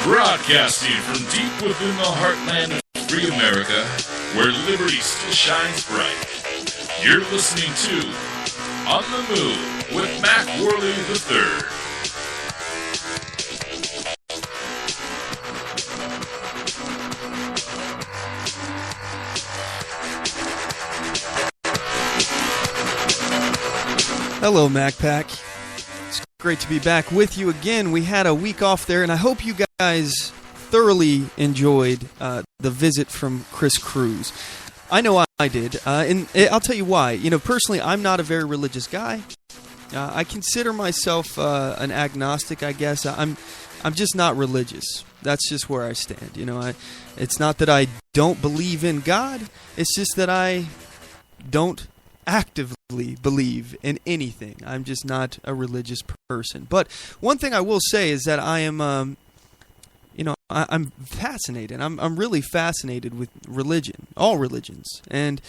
Broadcasting from deep within the heartland of free America, where liberty still shines bright. You're listening to On the Move with Mack Worley III. Hello, Mac Pack. It's great to be back with you again. We had a week off there, and I hope you guys thoroughly enjoyed the visit from Chris Cruz. I know I did, and I'll tell you why. You know, personally, I'm not a very religious guy. I consider myself an agnostic, I guess. I'm just not religious. That's just where I stand. You know, it's not that I don't believe in God. It's just that I don't actively believe in anything. I'm just not a religious person. But one thing I will say is that I am, I'm fascinated. I'm really fascinated with religion, all religions, and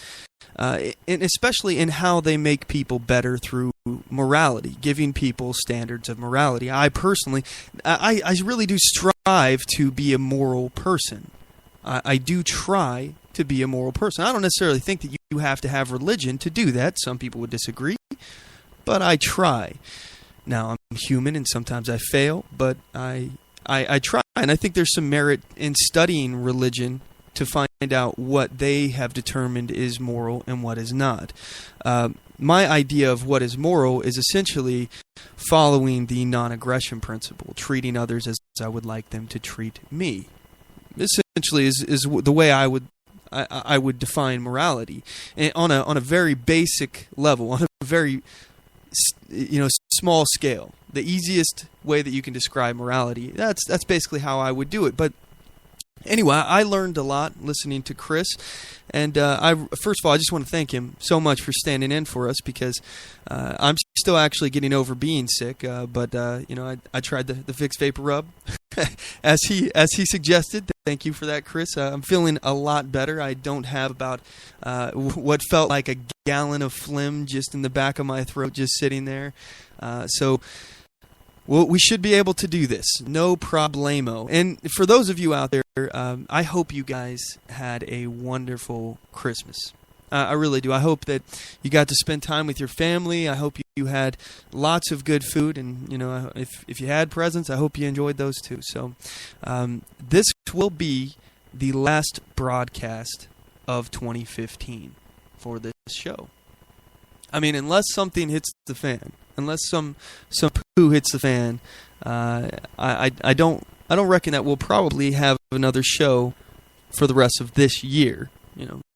especially in how they make people better through morality, giving people standards of morality. I personally, I really do strive to be a moral person. I do try to be a moral person. I don't necessarily think that you have to have religion to do that. Some people would disagree, but I try. Now, I'm human and sometimes I fail, but I try, and I think there's some merit in studying religion to find out what they have determined is moral and what is not. My idea of what is moral is essentially following the non-aggression principle, treating others as I would like them to treat me. Essentially is the way I would define morality, and on a very basic level, on a very small scale. The easiest way that you can describe morality. That's basically how I would do it. But anyway, I learned a lot listening to Chris, and first of all, I just want to thank him so much for standing in for us, because I'm still actually getting over being sick. But I tried the Vicks Vapor Rub as he suggested. Thank you for that, Chris. I'm feeling a lot better. I don't have about what felt like a gallon of phlegm just in the back of my throat, just sitting there. Well, we should be able to do this. No problemo. And for those of you out there, I hope you guys had a wonderful Christmas. I really do. I hope that you got to spend time with your family. I hope you had lots of good food. And, if you had presents, I hope you enjoyed those too. So this will be the last broadcast of 2015 for this show. I mean, unless something hits the fan. Unless some poo hits the fan, I don't reckon that we'll probably have another show for the rest of this year.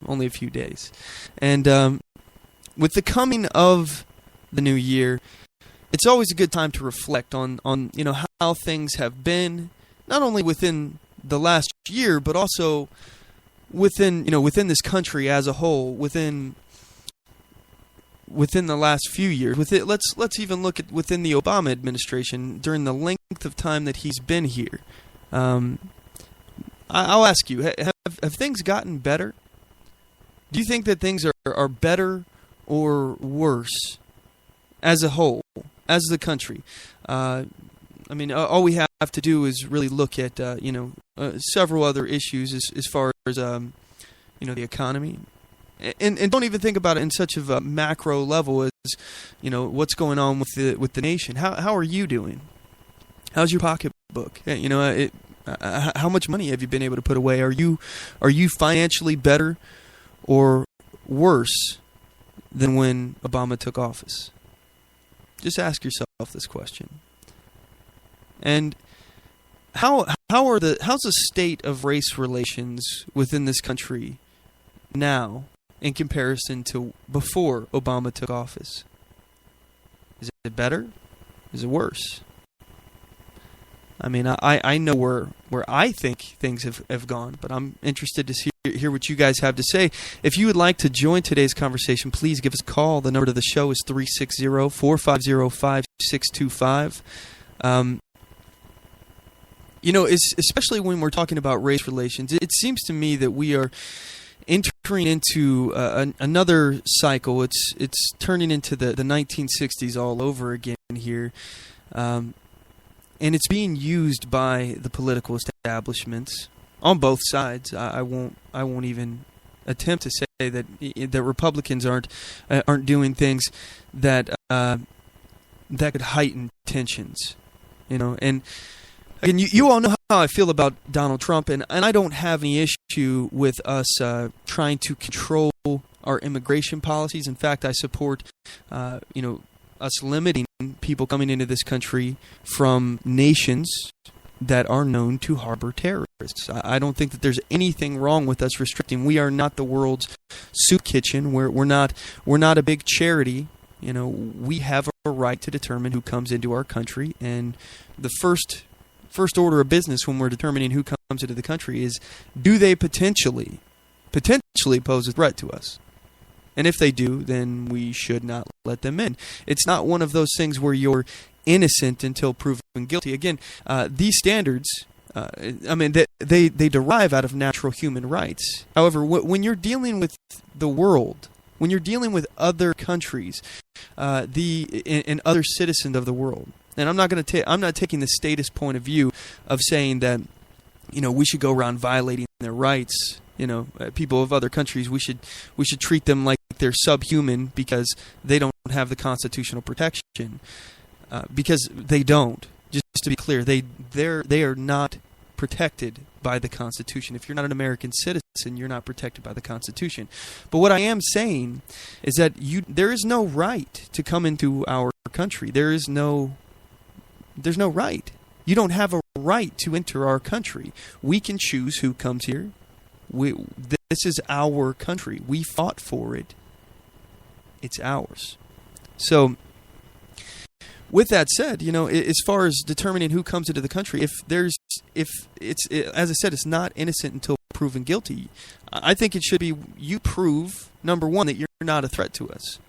Only a few days. And with the coming of the new year, it's always a good time to reflect on how things have been, not only within the last year, but also within this country as a whole, within the last few years. Let's even look at within the Obama administration during the length of time that he's been here. I'll ask you: have things gotten better? Do you think that things are better or worse as a whole, as the country? All we have to do is really look at several other issues as far as the economy. And don't even think about it in such of a macro level as what's going on with the nation. How are you doing? How's your pocketbook? How much money have you been able to put away? Are you financially better or worse than when Obama took office? Just ask yourself this question. And how's the state of race relations within this country now in comparison to before Obama took office? Is it better? Is it worse? I mean, I know where I think things have gone, but I'm interested to hear what you guys have to say. If you would like to join today's conversation, please give us a call. The number to the show is 360-450-5625. Especially when we're talking about race relations, it seems to me that we are entering into another cycle. It's turning into the 1960s all over again here. and it's being used by the political establishments on both sides. I won't even attempt to say that Republicans aren't doing things that could heighten tensions, And again, you all know how I feel about Donald Trump, and I don't have any issue with us trying to control our immigration policies. In fact, I support us limiting people coming into this country from nations that are known to harbor terrorists. I don't think that there's anything wrong with us restricting. We are not the world's soup kitchen. We're not a big charity. We have a right to determine who comes into our country, and the first order of business when we're determining who comes into the country is, do they potentially pose a threat to us? And if they do, then we should not let them in. It's not one of those things where you're innocent until proven guilty. Again, these standards, they derive out of natural human rights. However, when you're dealing with the world, when you're dealing with other countries, and other citizens of the world, and I'm not taking the statist point of view of saying that, we should go around violating their rights. People of other countries, we should treat them like they're subhuman because they don't have the constitutional protection. Because they don't. Just to be clear, they are not protected by the Constitution. If you're not an American citizen, you're not protected by the Constitution. But what I am saying is that there is no right to come into our country. There's no right. You don't have a right to enter our country. We can choose who comes here. This is our country. We fought for it. It's ours. So, with that said, as far as determining who comes into the country, as I said, it's not innocent until proven guilty. I think it should be you prove, number one, that you're not a threat to us.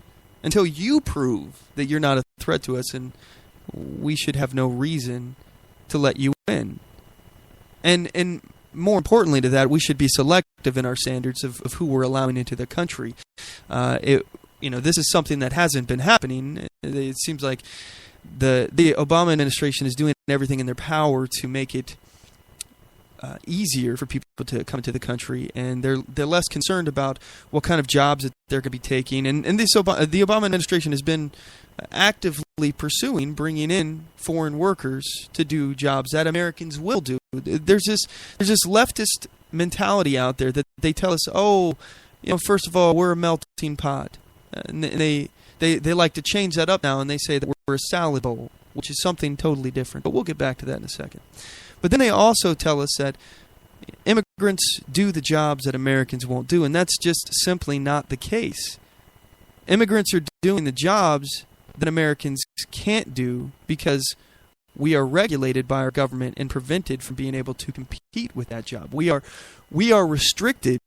Until you prove that you're not a threat to us, and we should have no reason to let you in. And more importantly to that, we should be selective in our standards of who we're allowing into the country. This is something that hasn't been happening. It seems like the Obama administration is doing everything in their power to make it easier for people to come to the country, and they're less concerned about what kind of jobs that they're going to be taking. And the Obama administration has been actively pursuing bringing in foreign workers to do jobs that Americans will do. There's this leftist mentality out there that they tell us, first of all, we're a melting pot. And they like to change that up now, and they say that we're a salad bowl, which is something totally different. But we'll get back to that in a second. But then they also tell us that immigrants do the jobs that Americans won't do, and that's just simply not the case. Immigrants are doing the jobs that Americans can't do because we are regulated by our government and prevented from being able to compete with that job. We are restricted.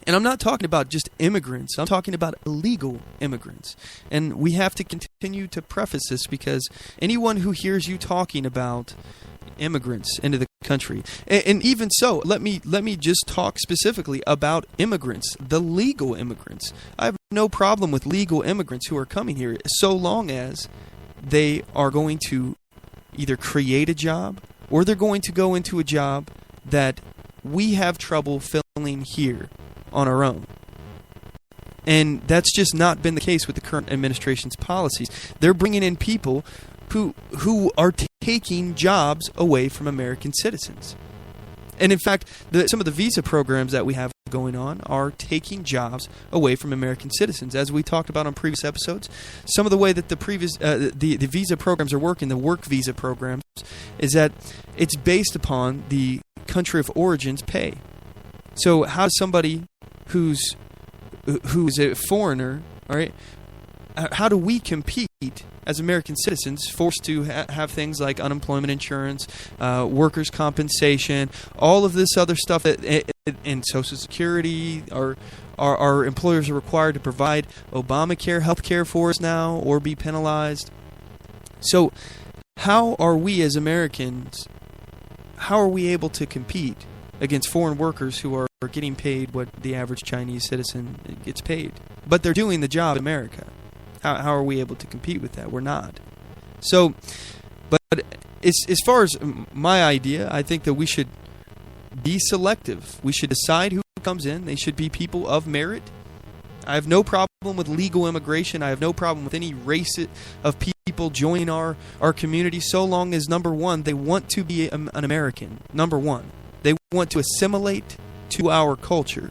And I'm not talking about just immigrants. I'm talking about illegal immigrants. And we have to continue to preface this because anyone who hears you talking about immigrants into the country, and even so, let me just talk specifically about immigrants, the legal immigrants. I have no problem with legal immigrants who are coming here so long as they are going to either create a job or they're going to go into a job that we have trouble filling here on our own. And that's just not been the case with the current administration's policies. They're bringing in people who are taking jobs away from American citizens. And in fact, some of the visa programs that we have going on are taking jobs away from American citizens. As we talked about on previous episodes, some of the way that the visa programs are working, the work visa programs, is that it's based upon the country of origin's pay. So how does somebody who's a foreigner, all right, how do we compete as American citizens, forced to have things like unemployment insurance, workers' compensation, all of this other stuff, and Social Security? Our employers are required to provide Obamacare health care for us now or be penalized. So how are we as Americans, how are we able to compete against foreign workers who are getting paid what the average Chinese citizen gets paid? But they're doing the job in America. How are we able to compete with that? We're not. So, but as far as my idea, I think that we should be selective. We should decide who comes in. They should be people of merit. I have no problem with legal immigration. I have no problem with any race of people joining our community, so long as, number one, they want to be an American. Number one, they want to assimilate to our culture.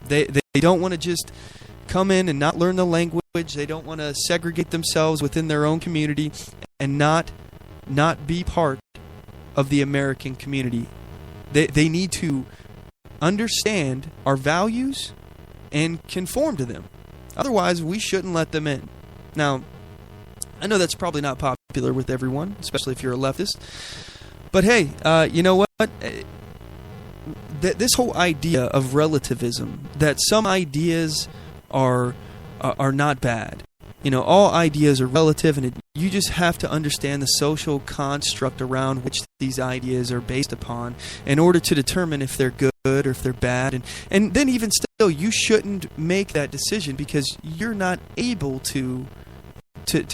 They don't want to just come in and not learn the language. They don't want to segregate themselves within their own community and not be part of the American community. They need to understand our values and conform to them. Otherwise, we shouldn't let them in. Now, I know that's probably not popular with everyone, especially if you're a leftist. But hey, you know what? This whole idea of relativism, that some ideas are not bad. You know, all ideas are relative, and you just have to understand the social construct around which these ideas are based upon in order to determine if they're good or if they're bad. And then even still, you shouldn't make that decision because you're not able to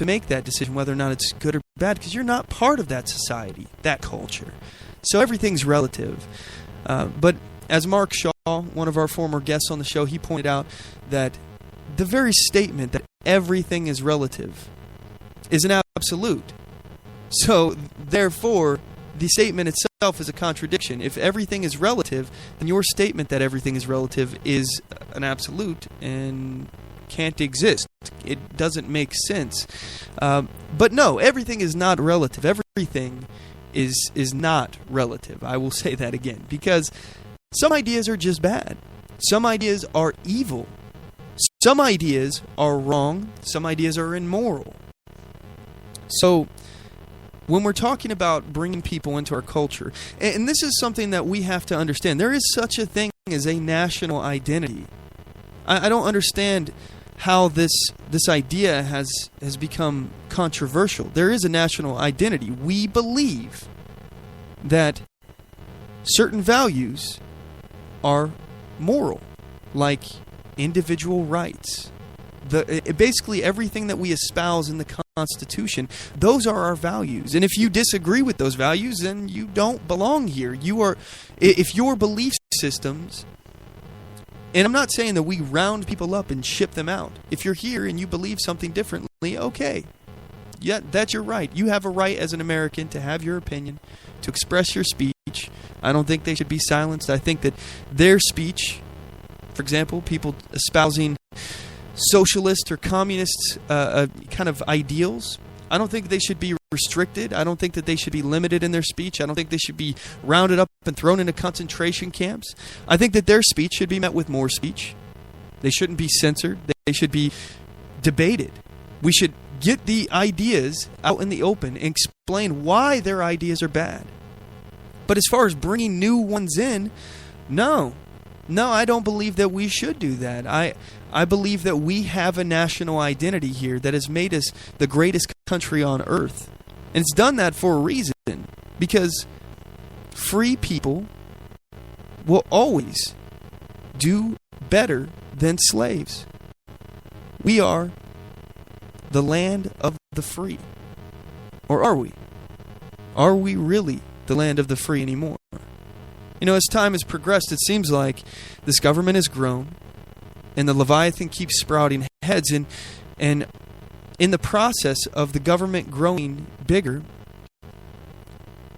make that decision whether or not it's good or bad, because you're not part of that society, that culture. So everything's relative. But as Mark Shaw, one of our former guests on the show, he pointed out that the very statement that everything is relative is an absolute. So, therefore, the statement itself is a contradiction. If everything is relative, then your statement that everything is relative is an absolute and can't exist. It doesn't make sense. But no, everything is not relative. Everything is not relative. I will say that again, because some ideas are just bad. Some ideas are evil. Some ideas are wrong. Some ideas are immoral. So, when we're talking about bringing people into our culture, and this is something that we have to understand, there is such a thing as a national identity. I don't understand how this idea has become controversial. There is a national identity. We believe that certain values are moral, like individual rights. Basically everything that we espouse in the Constitution, those are our values. And if you disagree with those values, then you don't belong here. If your belief systems, and I'm not saying that we round people up and ship them out. If you're here and you believe something differently, okay. Yeah, that's your right. You have a right as an American to have your opinion, to express your speech. I don't think they should be silenced. I think that their speech, for example, people espousing socialist or communist kind of ideals, I don't think they should be restricted. I don't think that they should be limited in their speech. I don't think they should be rounded up and thrown into concentration camps. I think that their speech should be met with more speech. They shouldn't be censored. They should be debated. We should get the ideas out in the open and explain why their ideas are bad. But as far as bringing new ones in, no, I don't believe that we should do that. I believe that we have a national identity here that has made us the greatest country on earth. And it's done that for a reason. Because free people will always do better than slaves. We are the land of the free. Or are we? Are we really the land of the free anymore? You know, as time has progressed, it seems like this government has grown, and the Leviathan keeps sprouting heads, and in the process of the government growing bigger,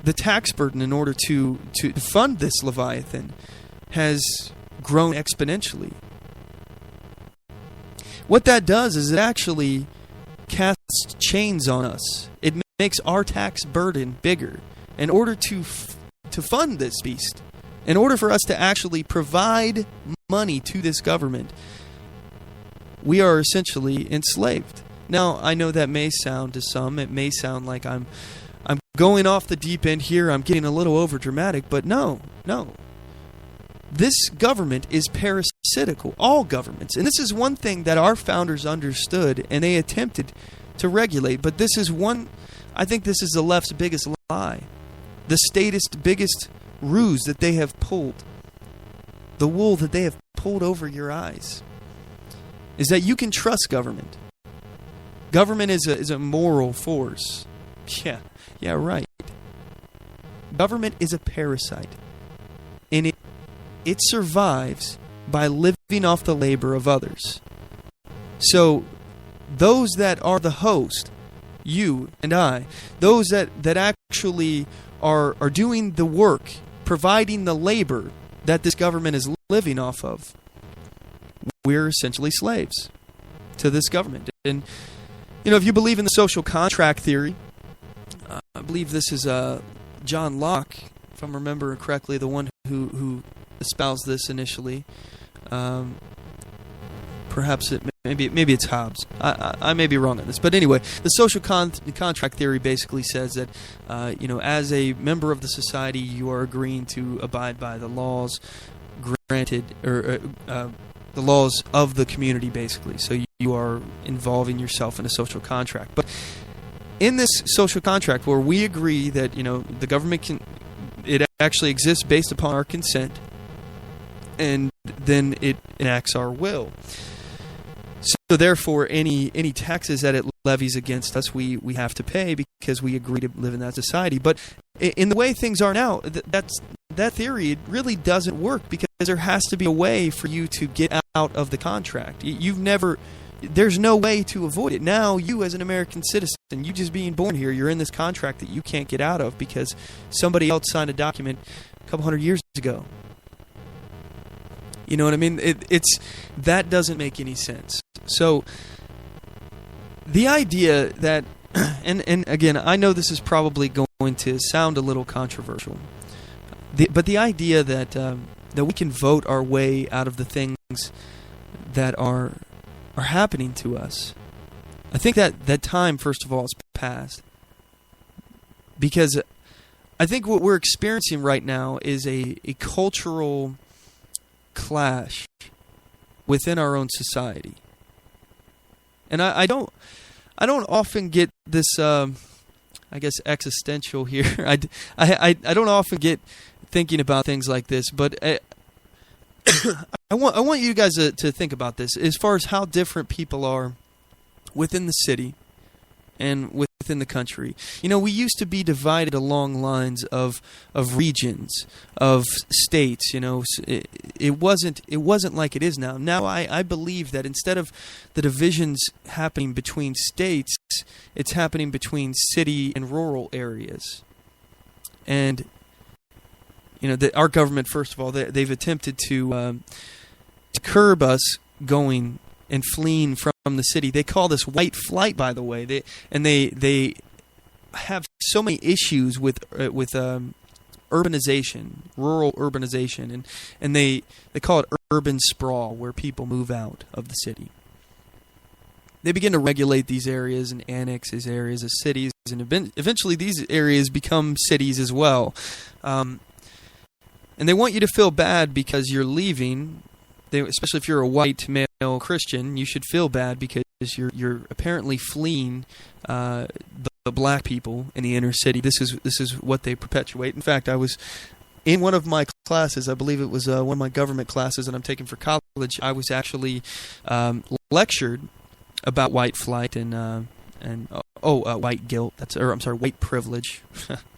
the tax burden in order to fund this Leviathan has grown exponentially. What that does is it actually casts chains on us. It makes our tax burden bigger in order to fund this beast. In order for us to actually provide money to this government, we are essentially enslaved. Now, I know that may sound to some, it may sound like I'm going off the deep end here, I'm getting a little over dramatic, but no. This government is parasitical, all governments. And this is one thing that our founders understood and they attempted to regulate, but I think this is the left's biggest lie. The statist biggest ruse that they have pulled, the wool that they have pulled over your eyes, is that you can trust government. Government is a moral force. Yeah, right. Government is a parasite, and it survives by living off the labor of others. So those that are the host, you and I, those that actually are doing the work, providing the labor that this government is living off of, we're essentially slaves to this government. And, if you believe in the social contract theory, I believe this is John Locke, if I'm remembering correctly, the one who espoused this initially. Perhaps maybe it's Hobbes. I may be wrong on this, but anyway, the social contract theory basically says that as a member of the society, you are agreeing to abide by the laws granted or the laws of the community, basically. So you are involving yourself in a social contract. But in this social contract, where we agree that the government it actually exists based upon our consent, and then it enacts our will. So therefore, any taxes that it levies against us, we have to pay because we agree to live in that society. But in the way things are now, that theory really doesn't work, because there has to be a way for you to get out of the contract. There's no way to avoid it. Now, you as an American citizen, you just being born here, you're in this contract that you can't get out of because somebody else signed a document a couple hundred years ago. You know what I mean? That doesn't make any sense. So the idea that, and again, I know this is probably going to sound a little controversial, but the idea that we can vote our way out of the things that are happening to us, I think that time, first of all, is past. Because I think what we're experiencing right now is a cultural clash within our own society. And I don't often get this I guess existential here. I don't often get thinking about things like this, but I want you guys to think about this as far as how different people are within the city and within the country. We used to be divided along lines of regions, of states. It wasn't like it is now. Now I believe that instead of the divisions happening between states, it's happening between city and rural areas. And our government, first of all, they've attempted to curb us going and fleeing from the city. They call this white flight, by the way. They have so many issues with urbanization, rural urbanization, and they call it urban sprawl, where people move out of the city. They begin to regulate these areas and annex these areas as cities, and eventually these areas become cities as well. And they want you to feel bad because you're leaving. Especially if you're a white male Christian, you should feel bad because you're apparently fleeing the black people in the inner city. This is what they perpetuate. In fact, I was in one of my classes. I believe it was one of my government classes that I'm taking for college. I was actually lectured about white flight and white guilt. White privilege.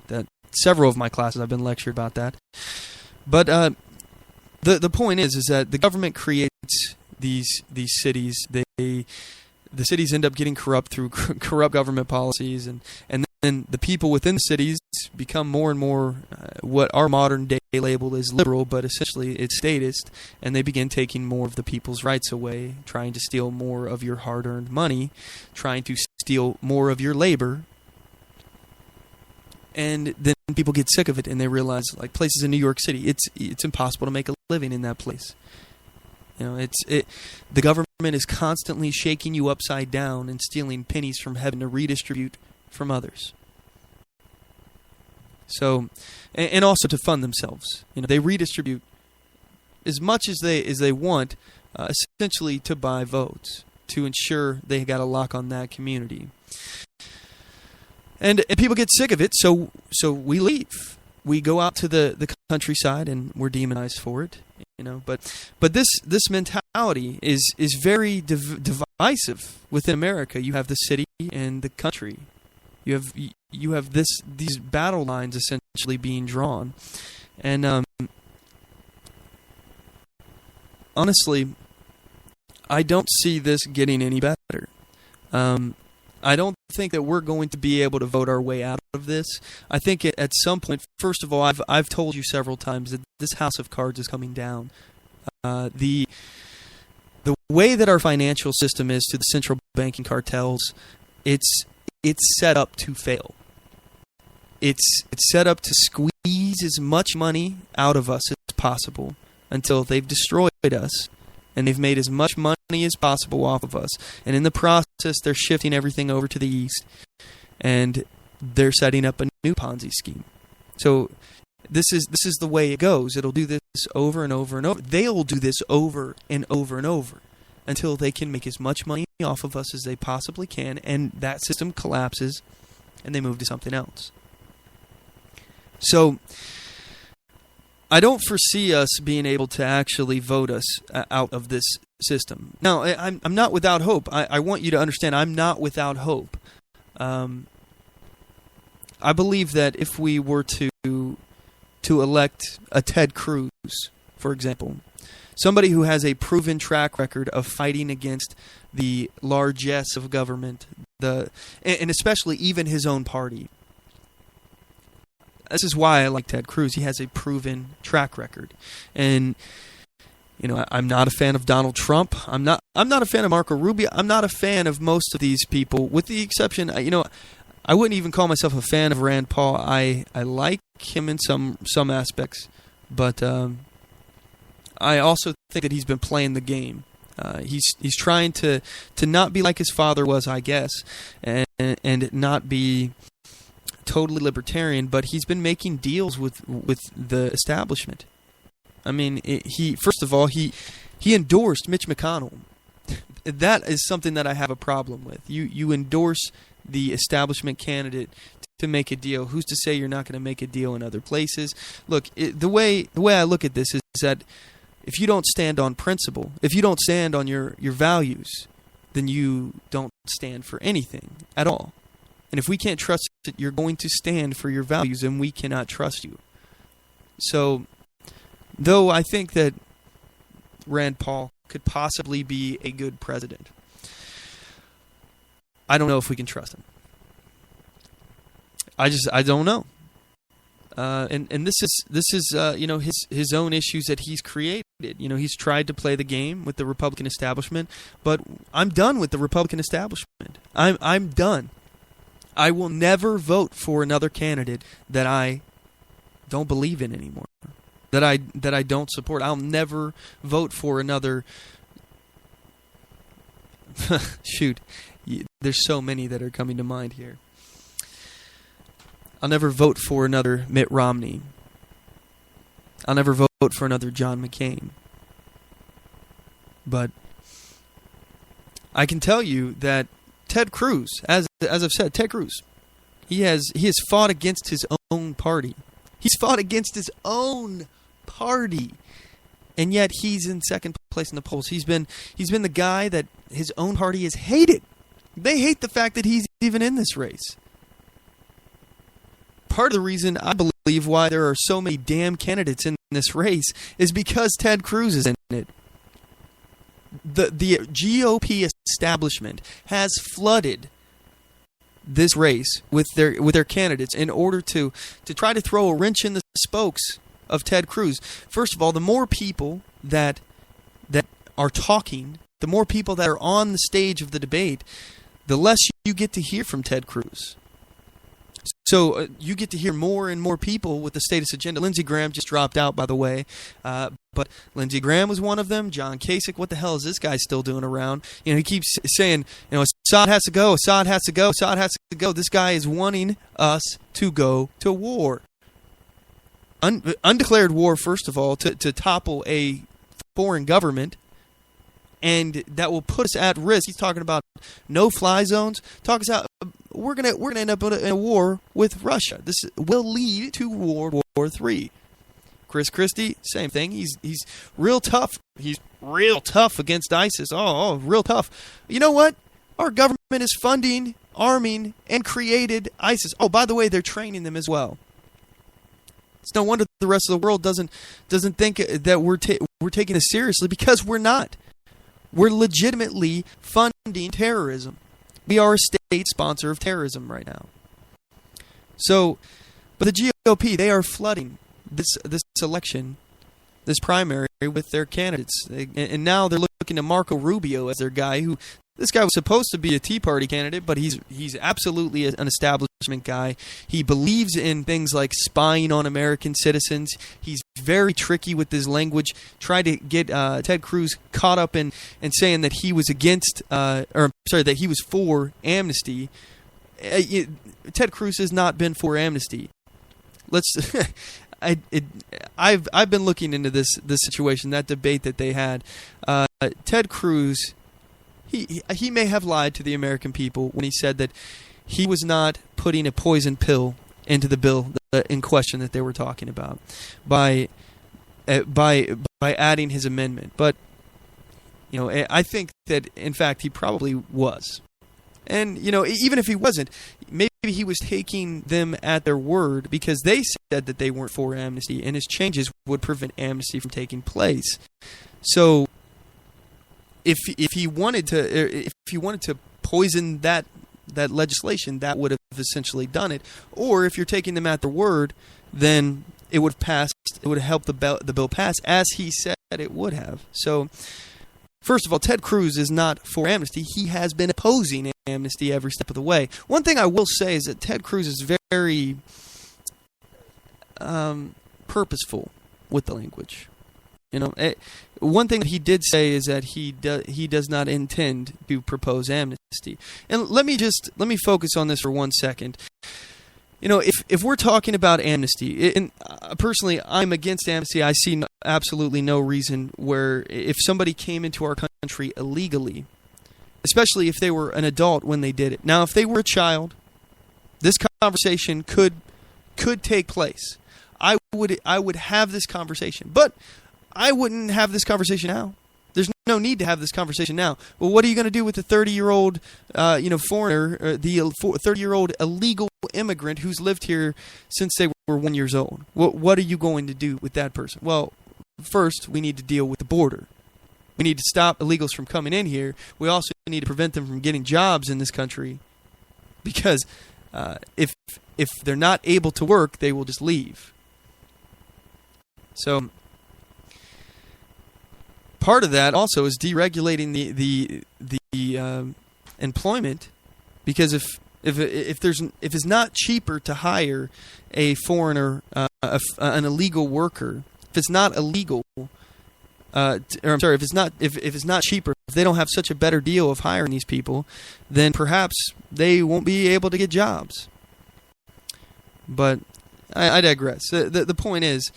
That several of my classes I've been lectured about that. But the point is that the government creates these cities. The cities end up getting corrupt through corrupt government policies, and then the people within the cities become more and more what our modern day label is liberal, but essentially it's statist, and they begin taking more of the people's rights away, trying to steal more of your hard-earned money, trying to steal more of your labor. And then people get sick of it, and they realize, like places in New York City, it's impossible to make a living in that place. The government is constantly shaking you upside down and stealing pennies from heaven to redistribute from others. So, and also to fund themselves. They redistribute as much as they want, essentially to buy votes, to ensure they got a lock on that community. And people get sick of it, so we leave. We go out to the countryside, and we're demonized for it, But this mentality is very divisive within America. You have the city and the country, You have these battle lines essentially being drawn, and honestly, I don't see this getting any better. I don't think that we're going to be able to vote our way out of this. I think at some point, first of all, I've told you several times that this house of cards is coming down. The way that our financial system is to the central banking cartels, it's set up to fail. It's set up to squeeze as much money out of us as possible until they've destroyed us. And they've made as much money as possible off of us. And in the process, they're shifting everything over to the east. And they're setting up a new Ponzi scheme. So this is the way it goes. It'll do this over and over and over. They'll do this over and over and over until they can make as much money off of us as they possibly can. And that system collapses and they move to something else. So I don't foresee us being able to actually vote us out of this system. Now, I'm not without hope. I want you to understand I'm not without hope. I believe that if we were to elect a Ted Cruz, for example, somebody who has a proven track record of fighting against the largesse of government, and especially even his own party. This is why I like Ted Cruz. He has a proven track record. And I'm not a fan of Donald Trump. I'm not a fan of Marco Rubio. I'm not a fan of most of these people, with the exception, I wouldn't even call myself a fan of Rand Paul. I like him in some aspects, but I also think that he's been playing the game. He's trying to not be like his father was, I guess, and not be totally libertarian, but he's been making deals with the establishment. I mean, first of all, he endorsed Mitch McConnell. That is something that I have a problem with. You endorse the establishment candidate to make a deal. Who's to say you're not going to make a deal in other places? Look, the way I look at this is that if you don't stand on principle, if you don't stand on your values, then you don't stand for anything at all. And if we can't trust that you're going to stand for your values, then we cannot trust you. So, though I think that Rand Paul could possibly be a good president, I don't know if we can trust him. I don't know. And this is his own issues that he's created. He's tried to play the game with the Republican establishment, but I'm done with the Republican establishment. I'm done. I will never vote for another candidate that I don't believe in anymore, that I don't support. I'll never vote for another. Shoot, there's so many that are coming to mind here. I'll never vote for another Mitt Romney. I'll never vote for another John McCain. But I can tell you that Ted Cruz, as I've said, Ted Cruz, he has fought against his own party. He's fought against his own party, and yet he's in second place in the polls. He's been the guy that his own party has hated. They hate the fact that he's even in this race. Part of the reason I believe why there are so many damn candidates in this race is because Ted Cruz is in it. The GOP establishment has flooded this race with their candidates in order to try to throw a wrench in the spokes of Ted Cruz. First of all, the more people that are talking, the more people that are on the stage of the debate, the less you get to hear from Ted Cruz. So you get to hear more and more people with the status agenda. Lindsey Graham just dropped out, by the way. But Lindsey Graham was one of them. John Kasich, what the hell is this guy still doing around? He keeps saying, Assad has to go, Assad has to go, Assad has to go. This guy is wanting us to go to war. Undeclared war, first of all, to topple a foreign government. And that will put us at risk. He's talking about no-fly zones. We're gonna end up in a war with Russia. This will lead to World War III. Chris Christie, same thing. He's real tough. He's real tough against ISIS. Oh, real tough. You know what? Our government is funding, arming, and created ISIS. Oh, by the way, they're training them as well. It's no wonder the rest of the world doesn't think that we're taking this seriously, because we're not. We're legitimately funding terrorism. We are a state sponsor of terrorism right now. So, but the GOP, they are flooding this election, this primary, with their candidates. And now they're looking to Marco Rubio as their guy. This guy was supposed to be a Tea Party candidate, but he's absolutely an establishment guy. He believes in things like spying on American citizens. He's very tricky with his language. Tried to get Ted Cruz caught up in saying that he was that he was for amnesty. Ted Cruz has not been for amnesty. I've been looking into this situation, that debate that they had. Ted Cruz, he may have lied to the American people when he said that he was not putting a poison pill into the bill in question that they were talking about by adding his amendment. But I think that in fact he probably was. And even if he wasn't, maybe he was taking them at their word, because they said that they weren't for amnesty, and his changes would prevent amnesty from taking place. So if he wanted to poison that legislation, that would have essentially done it. Or if you're taking them at their word, then it would pass. It would help the bill pass, as he said it would have. So, first of all, Ted Cruz is not for amnesty. He has been opposing amnesty every step of the way. One thing I will say is that Ted Cruz is very purposeful with the language. One thing that he did say is that he does not intend to propose amnesty. And let me focus on this for 1 second. If we're talking about amnesty, and personally, I'm against amnesty. I see absolutely no reason where if somebody came into our country illegally, especially if they were an adult when they did it. Now, if they were a child, this conversation could take place. I would have this conversation, but I wouldn't have this conversation now. There's no need to have this conversation now. Well, what are you going to do with the 30-year-old, foreigner, the 30-year-old illegal immigrant who's lived here since they were 1 year old? What are you going to do with that person? Well, first, we need to deal with the border. We need to stop illegals from coming in here. We also need to prevent them from getting jobs in this country, because if they're not able to work, they will just leave. So part of that also is deregulating the employment, because if it's not cheaper to hire a foreigner, an illegal worker, if it's not illegal, if it's not cheaper, if they don't have such a better deal of hiring these people, then perhaps they won't be able to get jobs. But I digress. The point is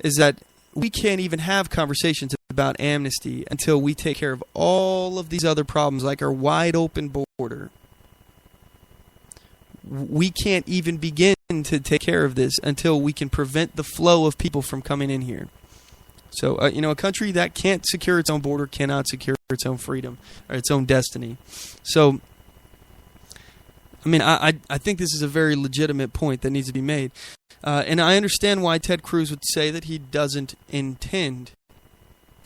that we can't even have conversations about amnesty until we take care of all of these other problems, like our wide open border. We can't even begin to take care of this until we can prevent the flow of people from coming in here. So, a country that can't secure its own border cannot secure its own freedom or its own destiny. So, I think this is a very legitimate point that needs to be made. And I understand why Ted Cruz would say that he doesn't intend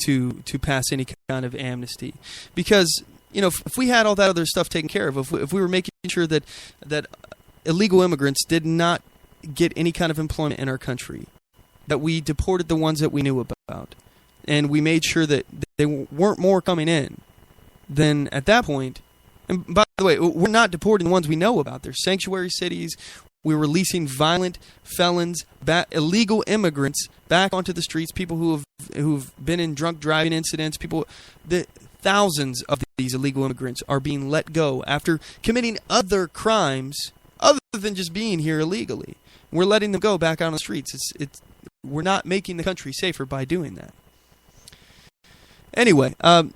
to pass any kind of amnesty. Because, if we had all that other stuff taken care of, if we were making sure that illegal immigrants did not get any kind of employment in our country, that we deported the ones that we knew about, and we made sure that they weren't more coming in, then at that point, and by the way, we're not deporting the ones we know about. They're sanctuary cities. We're releasing violent felons, illegal immigrants back onto the streets, people who've been in drunk driving incidents, thousands of these illegal immigrants are being let go after committing other crimes other than just being here illegally. We're letting them go back out on the streets. We're not making the country safer by doing that. Anyway, I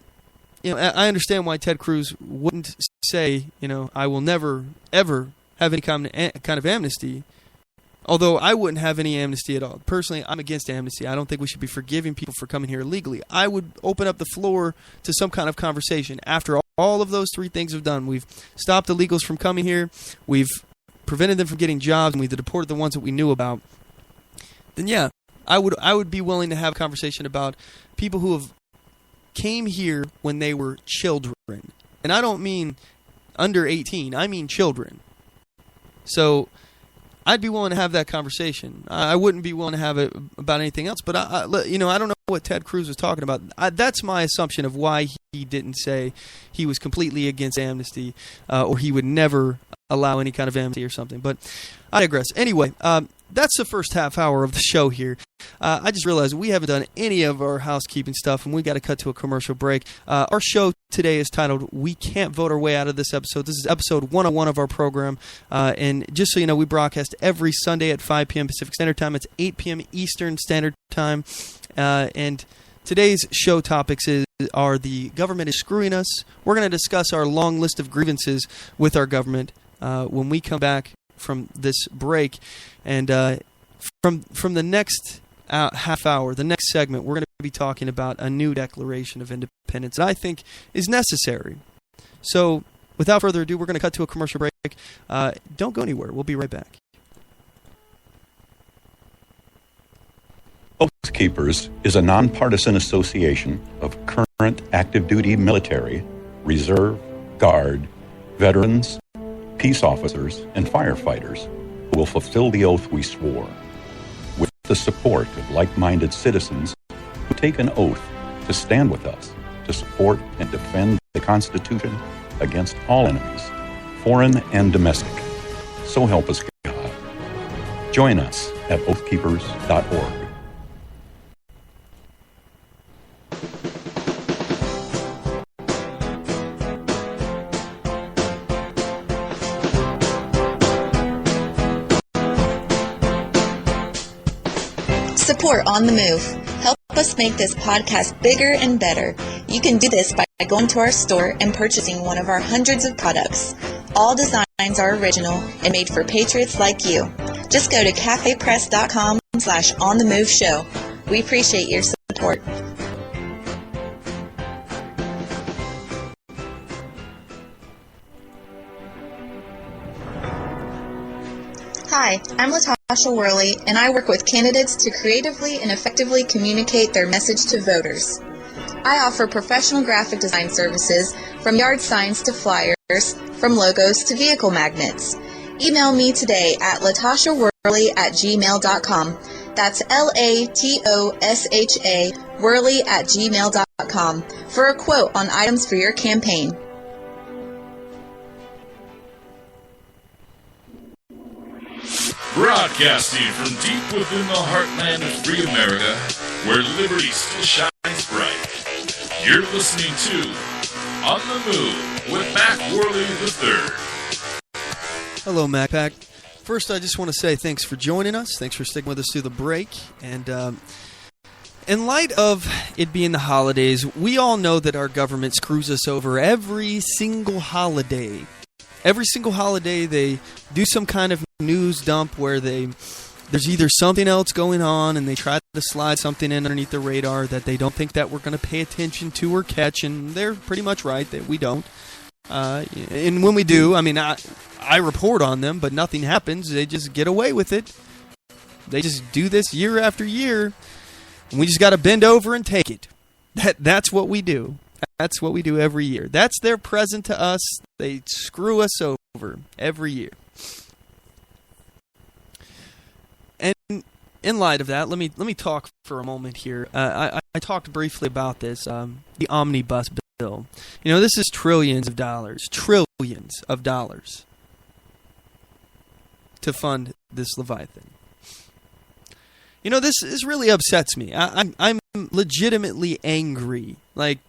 understand why Ted Cruz wouldn't say, I will never, ever have any kind of amnesty, although I wouldn't have any amnesty at all. Personally, I'm against amnesty. I don't think we should be forgiving people for coming here illegally. I would open up the floor to some kind of conversation. After all of those three things we've done. We've stopped illegals from coming here. We've prevented them from getting jobs, and we've deported the ones that we knew about. Then yeah, I would be willing to have a conversation about people who have came here when they were children. And I don't mean under 18. I mean children. So I'd be willing to have that conversation. I wouldn't be willing to have it about anything else. But I don't know what Ted Cruz was talking about. That's my assumption of why he didn't say he was completely against amnesty, or he would never allow any kind of amnesty or something. But I digress. Anyway, that's the first half hour of the show here. I just realized we haven't done any of our housekeeping stuff, and we got to cut to a commercial break. Our show today is titled "We Can't Vote Our Way Out of This Episode." This is episode 101 of our program. And just so you know, we broadcast every Sunday at 5 p.m. Pacific Standard Time. It's 8 p.m. Eastern Standard Time. And today's show topics are the government is screwing us. We're going to discuss our long list of grievances with our government when we come back from this break. And from the next half hour, the next segment, we're going to be talking about a new Declaration of Independence that I think is necessary. So without further ado, we're going to cut to a commercial break. Don't go anywhere. We'll be right back. Oath Keepers is a nonpartisan association of current active duty military, reserve, guard, veterans, peace officers, and firefighters who will fulfill the oath we swore, with the support of like-minded citizens who take an oath to stand with us, to support and defend the Constitution against all enemies, foreign and domestic. So help us God. Join us at oathkeepers.org. Support On The Move. Help us make this podcast bigger and better. You can do this by going to our store and purchasing one of our hundreds of products. All designs are original and made for patriots like you. Just go to cafepress.com/OnTheMoveShow. We appreciate your support. Hi, I'm Mack Worley, and I work with candidates to creatively and effectively communicate their message to voters. I offer professional graphic design services, from yard signs to flyers, from logos to vehicle magnets. Email me today at latashaworley@gmail.com. That's LATOSHA Worley@gmail.com for a quote on items for your campaign. Broadcasting from deep within the heartland of free America, where liberty still shines bright. You're listening to On the Move with Mack Worley III. Hello, MacPack. First, I just want to say thanks for joining us. Thanks for sticking with us through the break. And in light of it being the holidays, we all know that our government screws us over every single holiday. Every single holiday, they do some kind of news dump where there's either something else going on and they try to slide something in underneath the radar that they don't think that we're going to pay attention to or catch, and they're pretty much right that we don't. And when we do, I mean, I report on them, but nothing happens. They just get away with it. They just do this year after year, and we just got to bend over and take it. That's what we do. That's what we do every year. That's their present to us. They screw us over every year. And in light of that, let me talk for a moment here. I talked briefly about this, the omnibus bill. You know, this is trillions of dollars to fund this Leviathan. You know, this really upsets me. I'm legitimately angry, like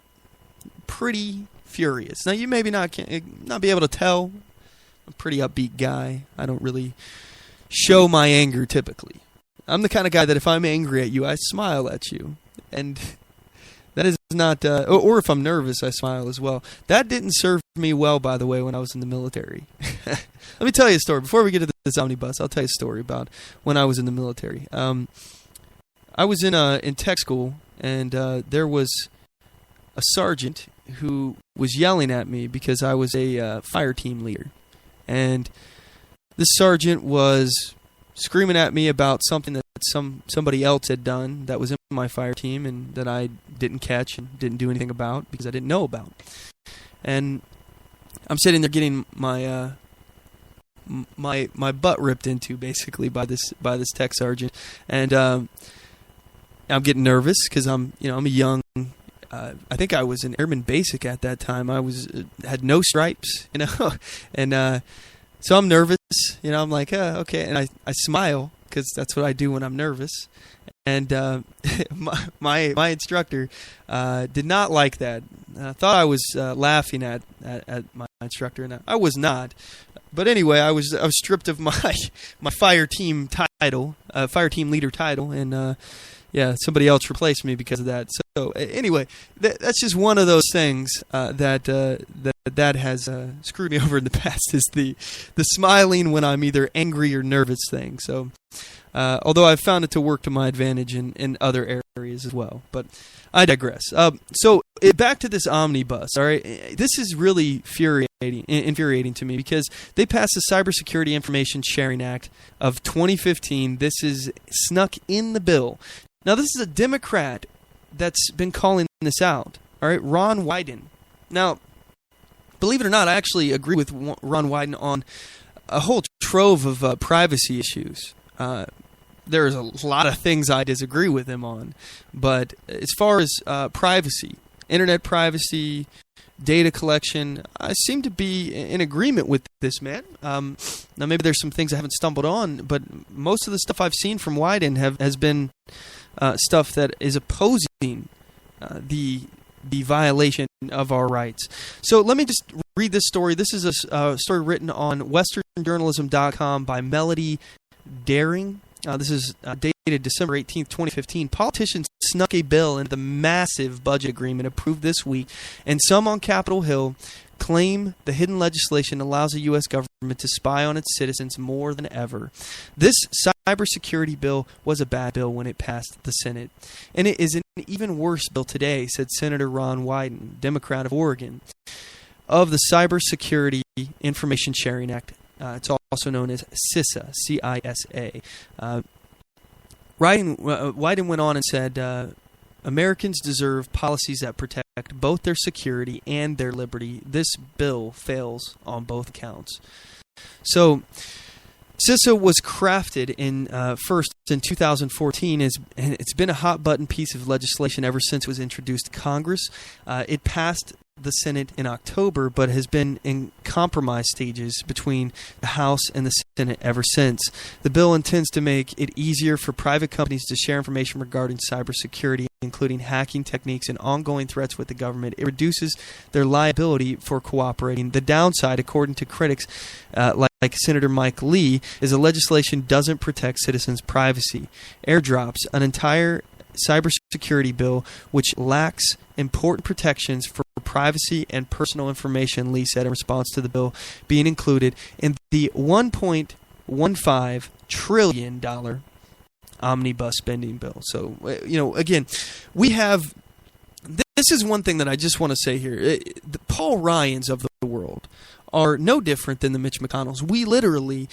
pretty furious. Now, you maybe not be able to tell. I'm a pretty upbeat guy. I don't really show my anger typically. I'm the kind of guy that if I'm angry at you, I smile at you. And that is not, or if I'm nervous, I smile as well. That didn't serve me well, by the way, when I was in the military. Let me tell you a story. Before we get to this omnibus, I'll tell you a story about when I was in the military. I was in tech school, and there was a sergeant who was yelling at me because I was a fire team leader. And this sergeant was screaming at me about something that somebody else had done that was in my fire team and that I didn't catch and didn't do anything about because I didn't know about. And I'm sitting there getting my my butt ripped into basically by this tech sergeant, and I'm getting nervous because I'm a young. I think I was an airman basic at that time. I had no stripes, and so I'm nervous. I'm like, okay, and I smile because that's what I do when I'm nervous. And my instructor did not like that. I thought I was laughing at my instructor, and I was not. But anyway, I was stripped of my fire team title, fire team leader title, and somebody else replaced me because of that. So anyway, that's just one of those things that has screwed me over in the past, is the smiling when I'm either angry or nervous thing. So although I've found it to work to my advantage in other areas as well. But I digress. So back to this omnibus, all right? This is really infuriating to me because they passed the Cybersecurity Information Sharing Act of 2015. This is snuck in the bill. Now, this is a Democrat that's been calling this out, all right? Ron Wyden. Now, believe it or not, I actually agree with Ron Wyden on a whole trove of privacy issues. There's a lot of things I disagree with him on, but as far as privacy, internet privacy, data collection, I seem to be in agreement with this man. Now, maybe there's some things I haven't stumbled on, but most of the stuff I've seen from Wyden has been stuff that is opposing the violation of our rights. So let me just read this story. This is a story written on westernjournalism.com by Melody Daring. This is dated December 18th, 2015. Politicians snuck a bill into the massive budget agreement approved this week, and some on Capitol Hill claim the hidden legislation allows the U.S. government to spy on its citizens more than ever. This cybersecurity bill was a bad bill when it passed the Senate, and it is an even worse bill today, said Senator Ron Wyden, Democrat of Oregon, of the Cybersecurity Information Sharing Act. It's also known as CISA, C-I-S-A. Wyden went on and said, Americans deserve policies that protect both their security and their liberty. This bill fails on both accounts. So, CISA was crafted first in 2014. It's been a hot-button piece of legislation ever since it was introduced to Congress. It passed the Senate in October, but has been in compromise stages between the House and the Senate ever since. The bill intends to make it easier for private companies to share information regarding cybersecurity, including hacking techniques and ongoing threats with the government. It reduces their liability for cooperating. The downside, according to critics like Senator Mike Lee, is the legislation doesn't protect citizens' privacy. Airdrops, an entire cybersecurity bill which lacks important protections for privacy and personal information, Lee said in response to the bill being included in the $1.15 trillion omnibus spending bill. So, again, we have... This is one thing that I just want to say here. The Paul Ryans of the world are no different than the Mitch McConnells. We literally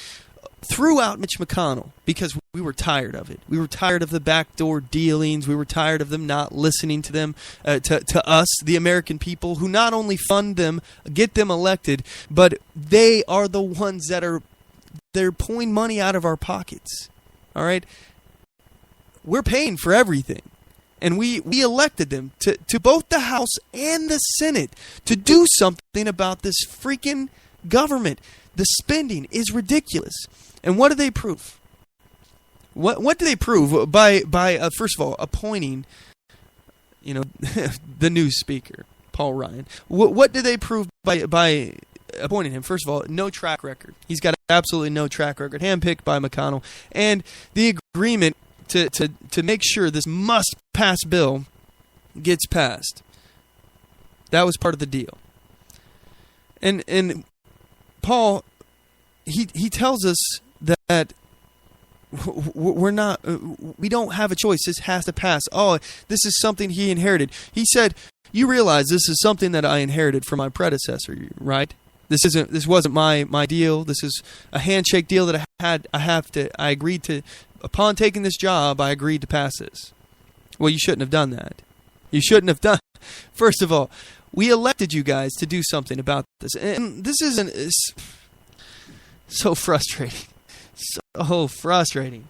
threw out Mitch McConnell because we were tired of it. We were tired of the backdoor dealings. We were tired of them not listening to them, to us, the American people, who not only fund them, get them elected, but they are the ones they're pulling money out of our pockets. All right? We're paying for everything. And we elected them to both the House and the Senate to do something about this freaking government. The spending is ridiculous. And what do they prove? What do they prove by first of all, appointing, the news speaker, Paul Ryan? What do they prove by appointing him? First of all, no track record. He's got absolutely no track record, handpicked by McConnell. And the agreement to make sure this must-pass bill gets passed. That was part of the deal. And Paul, he tells us that we don't have a choice. This has to pass. Oh, this is something he inherited. He said, You realize this is something that I inherited from my predecessor, right? This wasn't my deal. This is a handshake deal that I agreed to. Upon taking this job, I agreed to pass this. Well, you shouldn't have done that. You shouldn't have done. First of all, we elected you guys to do something about this, and this isn't so frustrating. So frustrating.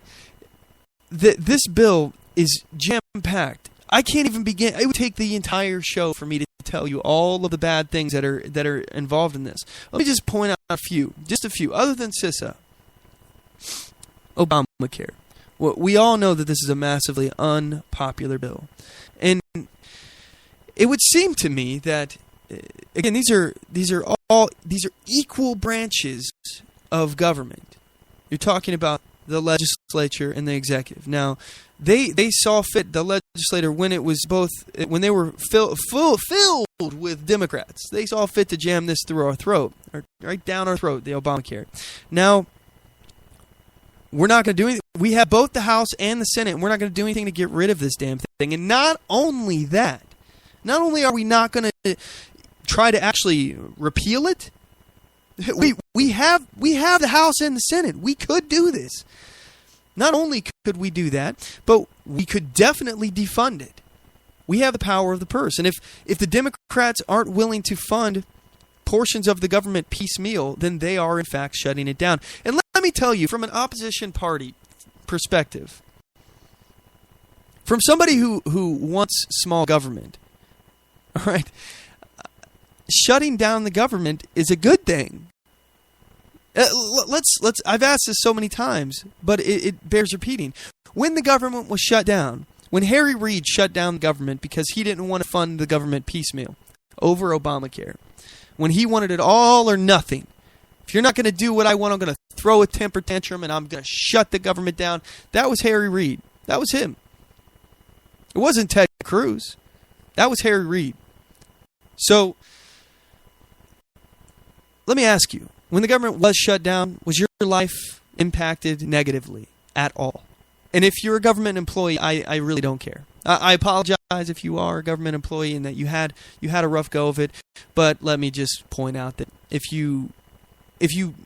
This bill is jam-packed. I can't even begin. It would take the entire show for me to tell you all of the bad things that are involved in this. Let me just point out a few. Other than CISA, Obamacare. Well, we all know that this is a massively unpopular bill. And it would seem to me that, again, these are equal branches of government. You're talking about the legislature and the executive. Now, they saw fit, the legislature, when they were filled with Democrats, they saw fit to jam this through our throat, or right down our throat, the Obamacare. Now, we're not going to do anything. We have both the House and the Senate, and we're not going to do anything to get rid of this damn thing. And not only that, not only are we not going to try to actually repeal it, we have the House and the Senate. We could do this. Not only could we do that, but we could definitely defund it. We have the power of the purse. And if the Democrats aren't willing to fund portions of the government piecemeal, then they are in fact shutting it down. And let me tell you, from an opposition party perspective, from somebody who wants small government, all right, shutting down the government is a good thing. Let's. I've asked this so many times, but it bears repeating. When the government was shut down, when Harry Reid shut down the government because he didn't want to fund the government piecemeal over Obamacare, when he wanted it all or nothing, if you're not going to do what I want, I'm going to throw a temper tantrum and I'm going to shut the government down. That was Harry Reid. That was him. It wasn't Ted Cruz. That was Harry Reid. So, let me ask you, when the government was shut down, was your life impacted negatively at all? And if you're a government employee, I really don't care. I apologize if you are a government employee and that you had a rough go of it. But let me just point out that if you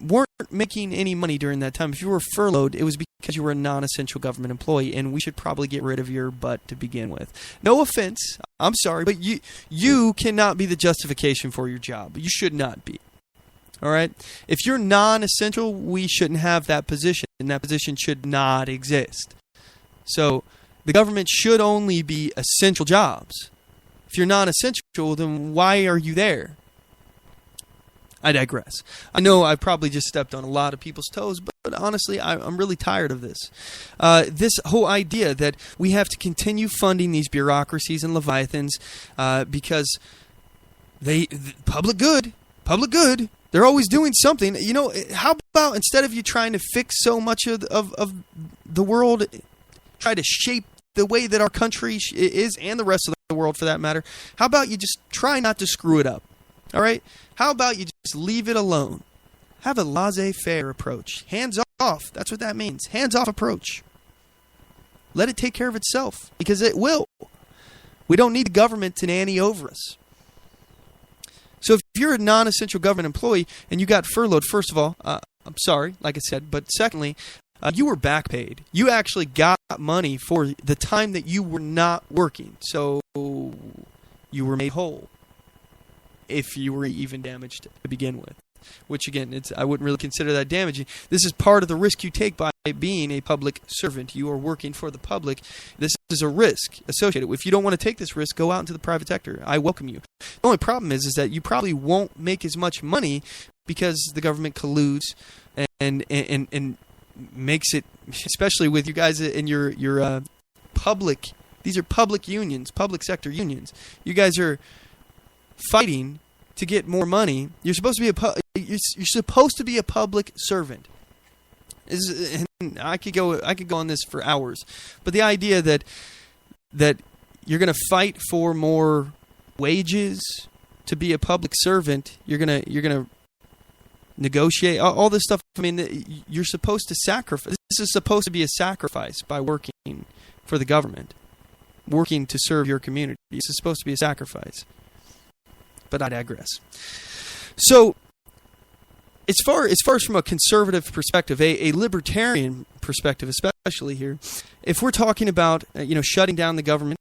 weren't making any money during that time, if you were furloughed, it was because you were a non-essential government employee, and we should probably get rid of your butt to begin with. No offense, I'm sorry, but you cannot be the justification for your job. You should not be. All right? If you're non-essential, we shouldn't have that position, and that position should not exist. So the government should only be essential jobs. If you're non-essential, then why are you there? I digress. I know I probably just stepped on a lot of people's toes, but honestly, I'm really tired of this. This whole idea that we have to continue funding these bureaucracies and leviathans because public good, they're always doing something. You know, how about instead of you trying to fix so much of the world, try to shape the way that our country is and the rest of the world for that matter, how about you just try not to screw it up? All right? How about you just leave it alone? Have a laissez-faire approach. Hands off. That's what that means. Hands-off approach. Let it take care of itself, because it will. We don't need the government to nanny over us. So if you're a non-essential government employee and you got furloughed, first of all, I'm sorry, like I said, but secondly, you were back paid. You actually got money for the time that you were not working. So you were made whole, if you were even damaged to begin with. Which, again, I wouldn't really consider that damaging. This is part of the risk you take by being a public servant. You are working for the public. This is a risk associated. If you don't want to take this risk, go out into the private sector. I welcome you. The only problem is that you probably won't make as much money because the government colludes and makes it, especially with you guys in your public. These are public unions, public sector unions. You guys are fighting to get more money. You're supposed to be a public servant. And I could go on this for hours, but the idea that you're going to fight for more wages to be a public servant, you're going to negotiate all this stuff. I mean, you're supposed to sacrifice. This is supposed to be a sacrifice by working for the government. working to serve your community. This is supposed to be a sacrifice. But I digress. So, as far as from a conservative perspective, a libertarian perspective especially here, if we're talking about shutting down the government,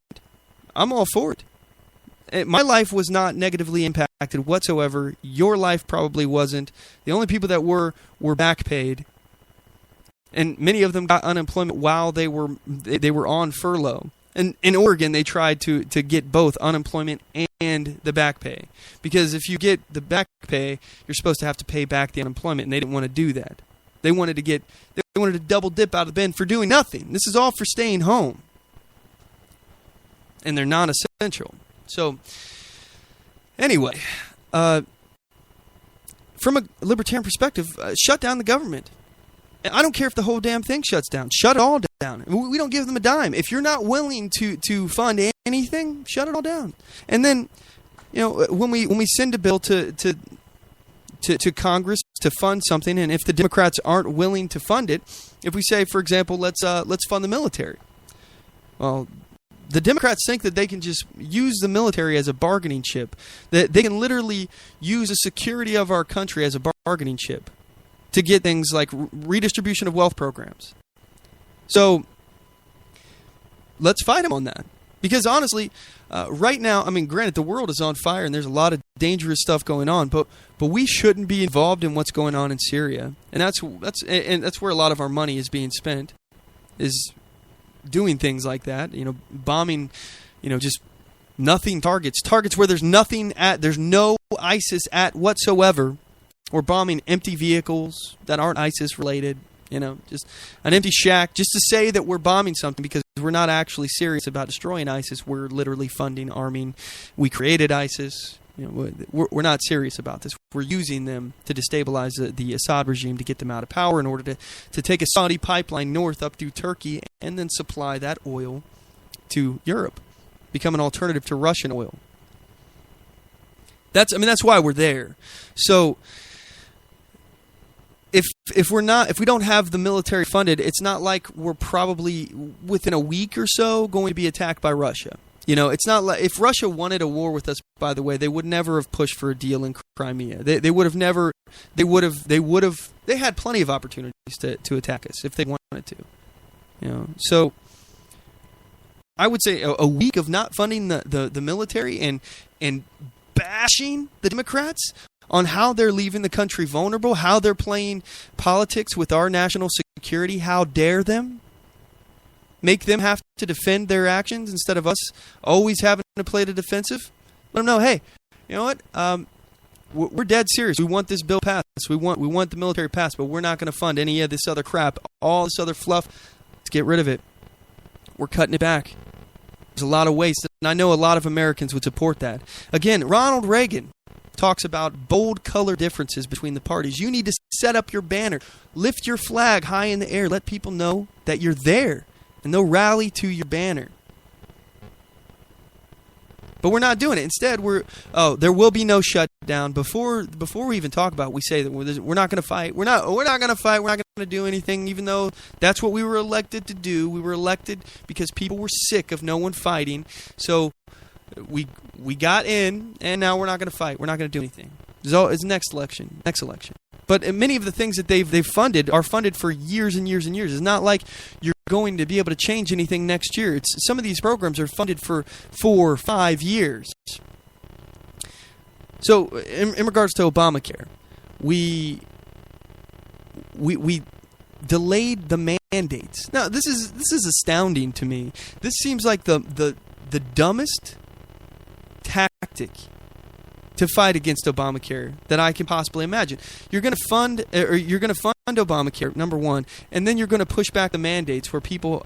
I'm all for it. My life was not negatively impacted whatsoever. Your life probably wasn't. The only people that were back paid, and many of them got unemployment while they were on furlough. And in Oregon, they tried to get both unemployment and the back pay, because if you get the back pay, you're supposed to have to pay back the unemployment, and they didn't want to do that. They wanted to double dip out of the bin for doing nothing. This is all for staying home, and they're non-essential. So, anyway, from a libertarian perspective, shut down the government. I don't care if the whole damn thing shuts down. Shut it all down. We don't give them a dime. If you're not willing to fund anything, shut it all down. And then, when we send a bill to Congress to fund something, and if the Democrats aren't willing to fund it, if we say, for example, let's fund the military. Well, the Democrats think that they can just use the military as a bargaining chip. That they can literally use the security of our country as a bargaining chip to get things like redistribution of wealth programs. So let's fight them on that. Because honestly, right now, granted, the world is on fire and there's a lot of dangerous stuff going on, but we shouldn't be involved in what's going on in Syria. And that's where a lot of our money is being spent, is doing things like that, bombing, just nothing targets where there's no ISIS at whatsoever. We're bombing empty vehicles that aren't ISIS related, just an empty shack, just to say that we're bombing something, because we're not actually serious about destroying ISIS. We're literally funding, arming. We created ISIS. We're not serious about this. We're using them to destabilize the Assad regime, to get them out of power, in order to take a Saudi pipeline north up through Turkey and then supply that oil to Europe, become an alternative to Russian oil. That's why we're there. So if we don't have the military funded, it's not like we're probably within a week or so going to be attacked by Russia. It's not like, if Russia wanted a war with us, by the way, they would never have pushed for a deal in Crimea. They would have never. They had plenty of opportunities to attack us if they wanted to. So I would say a week of not funding the military and bashing the Democrats on how they're leaving the country vulnerable, how they're playing politics with our national security. How dare them? Make them have to defend their actions instead of us always having to play the defensive. Let them know, hey, you know what? We're dead serious. We want this bill passed. We want the military passed, but we're not going to fund any of this other crap, all this other fluff. Let's get rid of it. We're cutting it back. There's a lot of waste, and I know a lot of Americans would support that. Again, Ronald Reagan talks about bold color differences between the parties. You need to set up your banner, lift your flag high in the air, let people know that you're there, and they'll rally to your banner. But we're not doing it. Instead, there will be no shutdown. Before we even talk about it, we say that we're not going to fight. We're not going to fight. We're not going to do anything, even though that's what we were elected to do. We were elected because people were sick of no one fighting. So we got in, and now we're not going to fight. We're not going to do anything. It's next election. But many of the things that they've funded are funded for years and years and years. It's not like you're going to be able to change anything next year. Some of these programs are funded for 4 or 5 years. So in regards to Obamacare, we delayed the mandates. Now this is astounding to me. This seems like the dumbest tactic to fight against Obamacare that I can possibly imagine. You're going to fund Obamacare, number one, and then you're going to push back the mandates where people,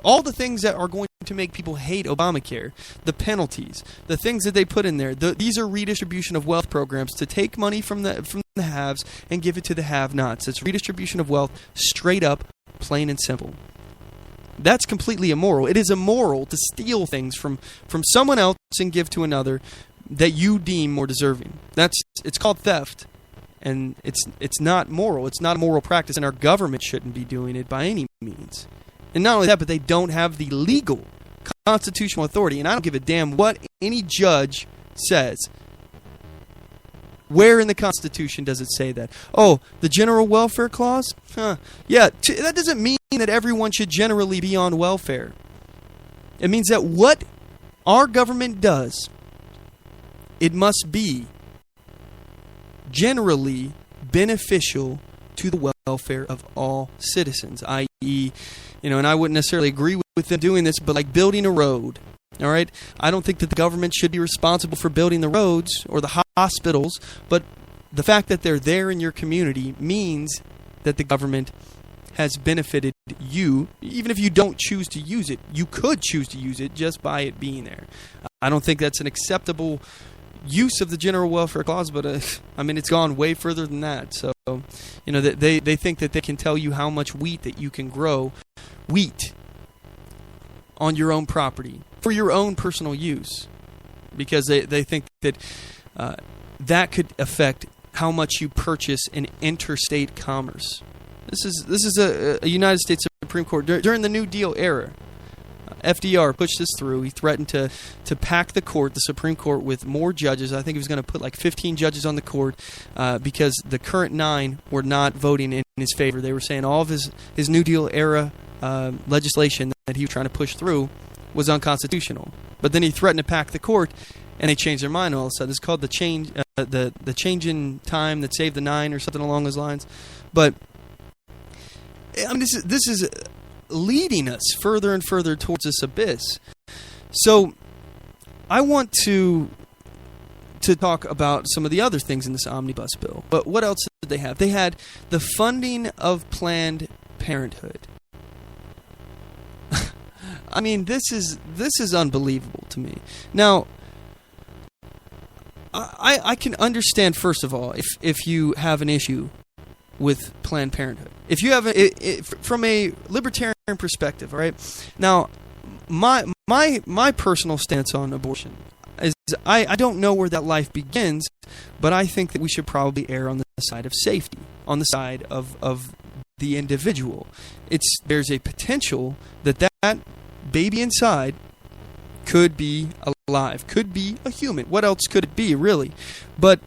all the things that are going to make people hate Obamacare, the penalties, the things that they put in there. These are redistribution of wealth programs to take money from the haves and give it to the have-nots. It's redistribution of wealth, straight up, plain and simple. That's completely immoral. It is immoral to steal things from someone else and give to another that you deem more deserving. It's called theft, and it's not moral. It's not a moral practice, and our government shouldn't be doing it by any means. And not only that, but they don't have the legal constitutional authority, and I don't give a damn what any judge says. Where in the Constitution does it say that? Oh, the general welfare clause? Yeah, that doesn't mean that everyone should generally be on welfare. It means that what our government does, it must be generally beneficial to the welfare of all citizens, i.e., and I wouldn't necessarily agree with them doing this, but like building a road. All right, I don't think that the government should be responsible for building the roads or the hospitals, but the fact that they're there in your community means that the government has benefited you, even if you don't choose to use it. You could choose to use it just by it being there. I don't think that's an acceptable use of the general welfare clause, but it's gone way further than that. So, they think that they can tell you how much wheat that you can grow, wheat, on your own property for your own personal use, because they think that that could affect how much you purchase in interstate commerce. This is a United States Supreme Court during the New Deal era. FDR pushed this through. He threatened to pack the Supreme Court, with more judges. I think he was going to put like 15 judges on the court because the current 9 were not voting in his favor. They were saying all of his New Deal era legislation that he was trying to push through was unconstitutional. But then he threatened to pack the court, and they changed their mind all of a sudden. It's called the change in time that saved the 9, or something along those lines. But this is leading us further and further towards this abyss. So I want to talk about some of the other things in this omnibus bill. But what else did they have? They had the funding of Planned Parenthood. This is unbelievable to me. Now, I can understand, first of all, if you have an issue with Planned Parenthood. If you have from a libertarian perspective, all right? Now, my personal stance on abortion is I don't know where that life begins, but I think that we should probably err on the side of safety, on the side of the individual. There's a potential that baby inside could be alive, could be a human. What else could it be, really? But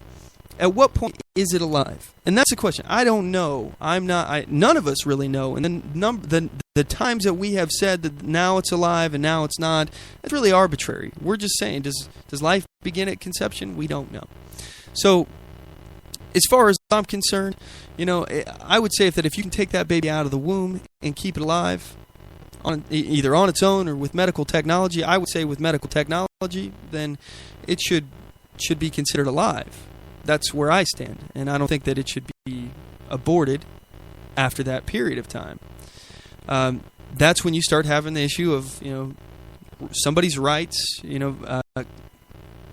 at what point is it alive? And that's the question. I don't know. None of us really know. And then the times that we have said that now it's alive and now it's not, it's really arbitrary. We're just saying, does life begin at conception? We don't know. So, as far as I'm concerned, I would say that if you can take that baby out of the womb and keep it alive, either on its own or with medical technology, I would say with medical technology, then it should be considered alive. That's where I stand, and I don't think that it should be aborted after that period of time. That's when you start having the issue of somebody's rights,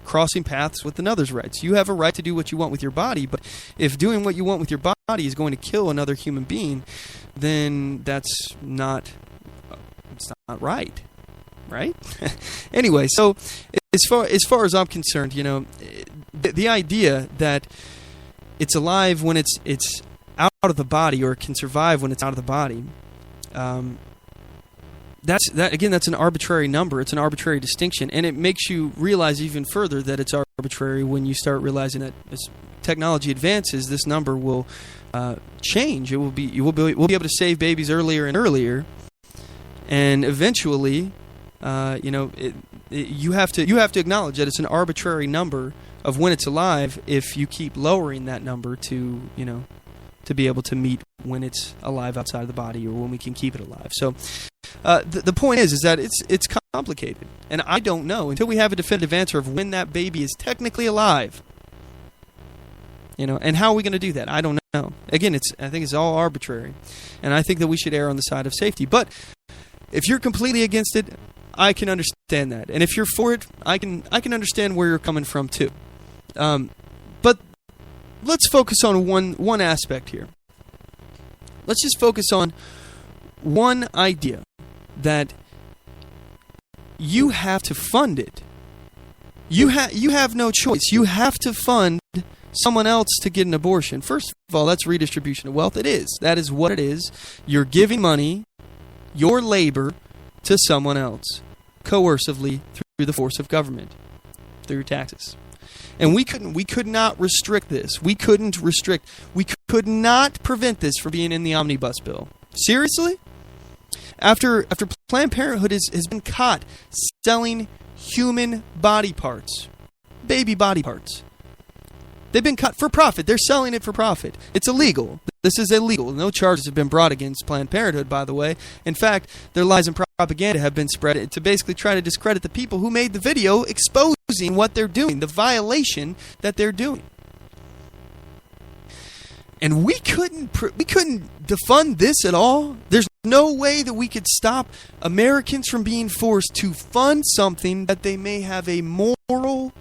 crossing paths with another's rights. You have a right to do what you want with your body, but if doing what you want with your body is going to kill another human being, then it's not right, right? Anyway, so as far as I'm concerned, the idea that it's alive when it's out of the body, or it can survive when it's out of the body, that's an arbitrary number. It's an arbitrary distinction, and it makes you realize even further that it's arbitrary when you start realizing that as technology advances, this number will change. We'll be able to save babies earlier and earlier, and eventually, you have to acknowledge that it's an arbitrary number of when it's alive if you keep lowering that number to be able to meet when it's alive outside of the body, or when we can keep it alive. So the point is that it's complicated, and I don't know until we have a definitive answer of when that baby is technically alive. And how are we going to do that? I don't know. Again, I think it's all arbitrary, and I think that we should err on the side of safety. But if you're completely against it, I can understand that, and if you're for it, I can understand where you're coming from too. But let's focus on one aspect here. Let's just focus on one idea, that you have to fund it. You have no choice. You have to fund someone else to get an abortion. First of all, that's redistribution of wealth. It is. That is what it is. You're giving money, your labor, to someone else. coercively through the force of government, through taxes. And we could not restrict this. We could not prevent this from being in the omnibus bill. Seriously? After Planned Parenthood has been caught selling human body parts, baby body parts. They've been caught for profit. They're selling it for profit. It's illegal. This is illegal. No charges have been brought against Planned Parenthood, by the way. In fact, their lies and propaganda have been spread to basically try to discredit the people who made the video exposing what they're doing, the violation that they're doing. And we couldn't defund this at all. There's no way that we could stop Americans from being forced to fund something that they may have a moral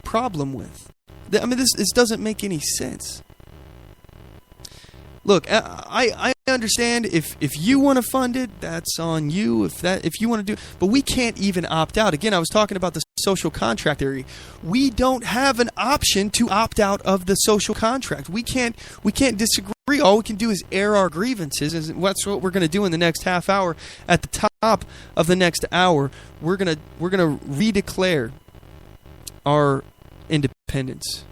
problem with. I mean, this doesn't make any sense. Look, I understand if you want to fund it, that's on you. If you want to do, but we can't even opt out. Again, I was talking about the social contract theory. We don't have an option to opt out of the social contract. We can't disagree. All we can do is air our grievances, and that's what we're going to do in the next half hour. At the top of the next hour, we're gonna redeclare our independence.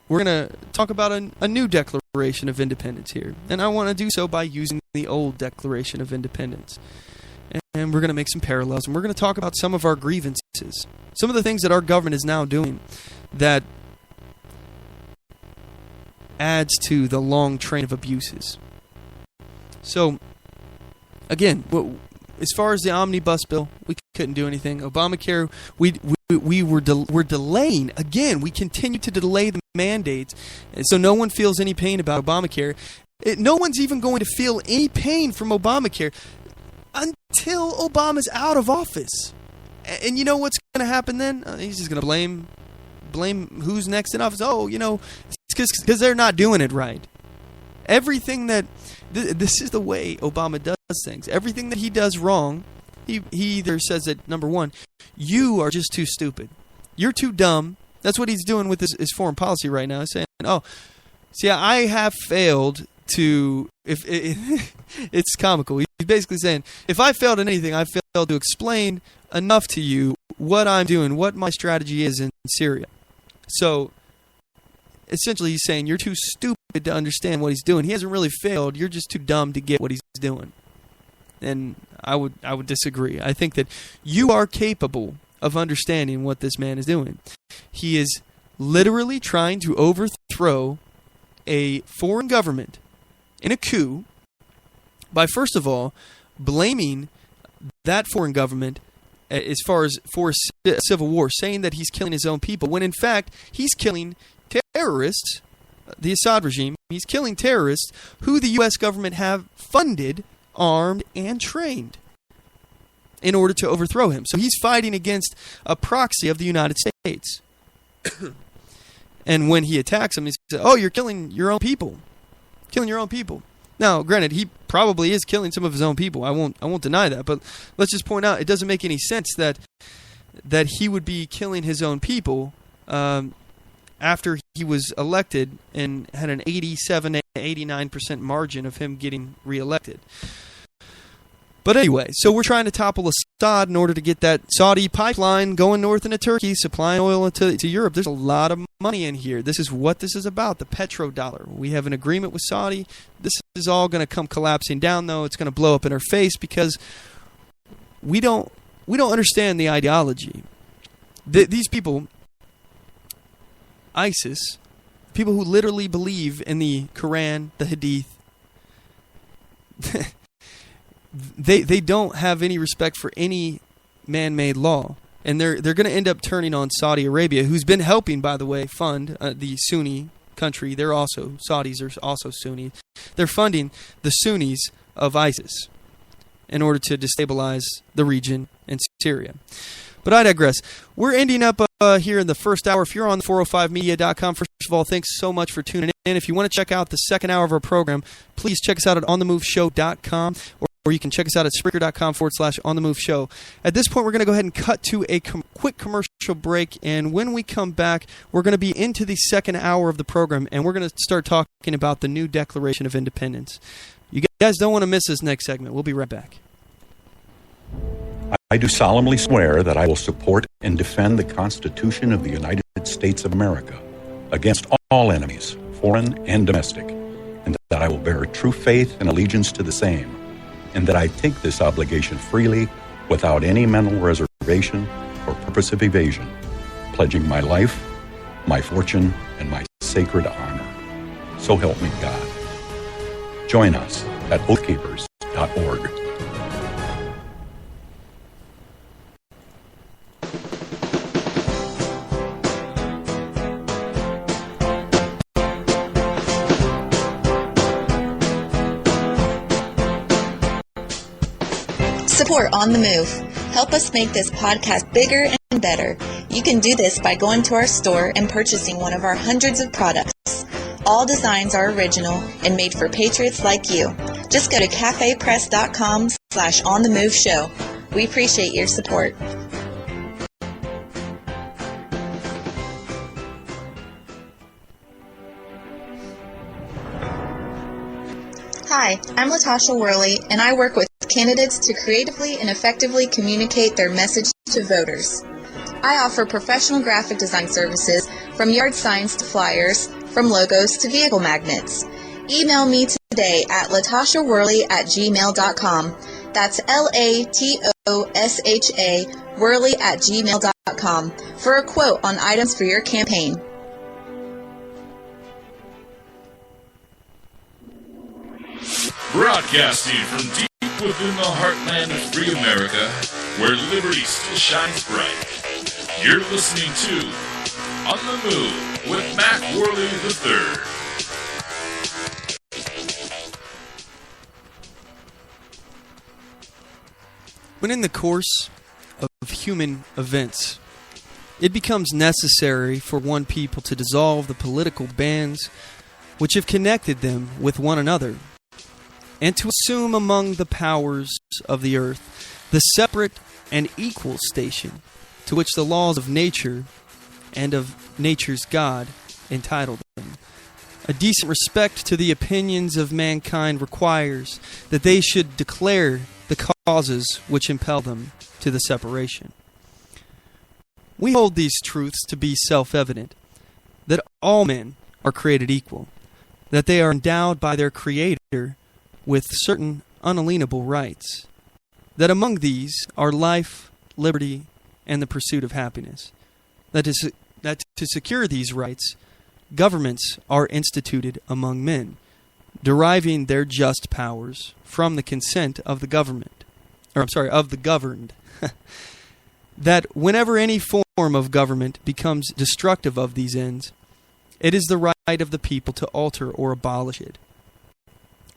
We're going to talk about a new Declaration of Independence here. And I want to do so by using the old Declaration of Independence. And we're going to make some parallels. And we're going to talk about some of our grievances. Some of the things that our government is now doing that adds to the long train of abuses. So, again, as far as the omnibus bill, we couldn't do anything. Obamacare, we're delaying. Again, we continue to delay the mandates, and so no one feels any pain about Obamacare. No one's even going to feel any pain from Obamacare until Obama's out of office. And you know what's going to happen then? He's just going to blame who's next in office. Oh, it's because they're not doing it right. Everything that this is the way Obama does things. Everything that he does wrong, he either says that, number one, you are just too stupid. You're too dumb. That's what he's doing with his foreign policy right now. He's saying, oh, see, I have failed to, it's comical. He's basically saying, if I failed in anything, I failed to explain enough to you what I'm doing, what my strategy is in Syria. So, essentially, he's saying, you're too stupid to understand what he's doing. He hasn't really failed. You're just too dumb to get what he's doing. And I would disagree. I think that you are capable of understanding what this man is doing. He is literally trying to overthrow a foreign government in a coup by, first of all, blaming that foreign government as far as for a civil war, saying that he's killing his own people, when in fact he's killing terrorists, the Assad regime. He's killing terrorists who the U.S. government have funded, armed, and trained in order to overthrow him. So he's fighting against a proxy of the United States. And when he attacks him, he says, oh, you're killing your own people. Killing your own people. Now, granted, he probably is killing some of his own people. I won't deny that. But let's just point out, it doesn't make any sense that he would be killing his own people after he was elected and had an 87 to 89% margin of him getting reelected. But anyway, so we're trying to topple Assad in order to get that Saudi pipeline going north into Turkey, supplying oil to Europe. There's a lot of money in here. This is what this is about, the petrodollar. We have an agreement with Saudi. This is all going to come collapsing down, though. It's going to blow up in our face because we don't understand the ideology. These people, ISIS, people who literally believe in the Quran, the Hadith, They don't have any respect for any man-made law, and they're going to end up turning on Saudi Arabia, who's been helping, by the way, fund the Sunni country. Saudis are also Sunni. They're funding the Sunnis of ISIS in order to destabilize the region and Syria. But I digress. We're ending up here in the first hour. If you're on the 405media.com, first of all, thanks so much for tuning in. If you want to check out the second hour of our program, please check us out at OnTheMoveShow.com, or you can check us out at Spreaker.com/OnTheMoveShow. At this point, we're going to go ahead and cut to a quick commercial break, and when we come back, we're going to be into the second hour of the program, and we're going to start talking about the new Declaration of Independence. You guys don't want to miss this next segment. We'll be right back. I do solemnly swear that I will support and defend the Constitution of the United States of America against all enemies, foreign and domestic, and that I will bear true faith and allegiance to the same, and that I take this obligation freely without any mental reservation or purpose of evasion, pledging my life, my fortune, and my sacred honor. So help me God. Join us at oathkeepers.org. Support On The Move. Help us make this podcast bigger and better. You can do this by going to our store and purchasing one of our hundreds of products. All designs are original and made for patriots like you. Just go to cafepress.com/OnTheMoveShow. We appreciate your support. Hi, I'm Latasha Worley, and I work with candidates to creatively and effectively communicate their message to voters. I offer professional graphic design services from yard signs to flyers, from logos to vehicle magnets. Email me today at latashaworley@gmail.com. That's LATOSHA Worley@gmail.com for a quote on items for your campaign. Broadcasting from deep within the heartland of free America, where liberty still shines bright. You're listening to On the Move with Mack Worley III. When in the course of human events, it becomes necessary for one people to dissolve the political bands which have connected them with one another, and to assume among the powers of the earth the separate and equal station to which the laws of nature and of nature's God entitle them. A decent respect to the opinions of mankind requires that they should declare the causes which impel them to the separation. We hold these truths to be self-evident, that all men are created equal, that they are endowed by their Creator with certain unalienable rights, that among these are life, liberty, and the pursuit of happiness, that to secure these rights, governments are instituted among men, deriving their just powers from the consent of the governed, that whenever any form of government becomes destructive of these ends, it is the right of the people to alter or abolish it,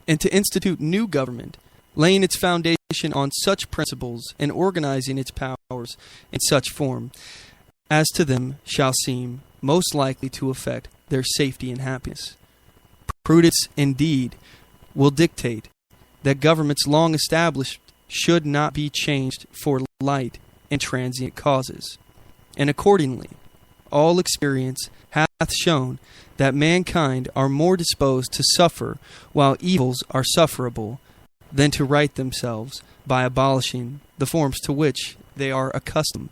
and to institute new government, laying its foundation on such principles and organizing its powers in such form as to them shall seem most likely to affect their safety and happiness. Prudence, indeed, will dictate that governments long established should not be changed for light and transient causes, and accordingly, all experience hath shown that mankind are more disposed to suffer while evils are sufferable than to right themselves by abolishing the forms to which they are accustomed.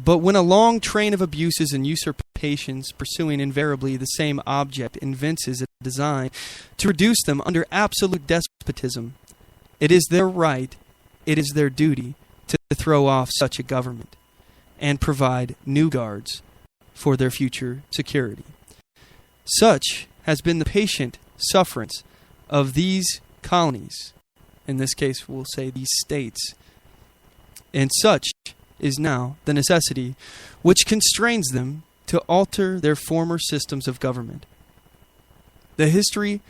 But when a long train of abuses and usurpations pursuing invariably the same object evinces a design to reduce them under absolute despotism, it is their right, it is their duty to throw off such a government and provide new guards for their future security. Such has been the patient sufferance of these colonies, in this case we'll say these states, and such is now the necessity which constrains them to alter their former systems of government. The history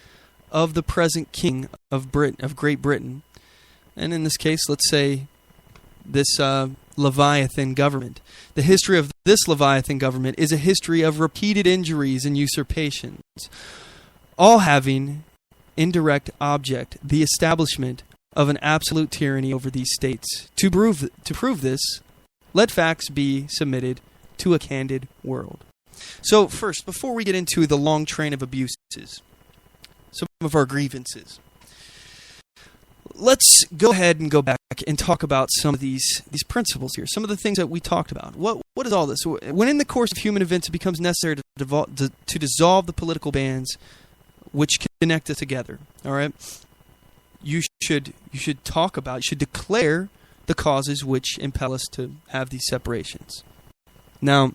of the present king of Great Britain, and in this case let's say this Leviathan government. The history of this Leviathan government is a history of repeated injuries and usurpations, all having indirect object the establishment of an absolute tyranny over these states. To prove this, let facts be submitted to a candid world. So first, before we get into the long train of abuses, some of our grievances, let's go ahead and go back and talk about some of these principles here, some of the things that we talked about. What is all this? When in the course of human events it becomes necessary to dissolve the political bands which connect us together, all right? You should declare the causes which impel us to have these separations. Now,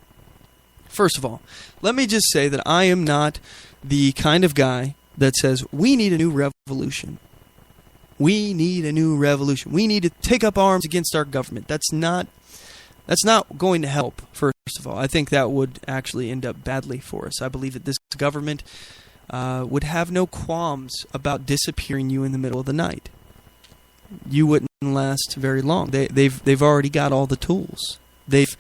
first of all, let me just say that I am not the kind of guy that says we need a new revolution. We need a new revolution. We need to take up arms against our government. That's not going to help, first of all. I think that would actually end up badly for us. I believe that this government would have no qualms about disappearing you in the middle of the night. You wouldn't last very long. They've already got all the tools. They've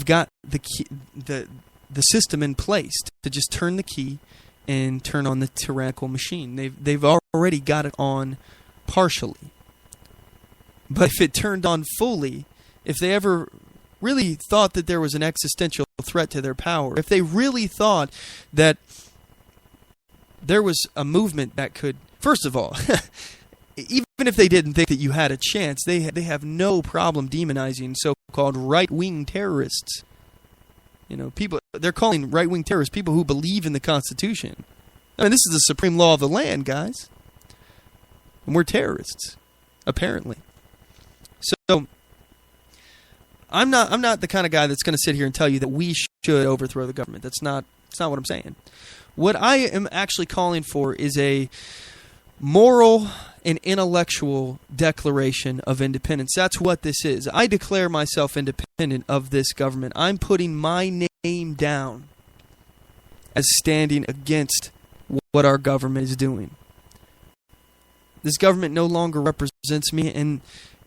got the key, the system in place to just turn the key and turn on the tyrannical machine. They've already got it on partially. But if it turned on fully, if they ever really thought that there was an existential threat to their power, if they really thought that there was a movement that could, first of all, even if they didn't think that you had a chance, they have no problem demonizing so-called right-wing terrorists. You know, people, they're calling right-wing terrorists people who believe in the Constitution. I mean, this is the supreme law of the land, guys. And we're terrorists, apparently. So, I'm not the kind of guy that's going to sit here and tell you that we should overthrow the government. That's not what I'm saying. What I am actually calling for is a moral and intellectual declaration of independence. That's what this is. I declare myself independent of this government. I'm putting my name down as standing against what our government is doing. This government no longer represents me, and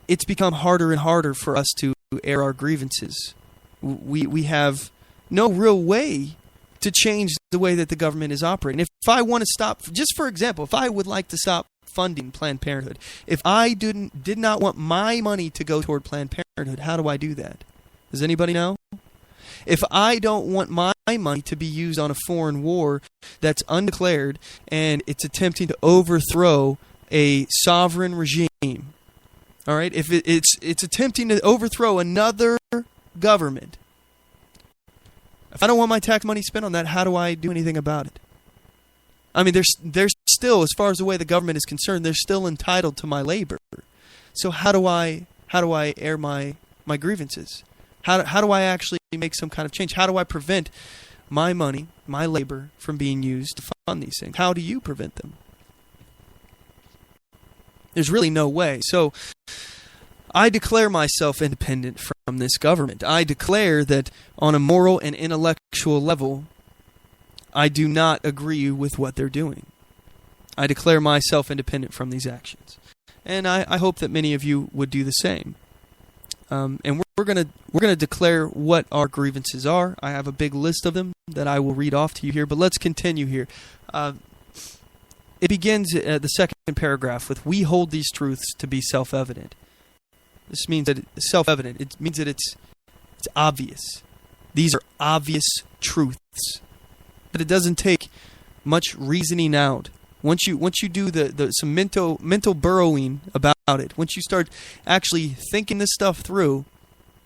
it's become harder and harder for us to air our grievances. We have no real way to change the way that the government is operating. If I want to stop, just for example, if I would like to stop funding Planned Parenthood, if I did not want my money to go toward Planned Parenthood, how do I do that? Does anybody know? If I don't want my money to be used on a foreign war that's undeclared and it's attempting to overthrow a sovereign regime, all right? If it's attempting to overthrow another government, if I don't want my tax money spent on that, how do I do anything about it? I mean, there's still, as far as the way the government is concerned, they're still entitled to my labor. So how do I air my grievances? How do I actually make some kind of change? How do I prevent my money, my labor, from being used to fund these things? How do you prevent them? There's really no way. So I declare myself independent from this government. I declare that on a moral and intellectual level, I do not agree with what they're doing. I declare myself independent from these actions. And I hope that many of you would do the same. And we're gonna declare what our grievances are. I have a big list of them that I will read off to you here, but let's continue here. It begins at the second paragraph with, "We hold these truths to be self-evident." This means that it's self-evident. It means that it's obvious. These are obvious truths. That it doesn't take much reasoning out. Once you do some mental burrowing about it, once you start actually thinking this stuff through,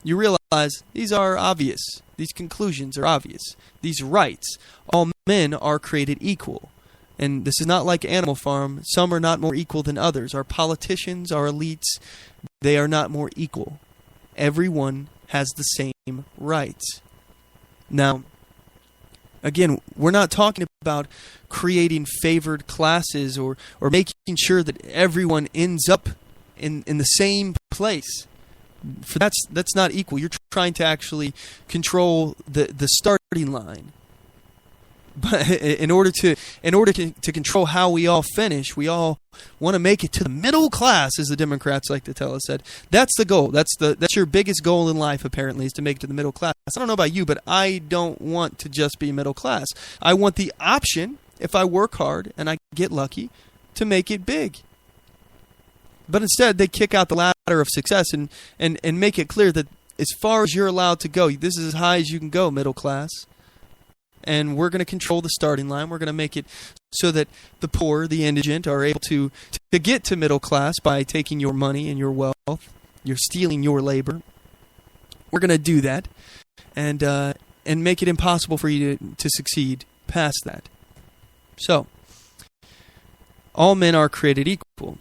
you realize these are obvious. These conclusions are obvious. These rights, all men are created equal. And this is not like Animal Farm. Some are not more equal than others. Our politicians, our elites, they are not more equal. Everyone has the same rights. Now, again, we're not talking about creating favored classes or making sure that everyone ends up in the same place. For that's not equal. You're trying to actually control the starting line. But in order to control how we all finish, we all want to make it to the middle class, as the Democrats like to tell us. That's the goal. That's your biggest goal in life, apparently, is to make it to the middle class. I don't know about you, but I don't want to just be middle class. I want the option, if I work hard and I get lucky, to make it big. But instead, they kick out the ladder of success and make it clear that as far as you're allowed to go, this is as high as you can go, middle class. and we're going to control the starting line. We're going to make it so that the poor, the indigent, are able to get to middle class by taking your money and your wealth. You're stealing your labor. We're going to do that and make it impossible for you to succeed past that. So, all men are created equal.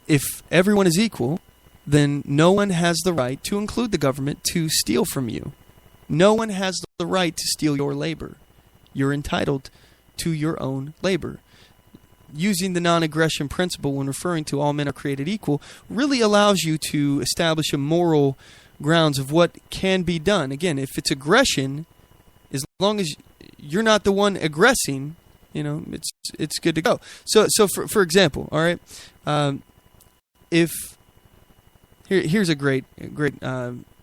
If everyone is equal, then no one has the right, to include the government, to steal from you. No one has the right to steal your labor. You're entitled to your own labor. Using the non-aggression principle when referring to all men are created equal really allows you to establish a moral grounds of what can be done. Again, if it's aggression, as long as you're not the one aggressing, it's good to go. So for example, all right, here's a great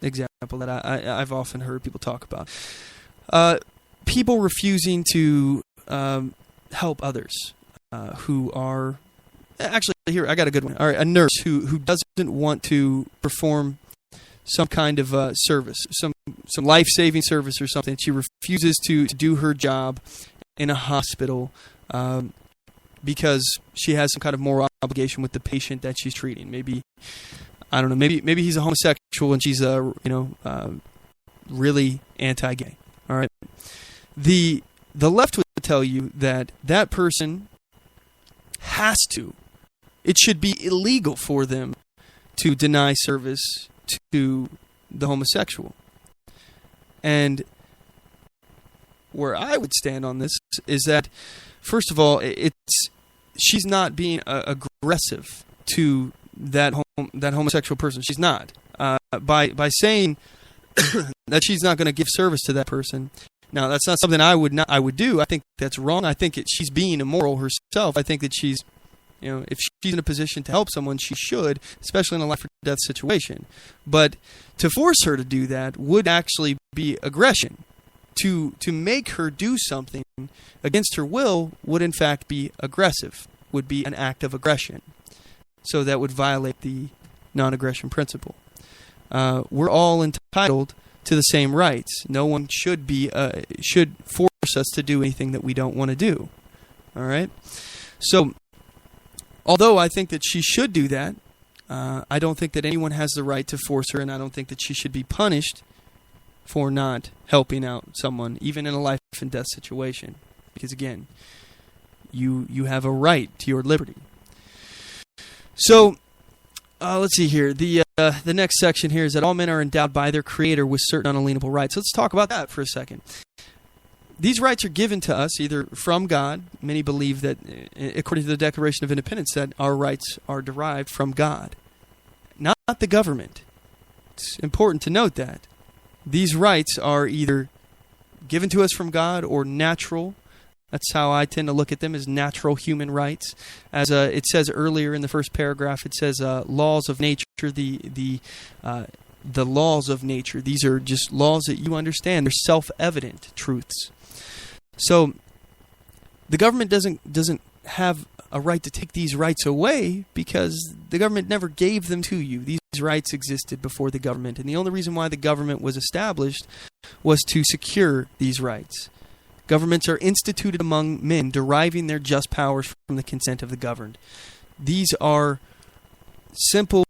example that I've often heard people talk about. People refusing to help others who are actually here. I got a good one. All right, a nurse who doesn't want to perform some kind of service, some life-saving service or something. She refuses to do her job in a hospital because she has some kind of moral obligation with the patient that she's treating. Maybe, I don't know, maybe he's a homosexual and she's really anti-gay. All right. The left would tell you that person has to. It should be illegal for them to deny service to the homosexual. And where I would stand on this is that, first of all, she's not being aggressive to that homosexual person. She's not. By saying that she's not going to give service to that person. Now, that's not something I would do. I think that's wrong. I think she's being immoral herself. I think that she's, if she's in a position to help someone, she should, especially in a life or death situation. But to force her to do that would actually be aggression. To make her do something against her will would in fact be aggressive, would be an act of aggression. So that would violate the non-aggression principle. We're all entitled to the same rights. No one should force us to do anything that we don't want to do. All right? So, although I think that she should do that, I don't think that anyone has the right to force her, and I don't think that she should be punished for not helping out someone, even in a life and death situation. Because again, you have a right to your liberty. So, let's see here. The next section here is that all men are endowed by their Creator with certain unalienable rights. Let's talk about that for a second. These rights are given to us either from God. Many believe that, according to the Declaration of Independence, that our rights are derived from God, not the government. It's important to note that. These rights are either given to us from God or natural. That's how I tend to look at them, as natural human rights. As it says earlier in the first paragraph, it says laws of nature, the laws of nature. These are just laws that you understand. They're self-evident truths. So the government doesn't have a right to take these rights away because the government never gave them to you. These rights existed before the government, and the only reason why the government was established was to secure these rights. Governments are instituted among men, deriving their just powers from the consent of the governed. These are simple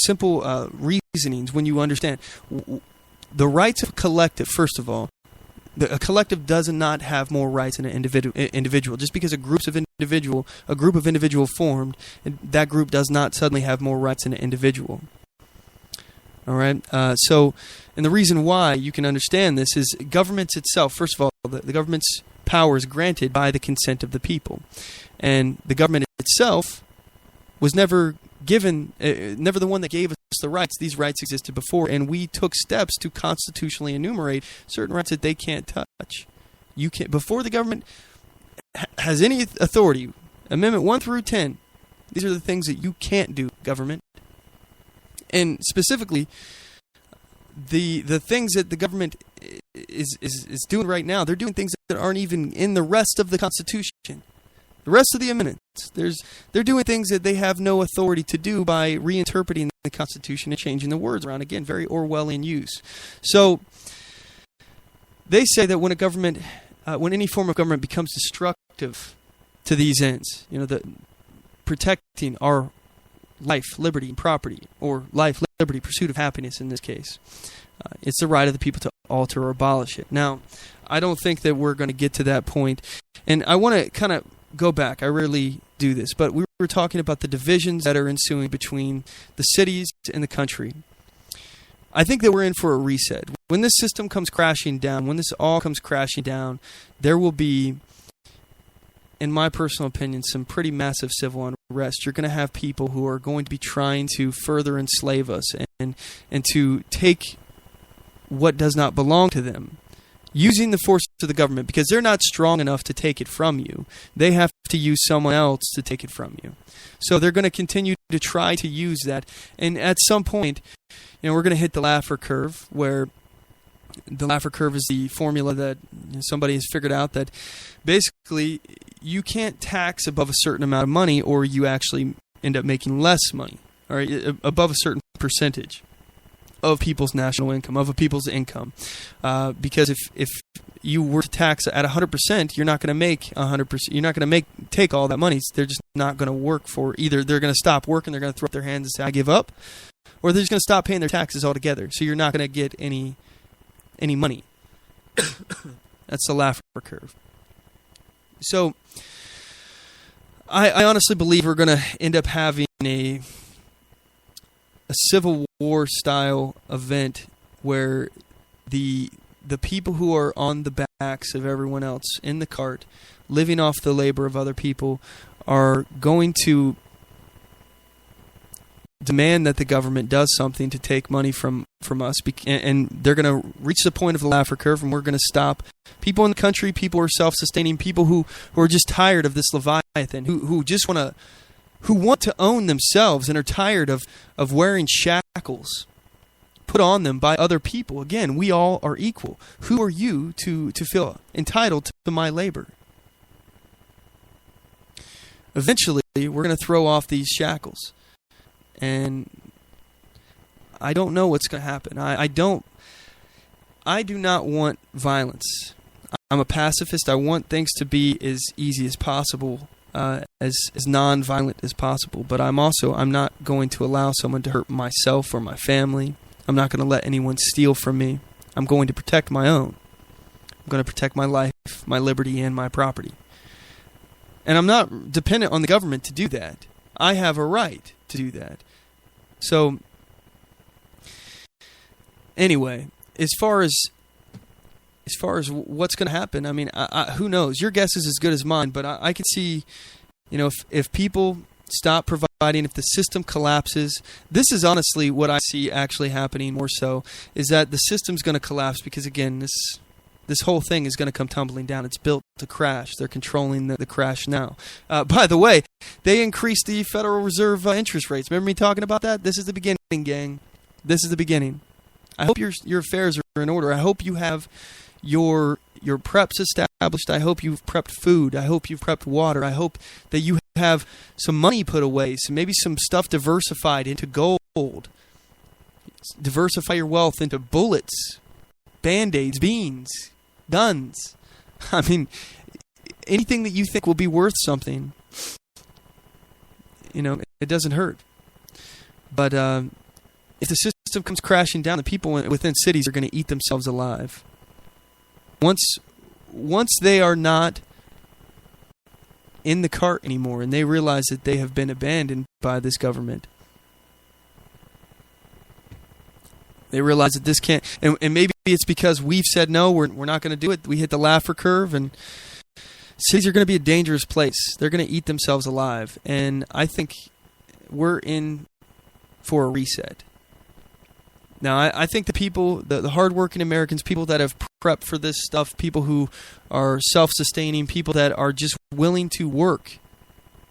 reasonings when you understand the rights of a collective. First of all, a collective does not have more rights than an individual. Just because a group of individual formed, that group does not suddenly have more rights than an individual. All right. And the reason why you can understand this is governments itself. First of all, the government's power is granted by the consent of the people, and the government itself was never the one that gave us the rights. These rights existed before, and we took steps to constitutionally enumerate certain rights that they can't touch. You can't, before the government has any authority. Amendment 1 through 10. These are the things that you can't do, government. And specifically, the things that the government is doing right now, they're doing things that aren't even in the rest of the Constitution. The rest of the amendments, they're doing things that they have no authority to do by reinterpreting the Constitution and changing the words around. Again, very Orwellian use. So, they say that when a government, when any form of government becomes destructive to these ends, protecting our life, liberty, and property, or life, liberty, pursuit of happiness in this case, it's the right of the people to alter or abolish it. Now, I don't think that we're going to get to that point, and I want to kind of go back. I rarely do this, but we were talking about the divisions that are ensuing between the cities and the country. I think that we're in for a reset. When this system comes crashing down, when this all comes crashing down, there will be, in my personal opinion, some pretty massive civil unrest. You're going to have people who are going to be trying to further enslave us and to take what does not belong to them, using the force of the government, because they're not strong enough to take it from you. They have to use someone else to take it from you. So they're going to continue to try to use that. And at some point, we're going to hit the Laffer curve, where the Laffer curve is the formula that somebody has figured out that basically you can't tax above a certain amount of money, or you actually end up making less money, all right, above a certain percentage of people's national income, of a people's income. Because if you were to tax at 100%, you're not going to make 100%. You're not going to take all that money. They're just not going to work for either. They're going to stop working. They're going to throw up their hands and say, "I give up," or they're just going to stop paying their taxes altogether. So you're not going to get any money. That's the Laffer curve. So I honestly believe we're going to end up having a Civil War style event where the people who are on the backs of everyone else in the cart, living off the labor of other people, are going to demand that the government does something to take money from us, and they're going to reach the point of the Laffer curve, and we're going to stop people in the country, people who are self-sustaining, people who are just tired of this Leviathan, who just want to own themselves and are tired of wearing shackles put on them by other people. Again, we all are equal. Who are you to feel entitled to my labor? Eventually, we're going to throw off these shackles. And I don't know what's going to happen. I do not want violence. I'm a pacifist. I want things to be as easy as possible, as non-violent as possible. But I'm not going to allow someone to hurt myself or my family. I'm not going to let anyone steal from me. I'm going to protect my own. I'm going to protect my life, my liberty, and my property. And I'm not dependent on the government to do that. I have a right to do that. So, anyway, as far as what's going to happen, I mean, who knows? Your guess is as good as mine, but I can see, if people stop providing, if the system collapses, this is honestly what I see actually happening more so, is that the system's going to collapse because, again, this whole thing is going to come tumbling down. It's built to crash. They're controlling the crash now. By the way, they increased the Federal Reserve interest rates. Remember me talking about that? This is the beginning, gang. This is the beginning. I hope your affairs are in order. I hope you have your preps established. I hope you've prepped food. I hope you've prepped water. I hope that you have some money put away, maybe some stuff diversified into gold. Diversify your wealth into bullets, Band-Aids, beans, guns. I mean, anything that you think will be worth something, it doesn't hurt. But if the system comes crashing down, the people within cities are going to eat themselves alive. Once they are not in the cart anymore and they realize that they have been abandoned by this government, they realize that this can't, and maybe it's because we've said no, we're not going to do it. We hit the Laffer curve, and cities are going to be a dangerous place. They're going to eat themselves alive, and I think we're in for a reset. Now, I think the people, the hardworking Americans, people that have prepped for this stuff, people who are self-sustaining, people that are just willing to work,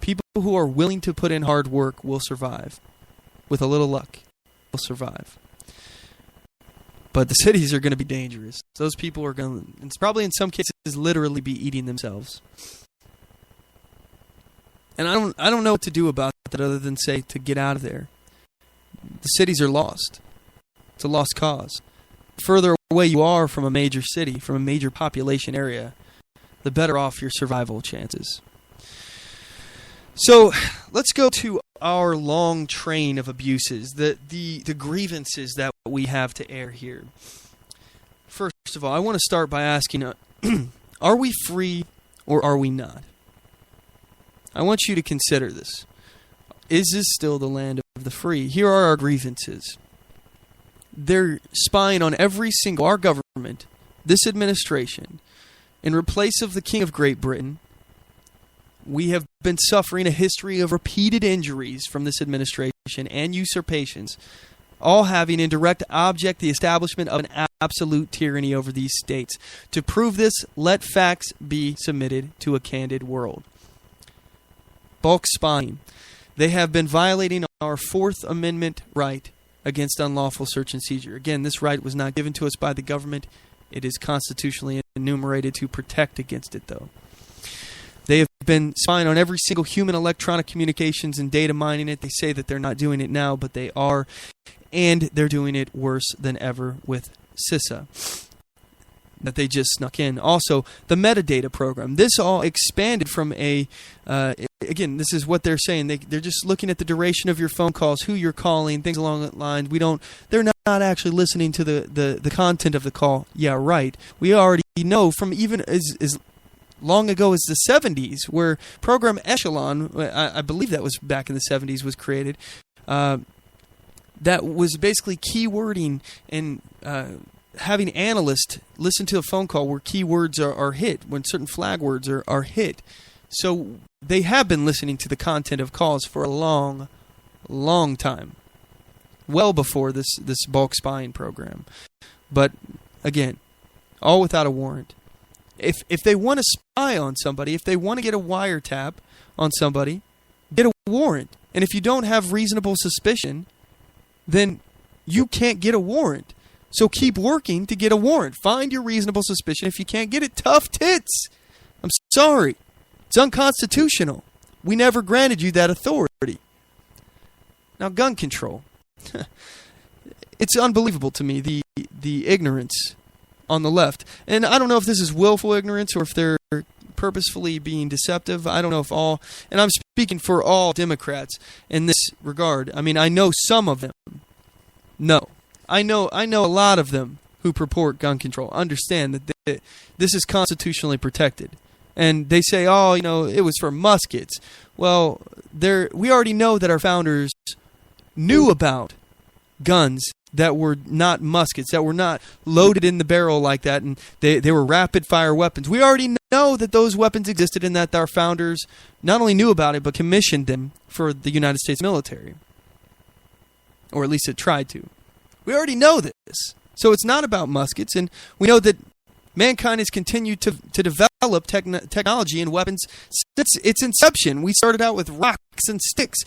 people who are willing to put in hard work will survive. With a little luck, will survive. But the cities are going to be dangerous. Those people are going to, it's probably in some cases, literally be eating themselves. And I don't know what to do about that other than say to get out of there. The cities are lost. It's a lost cause. further away you are from a major city, from a major population area, the better off your survival chances. So let's go to our long train of abuses, the grievances that we have to air here. First of all, I want to start by asking, are we free or are we not? I want you to consider this. Is this still the land of the free? Here are our grievances. They're spying on our government, this administration. In replace of the King of Great Britain, we have been suffering a history of repeated injuries from this administration and usurpations, all having in direct object the establishment of an absolute tyranny over these states. To prove this, let facts be submitted to a candid world. Bulk spying. They have been violating our Fourth Amendment right against unlawful search and seizure. Again, this right was not given to us by the government. It is constitutionally enumerated to protect against it, though. They have been spying on every single human electronic communications and data mining it. They say that they're not doing it now, but they are. And they're doing it worse than ever with CISA that they just snuck in. Also, the metadata program. This all expanded from again, this is what they're saying. They're just looking at the duration of your phone calls, who you're calling, things along that line. They're not actually listening to the content of the call. Yeah, right. We already know from even as long ago as the 70s, where Program Echelon, I believe that was back in the 70s, was created. That was basically keywording and having analysts listen to a phone call where keywords are hit, when certain flag words are hit. So they have been listening to the content of calls for a long, long time, well before this bulk spying program. But again, all without a warrant. If they want to spy on somebody, if they want to get a wiretap on somebody, get a warrant. And if you don't have reasonable suspicion, then you can't get a warrant. So keep working to get a warrant. Find your reasonable suspicion. If you can't get it, tough tits. I'm sorry. It's unconstitutional. We never granted you that authority. Now, gun control. It's unbelievable to me, the ignorance on the left. And I don't know if this is willful ignorance or if they're purposefully being deceptive. I don't know if all, and I'm speaking for all Democrats in this regard. I mean, I know some of them. No. I know a lot of them who purport gun control understand that this is constitutionally protected. And they say, oh, it was for muskets. Well, we already know that our founders knew about guns that were not muskets, that were not loaded in the barrel like that, and they were rapid-fire weapons. We already know that those weapons existed and that our founders not only knew about it, but commissioned them for the United States military. Or at least it tried to. We already know this. So it's not about muskets, and we know that mankind has continued to develop technology and weapons since its inception. We started out with rocks and sticks.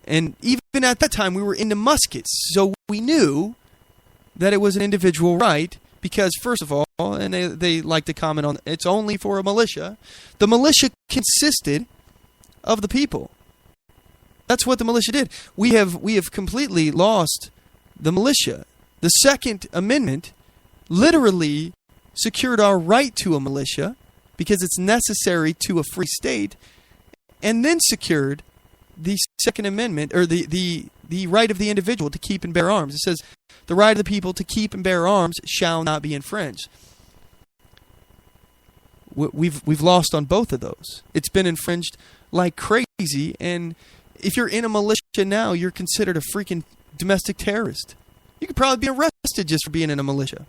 And even at that time, we were into muskets. So we knew that it was an individual right because, first of all, and they like to comment on, it's only for a militia. The militia consisted of the people. That's what the militia did. We have completely lost the militia. The Second Amendment literally secured our right to a militia because it's necessary to a free state, and then secured the Second Amendment, or the right of the individual to keep and bear arms. It says, the right of the people to keep and bear arms shall not be infringed. We've lost on both of those. It's been infringed like crazy, and if you're in a militia now, you're considered a freaking domestic terrorist. You could probably be arrested just for being in a militia.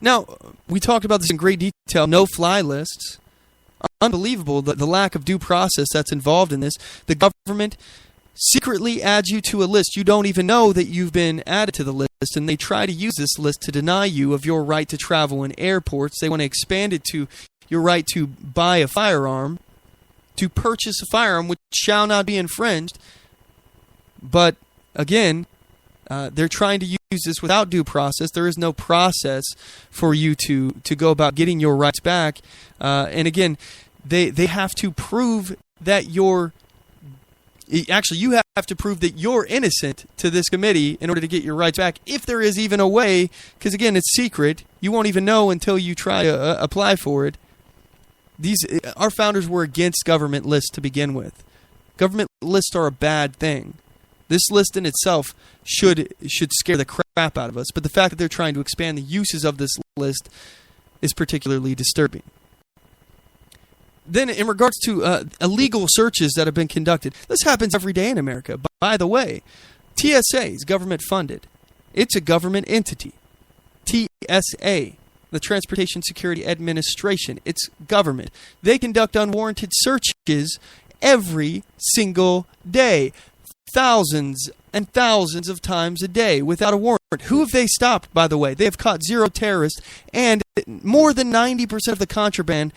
Now, we talked about this in great detail, no-fly lists. Unbelievable, the lack of due process that's involved in this. The government secretly adds you to a list. You don't even know that you've been added to the list, and they try to use this list to deny you of your right to travel in airports. They want to expand it to your right to buy a firearm, to purchase a firearm, which shall not be infringed. But, again, they're trying to use this without due process. There is no process for you to go about getting your rights back. And again, they have to prove that you're Actually, you have to prove that you're innocent to this committee in order to get your rights back, if there is even a way, because, again, it's secret. You won't even know until you try to apply for it. Our founders were against government lists to begin with. Government lists are a bad thing. This list in itself should scare the crap out of us, but the fact that they're trying to expand the uses of this list is particularly disturbing. Then in regards to illegal searches that have been conducted, this happens every day in America. By the way, TSA is government funded. It's a government entity. TSA, the Transportation Security Administration, it's government. They conduct unwarranted searches every single day. Thousands and thousands of times a day without a warrant. Who have they stopped, by the way? They have caught 0 terrorists, and more than 90% of the contraband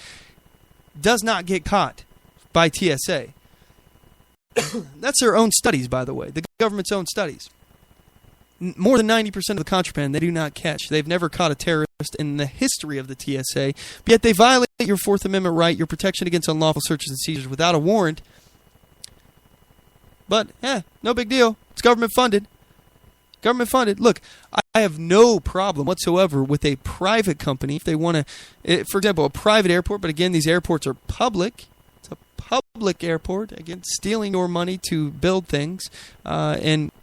does not get caught by TSA. That's their own studies, by the way, the government's own studies. More than 90% of the contraband they do not catch. They've never caught a terrorist in the history of the TSA, but yet they violate your Fourth Amendment right, your protection against unlawful searches and seizures without a warrant. But, no big deal. It's government funded. Government funded. Look, I have no problem whatsoever with a private company if they want to, for example, a private airport. But again, these airports are public. It's a public airport. Again, stealing your money to build things, and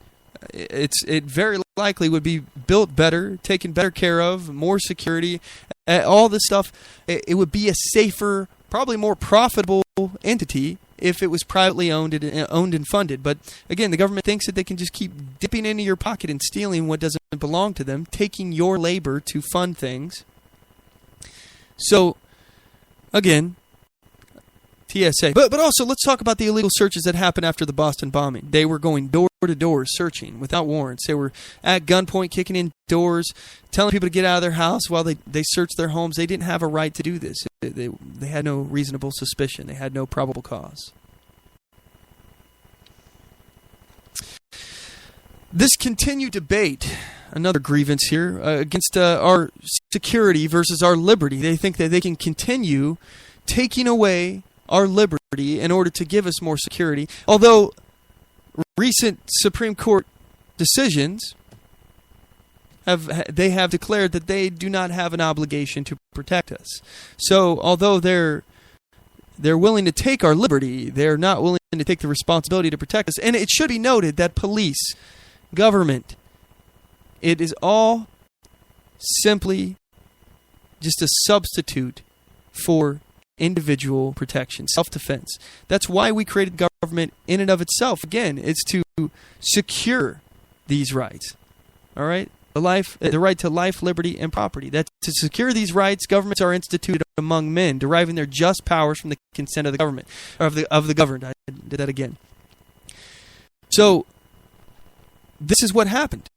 it very likely would be built better, taken better care of, more security, all this stuff. It would be a safer, probably more profitable entity if it was privately owned and funded. But again, the government thinks that they can just keep dipping into your pocket and stealing what doesn't belong to them, taking your labor to fund things. So, again, TSA. But also, let's talk about the illegal searches that happened after the Boston bombing. They were going door to door searching without warrants. They were at gunpoint kicking in doors, telling people to get out of their house while they searched their homes. They didn't have a right to do this. They had no reasonable suspicion. They had no probable cause. This continued debate, another grievance here, against our security versus our liberty. They think that they can continue taking away our liberty in order to give us more security. Although recent Supreme Court decisions have declared that they do not have an obligation to protect us. So although they're willing to take our liberty, they're not willing to take the responsibility to protect us. And it should be noted that police, government, it is all simply just a substitute for individual protection, self-defense. That's why we created government in and of itself. Again, it's to secure these rights. All right? The right to life, liberty, and property. That to secure these rights, governments are instituted among men, deriving their just powers from the consent of the government, or of the governed. I did that again. So, this is what happened.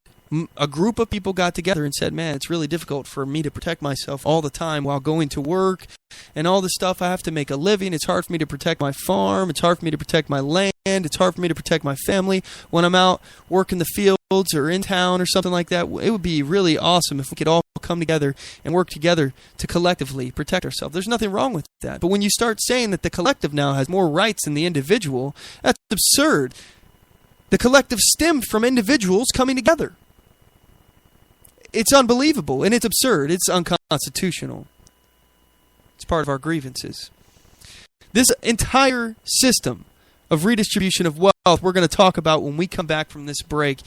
A group of people got together and said, man, it's really difficult for me to protect myself all the time while going to work and all this stuff. I have to make a living. It's hard for me to protect my farm. It's hard for me to protect my land. It's hard for me to protect my family when I'm out working the fields or in town or something like that. It would be really awesome if we could all come together and work together to collectively protect ourselves. There's nothing wrong with that. But when you start saying that the collective now has more rights than the individual, that's absurd. The collective stemmed from individuals coming together. It's unbelievable, and it's absurd. It's unconstitutional. It's part of our grievances. This entire system of redistribution of wealth we're going to talk about when we come back from this break.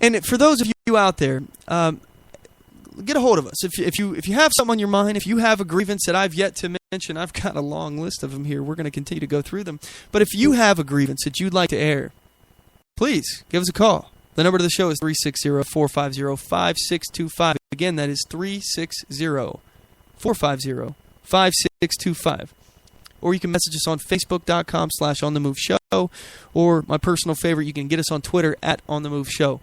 And for those of you out there, get a hold of us. If you have something on your mind, if you have a grievance that I've yet to mention, I've got a long list of them here. We're going to continue to go through them. But if you have a grievance that you'd like to air, please give us a call. The number to the show is 360-450-5625. Again, that is 360-450-5625. Or you can message us on Facebook.com/OnTheMoveShow. Or my personal favorite, you can get us on Twitter @OnTheMoveShow.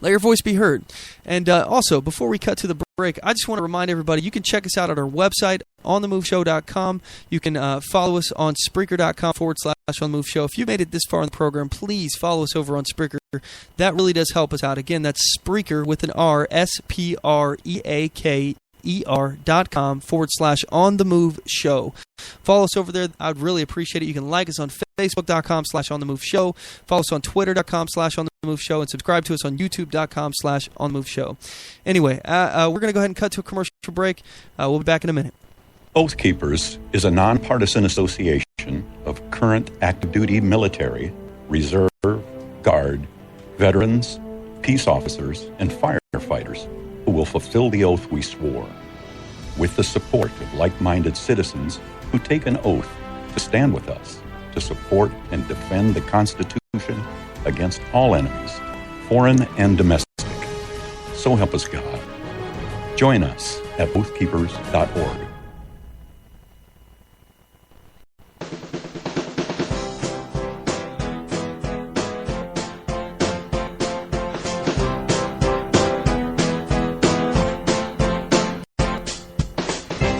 Let your voice be heard. And also, before we cut to the break, I just want to remind everybody, you can check us out at our website, OnTheMoveShow.com. You can follow us on Spreaker.com/OnTheMoveShow. If you made it this far in the program, please follow us over on Spreaker. That really does help us out. Again, that's Spreaker with an R, Spreaker. MackWorley.com/OnTheMoveShow. Follow us over there. I'd really appreciate it. You can like us on Facebook.com/OnTheMoveShow. Follow us on Twitter.com/OnTheMoveShow. And subscribe to us on YouTube.com/OnTheMoveShow. Anyway, we're going to go ahead and cut to a commercial break. We'll be back in a minute. Oath Keepers is a nonpartisan association of current active duty military, reserve, guard, veterans, peace officers, and firefighters who will fulfill the oath we swore, with the support of like-minded citizens who take an oath to stand with us, to support and defend the Constitution against all enemies, foreign and domestic. So help us God. Join us at oathkeepers.org.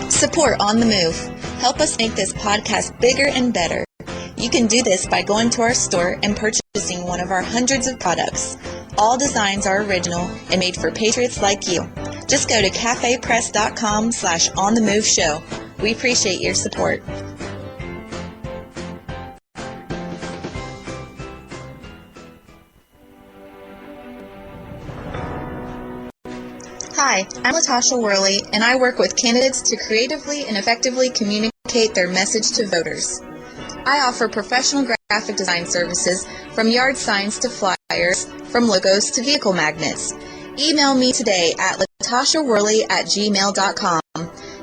Support On The Move. Help us make this podcast bigger and better. You can do this by going to our store and purchasing one of our hundreds of products. All designs are original and made for patriots like you. Just go to cafepress.com/OnTheMoveShow. We appreciate your support. Hi, I'm Latasha Worley, and I work with candidates to creatively and effectively communicate their message to voters. I offer professional graphic design services from yard signs to flyers, from logos to vehicle magnets. Email me today at latashaworley@gmail.com.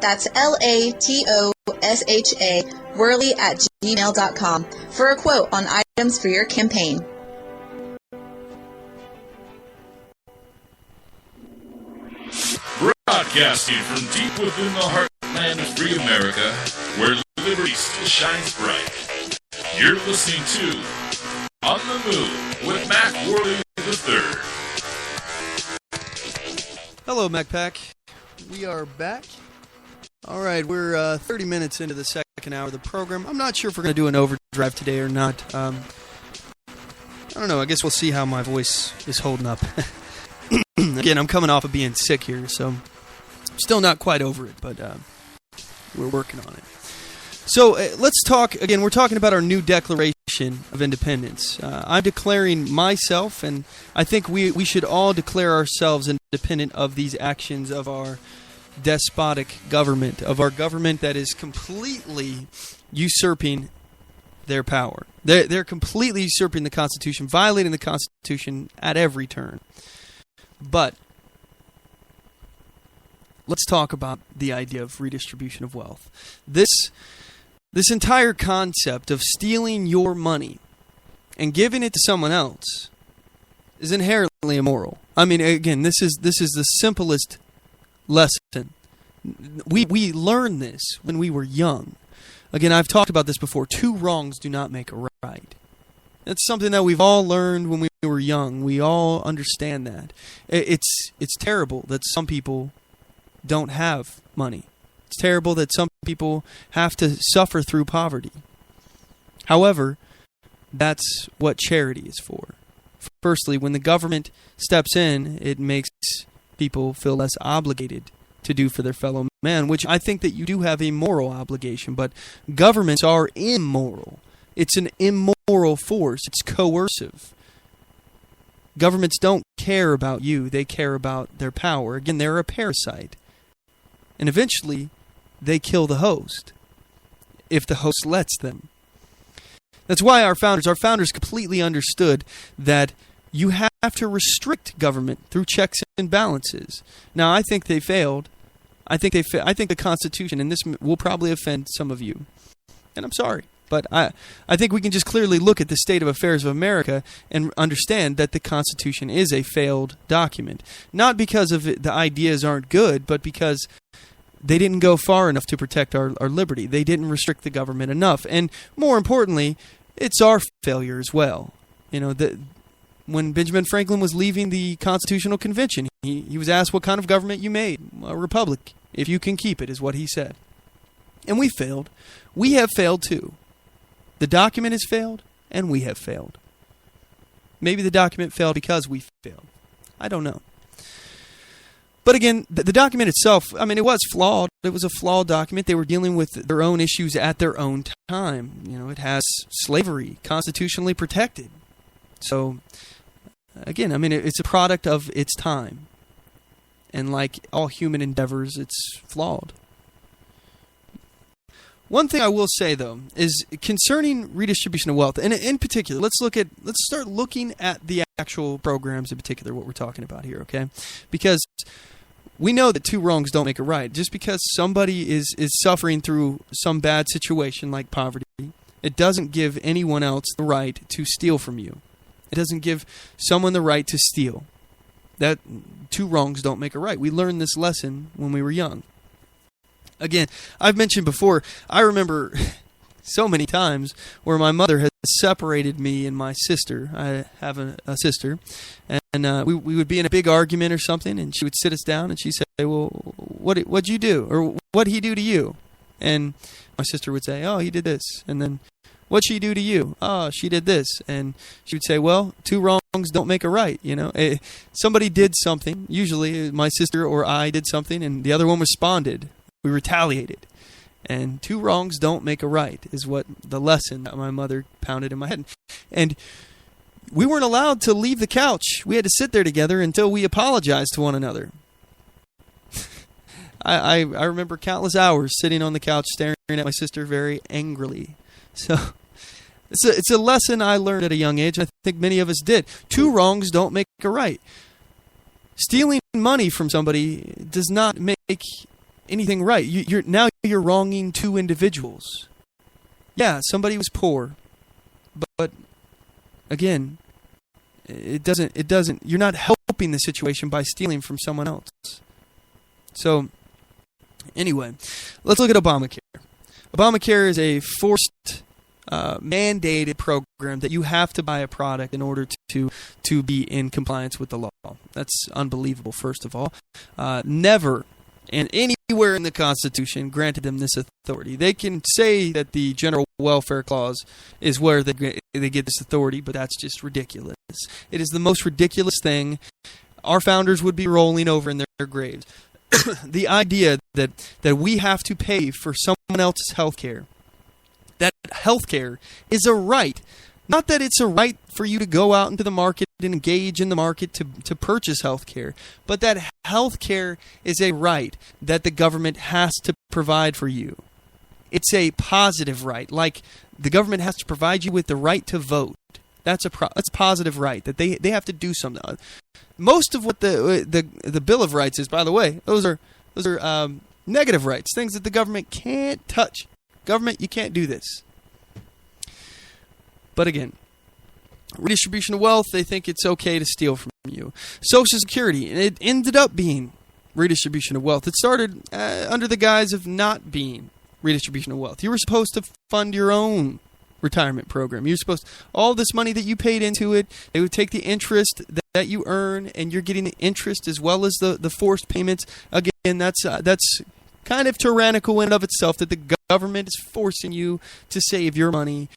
That's LATOSHA Worley@gmail.com for a quote on items for your campaign. Broadcasting from deep within the heartland of free America, where liberty still shines bright. You're listening to On the Move with Mack Worley III. Hello, MacPack. We are back. All right, we're 30 minutes into the second hour of the program. I'm not sure if we're going to do an overdrive today or not. I don't know. I guess we'll see how my voice is holding up. Again, I'm coming off of being sick here, so I'm still not quite over it, but we're working on it. So let's talk, again, we're talking about our new Declaration of Independence. I'm declaring myself, and I think we should all declare ourselves independent of these actions of our despotic government, of our government that is completely usurping their power. They're completely usurping the Constitution, violating the Constitution at every turn. But let's talk about the idea of redistribution of wealth. This entire concept of stealing your money and giving it to someone else is inherently immoral. I mean, again, this is the simplest lesson. We learned this when we were young. Again, I've talked about this before. 2 wrongs do not make a right. It's something that we've all learned when we were young. We all understand that. It's terrible that some people don't have money. It's terrible that some people have to suffer through poverty. However, that's what charity is for. Firstly, when the government steps in, it makes people feel less obligated to do for their fellow man, which I think that you do have a moral obligation, but governments are immoral. It's an immoral force. It's coercive. Governments don't care about you. They care about their power. Again, they're a parasite. And eventually, they kill the host, if the host lets them. That's why our founders completely understood that you have to restrict government through checks and balances. Now, I think they failed. I think the Constitution, and this will probably offend some of you, and I'm sorry. But I think we can just clearly look at the state of affairs of America and understand that the Constitution is a failed document. Not because of the ideas aren't good, but because they didn't go far enough to protect our liberty. They didn't restrict the government enough. And more importantly, it's our failure as well. You know, when Benjamin Franklin was leaving the Constitutional Convention, he was asked what kind of government you made. A republic, if you can keep it, is what he said. And we failed. We have failed too. The document has failed, and we have failed. Maybe the document failed because we failed. I don't know. But again, the document itself, I mean, it was flawed. It was a flawed document. They were dealing with their own issues at their own time. You know, it has slavery constitutionally protected. So, again, I mean, it's a product of its time. And like all human endeavors, it's flawed. One thing I will say, though, is concerning redistribution of wealth, and in particular, let's start looking at the actual programs in particular, what we're talking about here, okay? Because we know that two wrongs don't make a right. Just because somebody is suffering through some bad situation like poverty, it doesn't give anyone else the right to steal from you. It doesn't give someone the right to steal. That two wrongs don't make a right. We learned this lesson when we were young. Again, I've mentioned before, I remember so many times where my mother has separated me and my sister. I have a sister, and we would be in a big argument or something, and she would sit us down and she'd say, well, what'd you do? Or what'd he do to you? And my sister would say, oh, he did this. And then, what'd she do to you? Oh, she did this. And she would say, well, two wrongs don't make a right. You know, somebody did something, usually my sister or I did something, and the other one responded. We retaliated. And two wrongs don't make a right is what the lesson that my mother pounded in my head. And we weren't allowed to leave the couch. We had to sit there together until we apologized to one another. I remember countless hours sitting on the couch staring at my sister very angrily. So it's a lesson I learned at a young age. I think many of us did. Two wrongs don't make a right. Stealing money from somebody does not make anything right. You're wronging two individuals. Yeah, somebody was poor, but again, it doesn't. You're not helping the situation by stealing from someone else. So, anyway, let's look at Obamacare. Obamacare is a forced, mandated program that you have to buy a product in order to be in compliance with the law. That's unbelievable. First of all, never. And anywhere in the Constitution granted them this authority. They can say that the General Welfare Clause is where they get this authority, but that's just ridiculous. It is the most ridiculous thing. Our founders would be rolling over in their graves. The idea that we have to pay for someone else's health care, that health care is a right. Not that it's a right for you to go out into the market and engage in the market to purchase health care, but that health care is a right that the government has to provide for you. It's a positive right, like the government has to provide you with the right to vote. That's a positive right, that they have to do something. Most of what the Bill of Rights is, by the way, those are negative rights, things that the government can't touch. Government, you can't do this. But again, redistribution of wealth, they think it's okay to steal from you. Social Security, it ended up being redistribution of wealth. It started under the guise of not being redistribution of wealth. You were supposed to fund your own retirement program. You're supposed all this money that you paid into it, they would take the interest that you earn, and you're getting the interest as well as the forced payments. Again, that's kind of tyrannical in and of itself, that the government is forcing you to save your money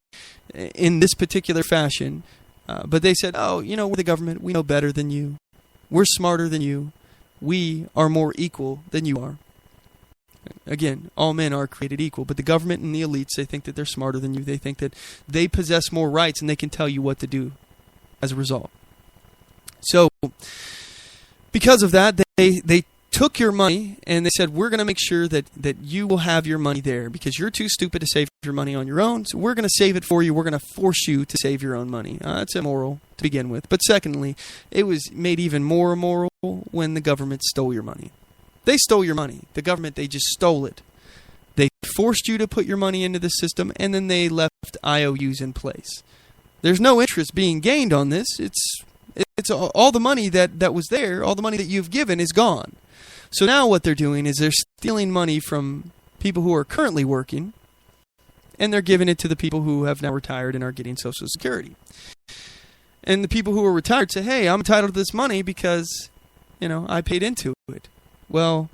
in this particular fashion. But they said, oh, we're the government. We know better than you. We're smarter than you. We are more equal than you are. Again, all men are created equal, but the government and the elites, they think that they're smarter than you. They think that they possess more rights and they can tell you what to do as a result. So, because of that, they took your money and they said, we're going to make sure that you will have your money there because you're too stupid to save your money on your own. So we're going to save it for you. We're going to force you to save your own money. That's immoral to begin with. But secondly, it was made even more immoral when the government stole your money. They stole your money. The government, they just stole it. They forced you to put your money into the system, and then they left IOUs in place. There's no interest being gained on this. It's all the money that was there, all the money that you've given is gone. So now what they're doing is they're stealing money from people who are currently working, and they're giving it to the people who have now retired and are getting Social Security. And the people who are retired say, hey, I'm entitled to this money because, I paid into it. Well,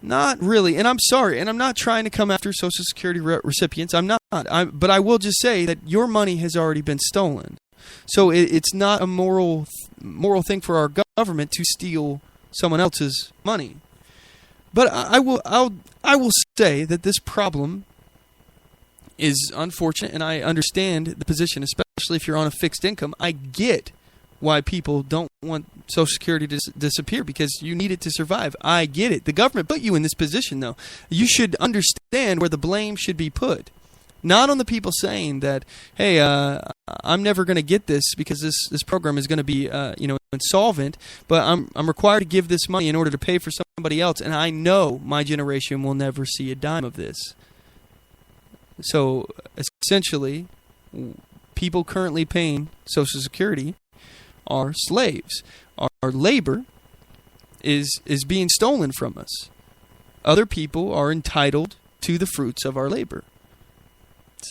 not really. And I'm sorry, and I'm not trying to come after Social Security recipients. I'm not. But I will just say that your money has already been stolen. So it's not a moral thing for our government to steal someone else's money. But I will say that this problem is unfortunate, and I understand the position, especially if you're on a fixed income. I get why people don't want Social Security to disappear, because you need it to survive. I get it. The government put you in this position, though. You should understand where the blame should be put. Not on the people saying that, hey, I'm never going to get this because this program is going to be insolvent, but I'm required to give this money in order to pay for somebody else, and I know my generation will never see a dime of this. So essentially, people currently paying Social Security are slaves. Our labor is being stolen from us. Other people are entitled to the fruits of our labor.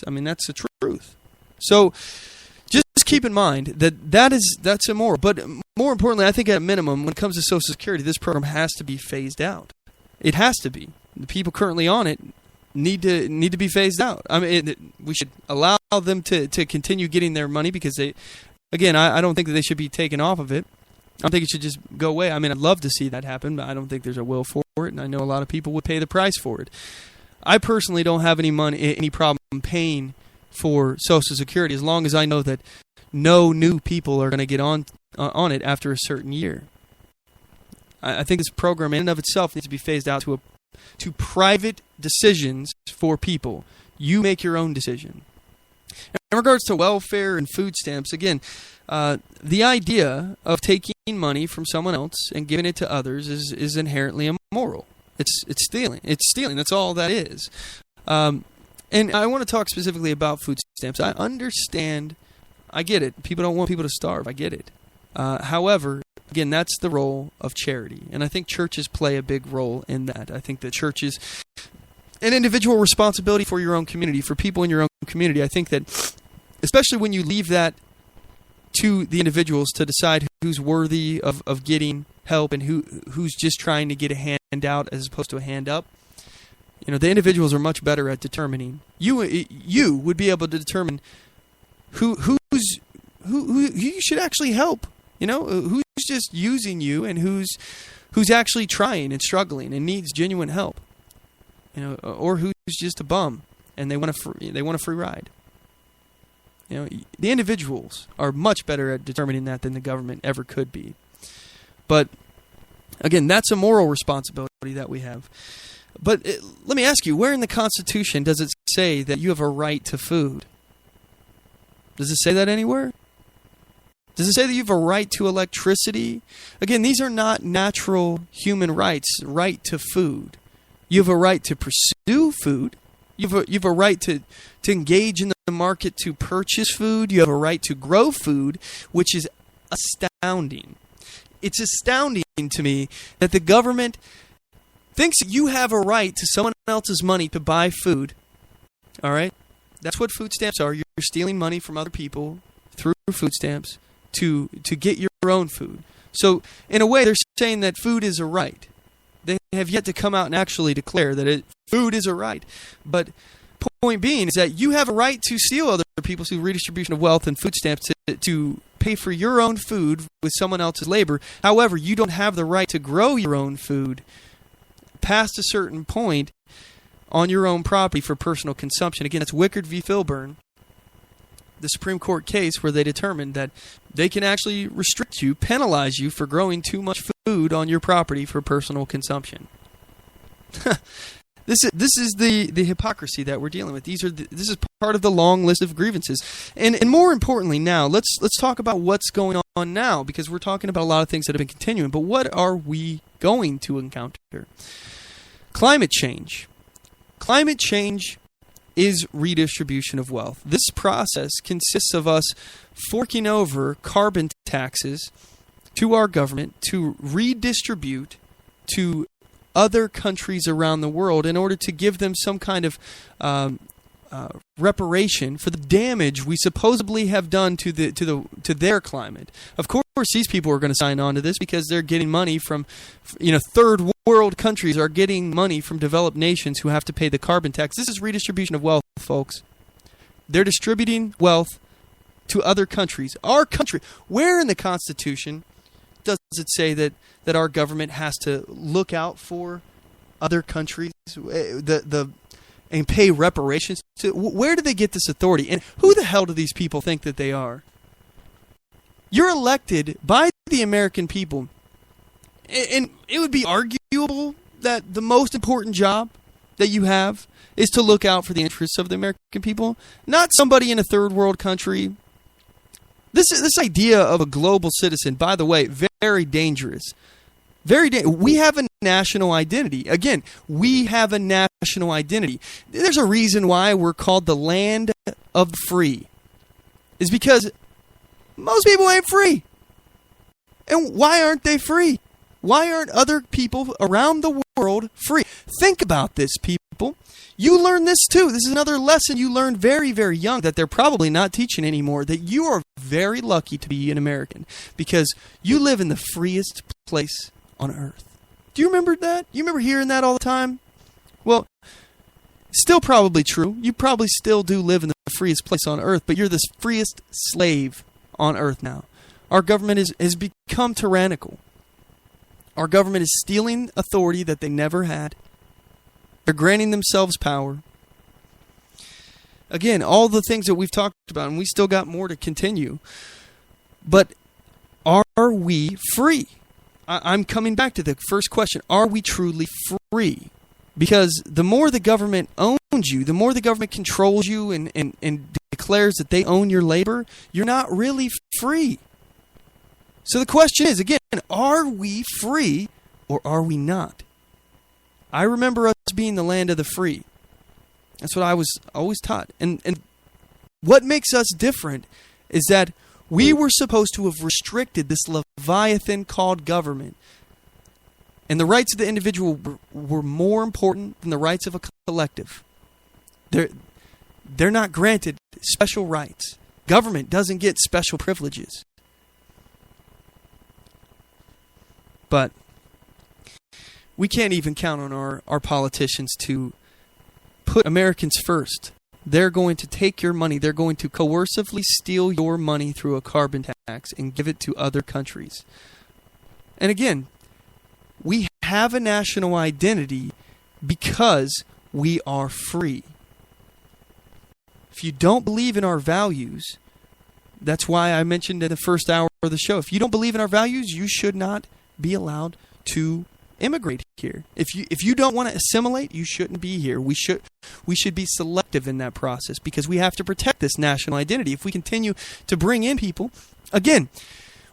I mean, that's the truth. So just keep in mind that's immoral. But more importantly, I think at a minimum, when it comes to Social Security, this program has to be phased out. It has to be. The people currently on it need to be phased out. I mean, we should allow them to continue getting their money, because they, again, I don't think that they should be taken off of it. I think it should just go away. I mean, I'd love to see that happen, but I don't think there's a will for it, and I know a lot of people would pay the price for it. I personally don't have any problem paying for Social Security, as long as I know that no new people are going to get on it after a certain year. I think this program in and of itself needs to be phased out to private decisions for people. You make your own decision. In regards to welfare and food stamps, again, the idea of taking money from someone else and giving it to others is inherently immoral. It's stealing. It's stealing. That's all that is. And I want to talk specifically about food stamps. I understand. I get it. People don't want people to starve. I get it. However, again, that's the role of charity. And I think churches play a big role in that. I think that churches, an individual responsibility for your own community, for people in your own community. I think that, especially when you leave that to the individuals to decide who's worthy of getting help and who's just trying to get a handout as opposed to a hand up. You know, the individuals are much better at determining. You would be able to determine who you should actually help. You know, who's just using you and who's actually trying and struggling and needs genuine help. You know, or who's just a bum and they want a free ride. You know, the individuals are much better at determining that than the government ever could be. But again, that's a moral responsibility that we have. But let me ask you, where in the Constitution does it say that you have a right to food? Does it say that anywhere? Does it say that you have a right to electricity? Again, these are not natural human rights, right to food. You have a right to pursue food. You have a right to engage in the market to purchase food. You have a right to grow food, which is astounding. It's astounding to me that the government thinks you have a right to someone else's money to buy food. All right? That's what food stamps are. You're stealing money from other people through food stamps to get your own food. So, in a way, they're saying that food is a right. They have yet to come out and actually declare that food is a right. But point being is that you have a right to steal other people through redistribution of wealth and food stamps to pay for your own food with someone else's labor. However, you don't have the right to grow your own food past a certain point on your own property for personal consumption. Again, it's Wickard v. Filburn, the Supreme Court case where they determined that they can actually restrict you, penalize you for growing too much food on your property for personal consumption. This is the hypocrisy that we're dealing with. This is part of the long list of grievances. And more importantly now, let's talk about what's going on now, because we're talking about a lot of things that have been continuing. But what are we going to encounter? Climate change. Climate change is redistribution of wealth. This process consists of us forking over carbon taxes to our government to redistribute to other countries around the world in order to give them some kind of reparation for the damage we supposedly have done to their climate. Of course, these people are going to sign on to this because they're getting money from, third world countries are getting money from developed nations who have to pay the carbon tax. This is redistribution of wealth, folks. They're distributing wealth to other countries. Our country. Where in the Constitution does it say that our government has to look out for other countries and pay reparations to? Where do they get this authority? And who the hell do these people think that they are? You're elected by the American people, and it would be arguable that the most important job that you have is to look out for the interests of the American people, not somebody in a third world country. This idea of a global citizen, by the way, very dangerous. We have a national identity. Again, we have a national identity. There's a reason why we're called the land of the free. Is because most people ain't free. And why aren't they free? Why aren't other people around the world free? Think about this, people. You learn this too. This is another lesson you learned very, very young that they're probably not teaching anymore. That you are very lucky to be an American because you live in the freest place on earth. Do you remember that? You remember hearing that all the time? Well, still probably true. You probably still do live in the freest place on earth, but you're the freest slave on earth now. Our government has become tyrannical. Our government is stealing authority that they never had. They're granting themselves power. Again, all the things that we've talked about, and we still got more to continue. But are we free? I'm coming back to the first question. Are we truly free? Because the more the government owns you, the more the government controls you and declares that they own your labor, you're not really free. So the question is, again, are we free or are we not? I remember us being the land of the free. That's what I was always taught. And what makes us different is that we were supposed to have restricted this leviathan called government. And the rights of the individual were more important than the rights of a collective. They're not granted special rights. Government doesn't get special privileges. But we can't even count on our politicians to put Americans first. They're going to take your money. They're going to coercively steal your money through a carbon tax and give it to other countries. And again, we have a national identity because we are free. If you don't believe in our values, that's why I mentioned in the first hour of the show, if you don't believe in our values, you should not be allowed to immigrate here. If you don't want to assimilate, you shouldn't be here. We should be selective in that process because we have to protect this national identity. If we continue to bring in people, again,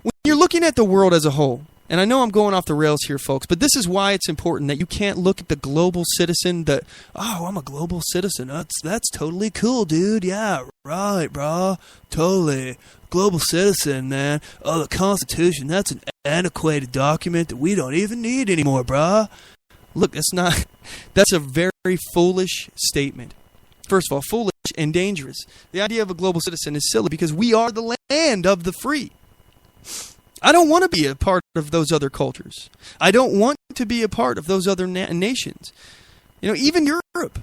when you're looking at the world as a whole, and I know I'm going off the rails here, folks, but this is why it's important that you can't look at the global citizen that, oh, I'm a global citizen. That's totally cool, dude. Yeah, right, bro. Totally. Global citizen, man. Oh, the Constitution, that's an antiquated document that we don't even need anymore, bro. Look, that's a very foolish statement. First of all, foolish and dangerous. The idea of a global citizen is silly because we are the land of the free. I don't want to be a part of those other cultures. I don't want to be a part of those other nations. You know, even Europe.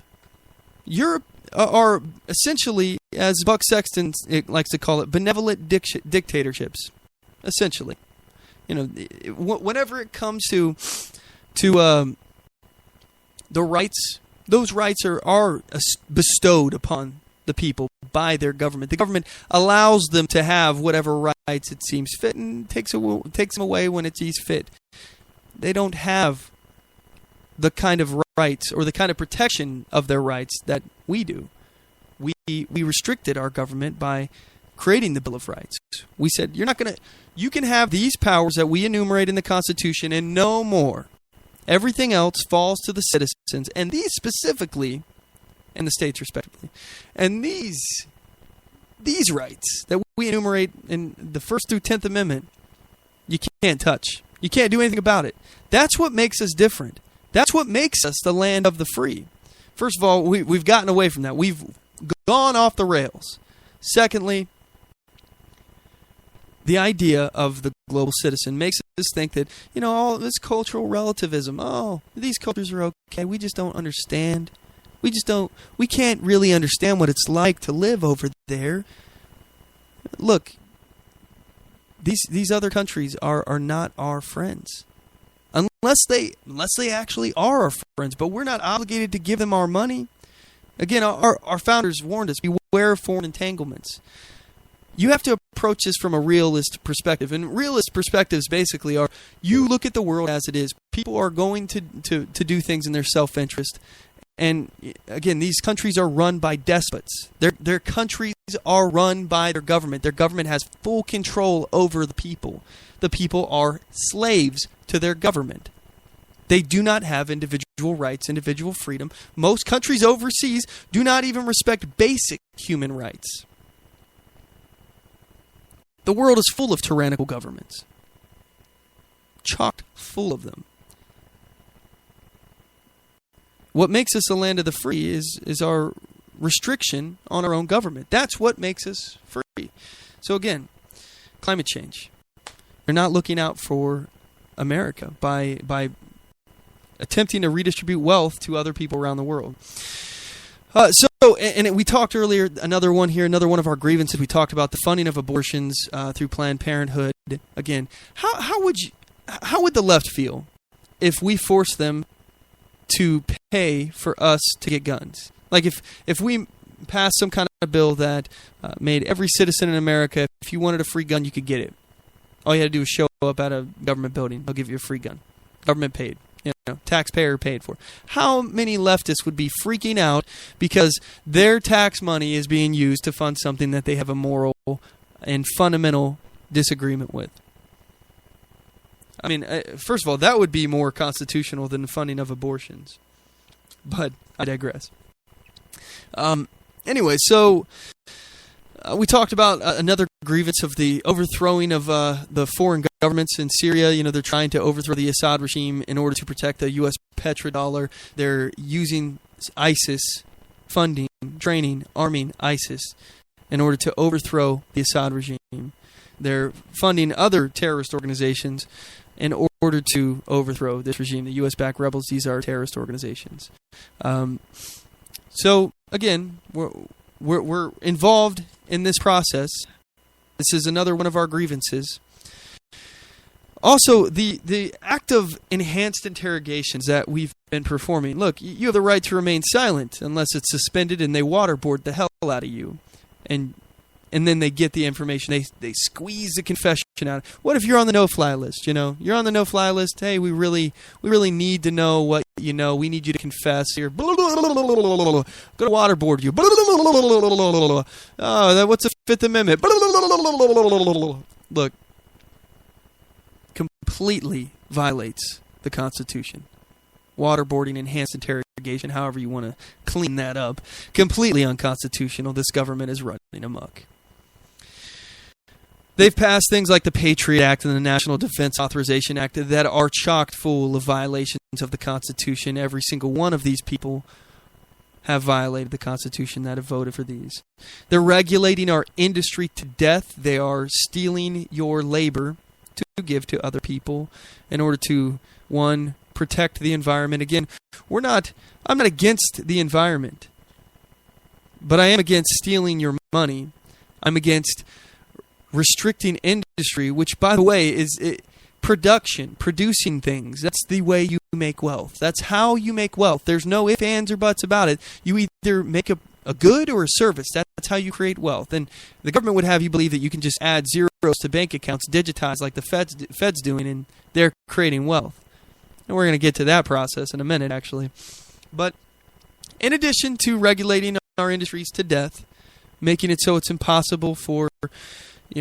Europe are essentially, as Buck Sexton likes to call it, benevolent dictatorships. Essentially. You know, whenever it comes to the rights, those rights are bestowed upon the people by their government. The government allows them to have whatever rights it seems fit and takes them away when it sees fit. They don't have the kind of rights or the kind of protection of their rights that we do. We restricted our government by creating the Bill of Rights. We said, you can have these powers that we enumerate in the Constitution and no more. Everything else falls to the citizens, and these specifically, and the states respectively. And these rights that we enumerate in the First through 10th Amendment, you can't touch. You can't do anything about it. That's what makes us different. That's what makes us the land of the free. First of all, we've gotten away from that. We've gone off the rails. Secondly, the idea of the global citizen makes us think that, all this cultural relativism, these cultures are okay. We just don't understand. We can't really understand what it's like to live over there. Look, these other countries are not our friends. Unless they actually are our friends, but we're not obligated to give them our money. Again, our founders warned us, beware of foreign entanglements. You have to approach this from a realist perspective. And realist perspectives basically are, you look at the world as it is. People are going to do things in their self-interest. And again, these countries are run by despots. Their countries are run by their government. Their government has full control over the people. The people are slaves to their government. They do not have individual rights, individual freedom. Most countries overseas do not even respect basic human rights. The world is full of tyrannical governments. Chock full of them. What makes us a land of the free is our restriction on our own government. That's what makes us free. So again, climate change. They're not looking out for America by attempting to redistribute wealth to other people around the world. We talked earlier, another one of our grievances, we talked about the funding of abortions through Planned Parenthood. Again, how would the left feel if we forced them to pay for us to get guns? Like if we passed some kind of bill that made every citizen in America, if you wanted a free gun, you could get it. All you had to do was show up at a government building. They'll give you a free gun. Government paid. Taxpayer paid for. How many leftists would be freaking out because their tax money is being used to fund something that they have a moral and fundamental disagreement with? I mean, first of all, that would be more constitutional than the funding of abortions. But I digress. Anyway, so we talked about another grievance of the overthrowing of the foreign governments in Syria. They're trying to overthrow the Assad regime in order to protect the U.S. petrodollar. They're using ISIS funding, training, arming ISIS in order to overthrow the Assad regime. They're funding other terrorist organizations in order to overthrow this regime. The U.S.-backed rebels, these are terrorist organizations. So, again, we're involved in this process. This is another one of our grievances. Also, the act of enhanced interrogations that we've been performing. Look, you have the right to remain silent unless it's suspended and they waterboard the hell out of you. And then they get the information. They squeeze the confession out. What if you're on the no-fly list? You're on the no-fly list. Hey, we really need to know what you know. We need you to confess here. Go to waterboard you. What's the Fifth Amendment? Look, completely violates the Constitution. Waterboarding, enhanced interrogation, however you want to clean that up. Completely unconstitutional. This government is running amok. They've passed things like the Patriot Act and the National Defense Authorization Act that are chock full of violations of the Constitution. Every single one of these people have violated the Constitution that have voted for these. They're regulating our industry to death. They are stealing your labor to give to other people in order to, one, protect the environment. Again, I'm not against the environment, but I am against stealing your money. I'm against restricting industry, which, by the way, is producing things. That's the way you make wealth. That's how you make wealth. There's no ifs, ands, or buts about it. You either make a good or a service. That's how you create wealth. And the government would have you believe that you can just add zeros to bank accounts, digitize like the Fed's doing, and they're creating wealth. And we're going to get to that process in a minute, actually. But in addition to regulating our industries to death, making it so it's impossible for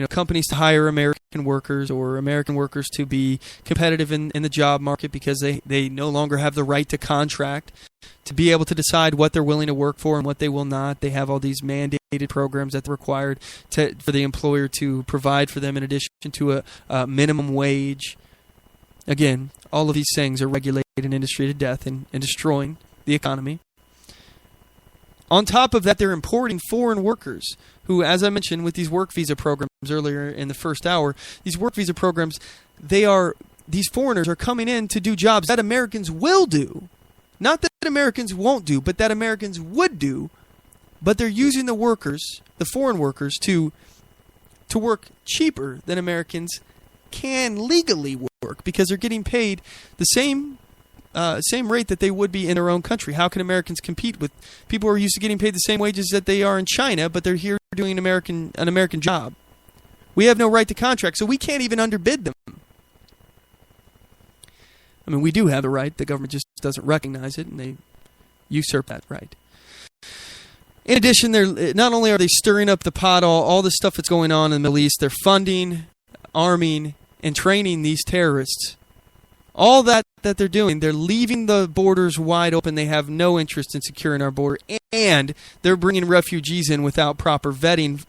companies to hire American workers or American workers to be competitive in the job market because they no longer have the right to contract, to be able to decide what they're willing to work for and what they will not. They have all these mandated programs that are required for the employer to provide for them in addition to a minimum wage. Again, all of these things are regulating an industry to death and destroying the economy. On top of that, they're importing foreign workers who, as I mentioned with these work visa programs earlier in the first hour, these work visa programs, these foreigners are coming in to do jobs that Americans will do. Not that Americans won't do, but that Americans would do. But they're using the foreign workers, to to work cheaper than Americans can legally work because they're getting paid the same rate that they would be in their own country. How can Americans compete with people who are used to getting paid the same wages that they are in China, but they're here doing an American job? We have no right to contract, so we can't even underbid them. I mean, we do have the right. The government just doesn't recognize it, and they usurp that right. In addition, not only are they stirring up the pot, all the stuff that's going on in the Middle East, they're funding, arming, and training these terrorists. All that they're doing, they're leaving the borders wide open. They have no interest in securing our border, and they're bringing refugees in without proper vetting.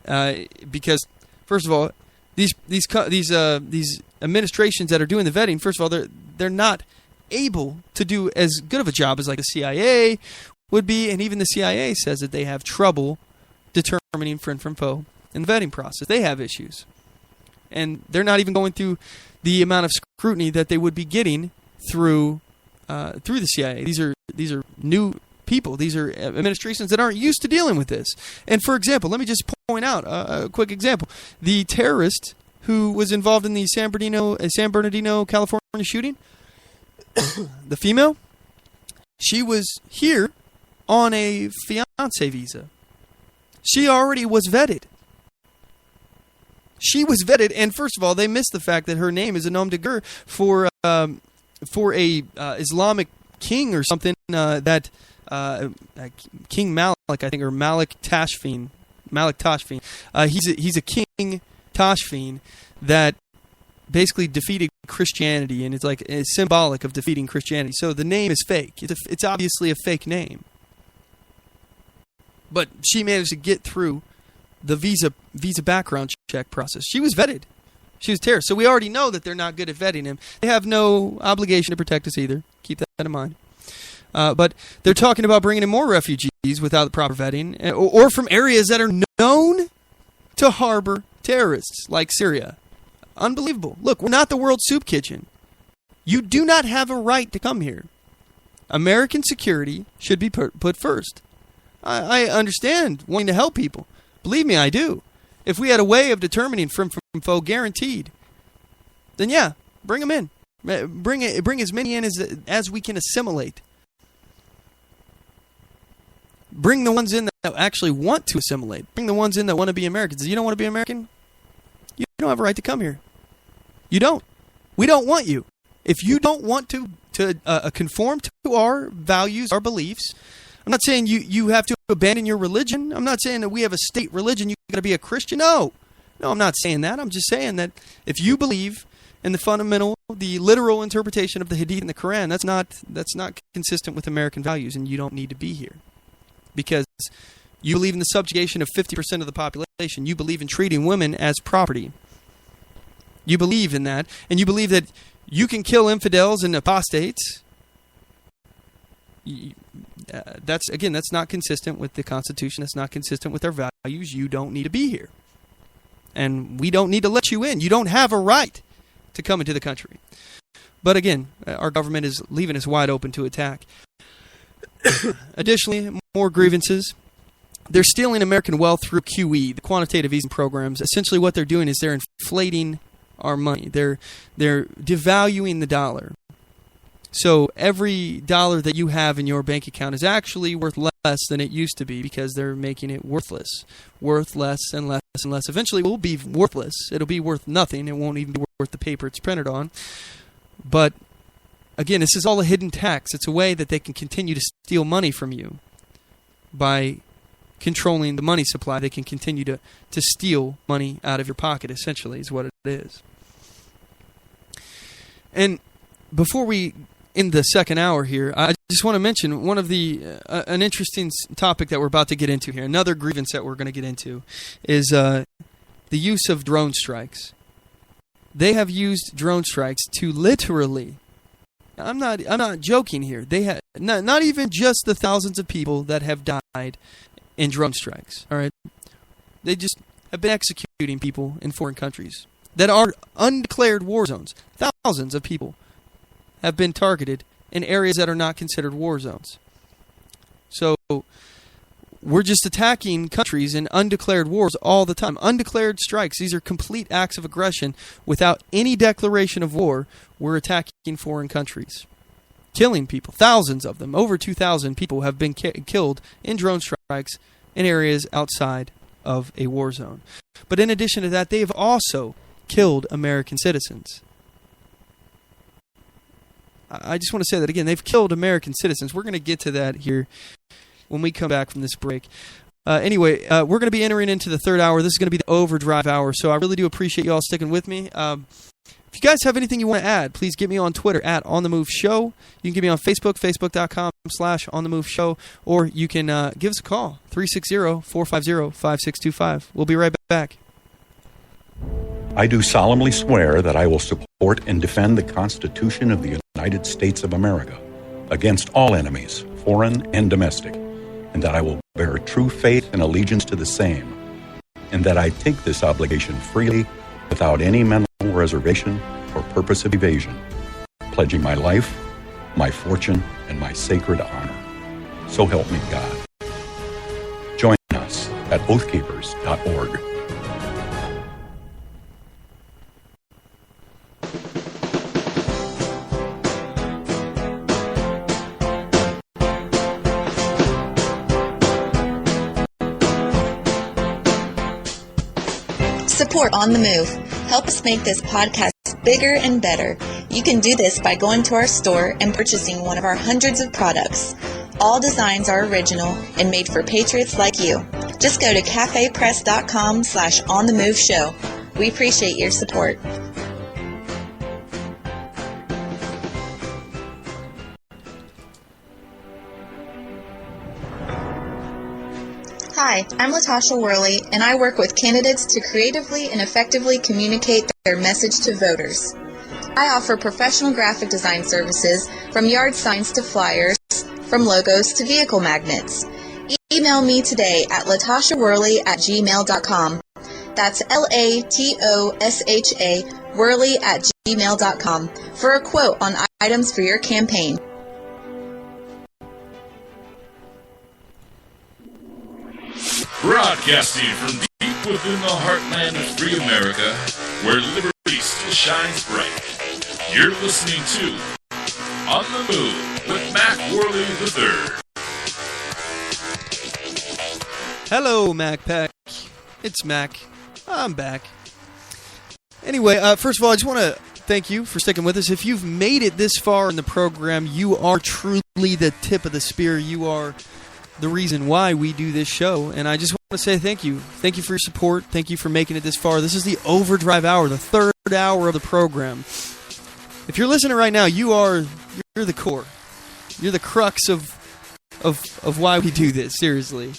Because, first of all, these administrations that are doing the vetting, first of all, they're not able to do as good of a job as like the CIA would be, and even the CIA says that they have trouble determining friend from foe in the vetting process. They have issues, and they're not even going through the amount of scrutiny that they would be getting through the CIA. These are new people. These are administrations that aren't used to dealing with this. And for example, let me just point out a quick example: the terrorist who was involved in the San Bernardino, California shooting, the female, she was here on a fiancé visa. She already was vetted. She was vetted, and first of all, they missed the fact that her name is a nom de guerre for a Islamic king or something King Malik, I think, or Malik Tashfin. He's a king Tashfin that basically defeated Christianity, and it's symbolic of defeating Christianity. So the name is fake. It's obviously a fake name. But she managed to get through the visa background check process. She was vetted. She was terrorist. So we already know that they're not good at vetting him. They have no obligation to protect us either. Keep that in mind. But they're talking about bringing in more refugees without the proper vetting, or from areas that are known to harbor terrorists, like Syria. Unbelievable. Look, we're not the world soup kitchen. You do not have a right to come here. American security should be put first. I understand wanting to help people. Believe me, I do. If we had a way of determining from foe guaranteed, then yeah, bring them in. Bring as many in as we can assimilate. Bring the ones in that actually want to assimilate. Bring the ones in that want to be Americans. You don't want to be American? You don't have a right to come here. You don't. We don't want you. If you don't want to conform to our values, our beliefs, I'm not saying you have to abandon your religion. I'm not saying that we have a state religion. You've got to be a Christian. No, I'm not saying that. I'm just saying that if you believe in the literal interpretation of the Hadith and the Quran, that's not consistent with American values, and you don't need to be here. Because you believe in the subjugation of 50% of the population. You believe in treating women as property. You believe in that, and you believe that you can kill infidels and apostates. That's not consistent with the Constitution. That's not consistent with our values. You don't need to be here. And we don't need to let you in. You don't have a right to come into the country. But again, our government is leaving us wide open to attack. Additionally, more grievances. They're stealing American wealth through QE, the quantitative easing programs. Essentially what they're doing is they're inflating our money. They're devaluing the dollar. So every dollar that you have in your bank account is actually worth less than it used to be because they're making it worthless. Worth less and less and less. Eventually it will be worthless. It'll be worth nothing. It won't even be worth the paper it's printed on. But again, this is all a hidden tax. It's a way that they can continue to steal money from you. By controlling the money supply, they can continue to steal money out of your pocket, essentially, is what it is. And before we end the second hour here, I just want to mention one of an interesting topic that we're about to get into here. Another grievance that we're going to get into is the use of drone strikes. They have used drone strikes to literally, I'm not joking here. They have not even just the thousands of people that have died in drone strikes. All right, they just have been executing people in foreign countries that are undeclared war zones. Thousands of people have been targeted in areas that are not considered war zones. So we're just attacking countries in undeclared wars all the time. Undeclared strikes. These are complete acts of aggression without any declaration of war. We're attacking foreign countries, killing people. Thousands of them. Over 2,000 people have been killed in drone strikes in areas outside of a war zone. But in addition to that, they have also killed American citizens. I just want to say that again. They've killed American citizens. We're going to get to that here when we come back from this break. Anyway, we're going to be entering into the third hour. This is going to be the overdrive hour, so I really do appreciate you all sticking with me. If you guys have anything you want to add, please get me on Twitter at OnTheMoveShow. You can get me on Facebook, facebook.com/OnTheMoveShow, or you can give us a call, 360-450-5625. We'll be right back. I do solemnly swear that I will support and defend the Constitution of the United States of America against all enemies, foreign and domestic, and that I will bear true faith and allegiance to the same, and that I take this obligation freely without any mental reservation or purpose of evasion, pledging my life, my fortune, and my sacred honor. So help me God. Join us at oathkeepers.org. Support On The Move. Help us make this podcast bigger and better. You can do this by going to our store and purchasing one of our hundreds of products. All designs are original and made for patriots like you. Just go to cafepress.com/OnTheMoveShow. We appreciate your support. Hi, I'm Latasha Worley, and I work with candidates to creatively and effectively communicate their message to voters. I offer professional graphic design services from yard signs to flyers, from logos to vehicle magnets. Email me today at latashaworley@gmail.com. That's LATOSHA Worley@gmail.com for a quote on items for your campaign. Broadcasting from deep within the heartland of free America, where liberty still shines bright. You're listening to On the Move with Mack Worley III. Hello, Mac Pack. It's Mac. I'm back. Anyway, first of all, I just want to thank you for sticking with us. If you've made it this far in the program, you are truly the tip of the spear. You are the reason why we do this show, and I just want to say thank you. Thank you for your support. Thank you for making it this far. This is the overdrive hour, the third hour of the program. If you're listening right now, you're the core. You're the crux of why we do this, seriously.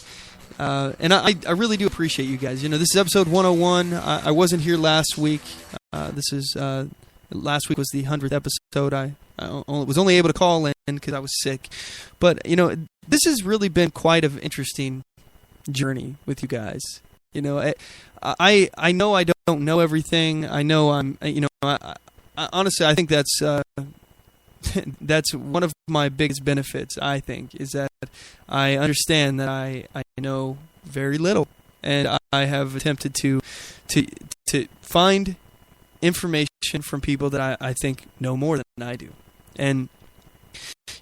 And I really do appreciate you guys. You know, this is episode 101. I wasn't here last week. Last week was the 100th episode. I was only able to call in because I was sick. But, you know, this has really been quite an interesting journey with you guys. You know, I know I don't know everything. I know I honestly, I think that's that's one of my biggest benefits, I think, is that I understand that I know very little. And I have attempted to find information from people that I think know more than I do. And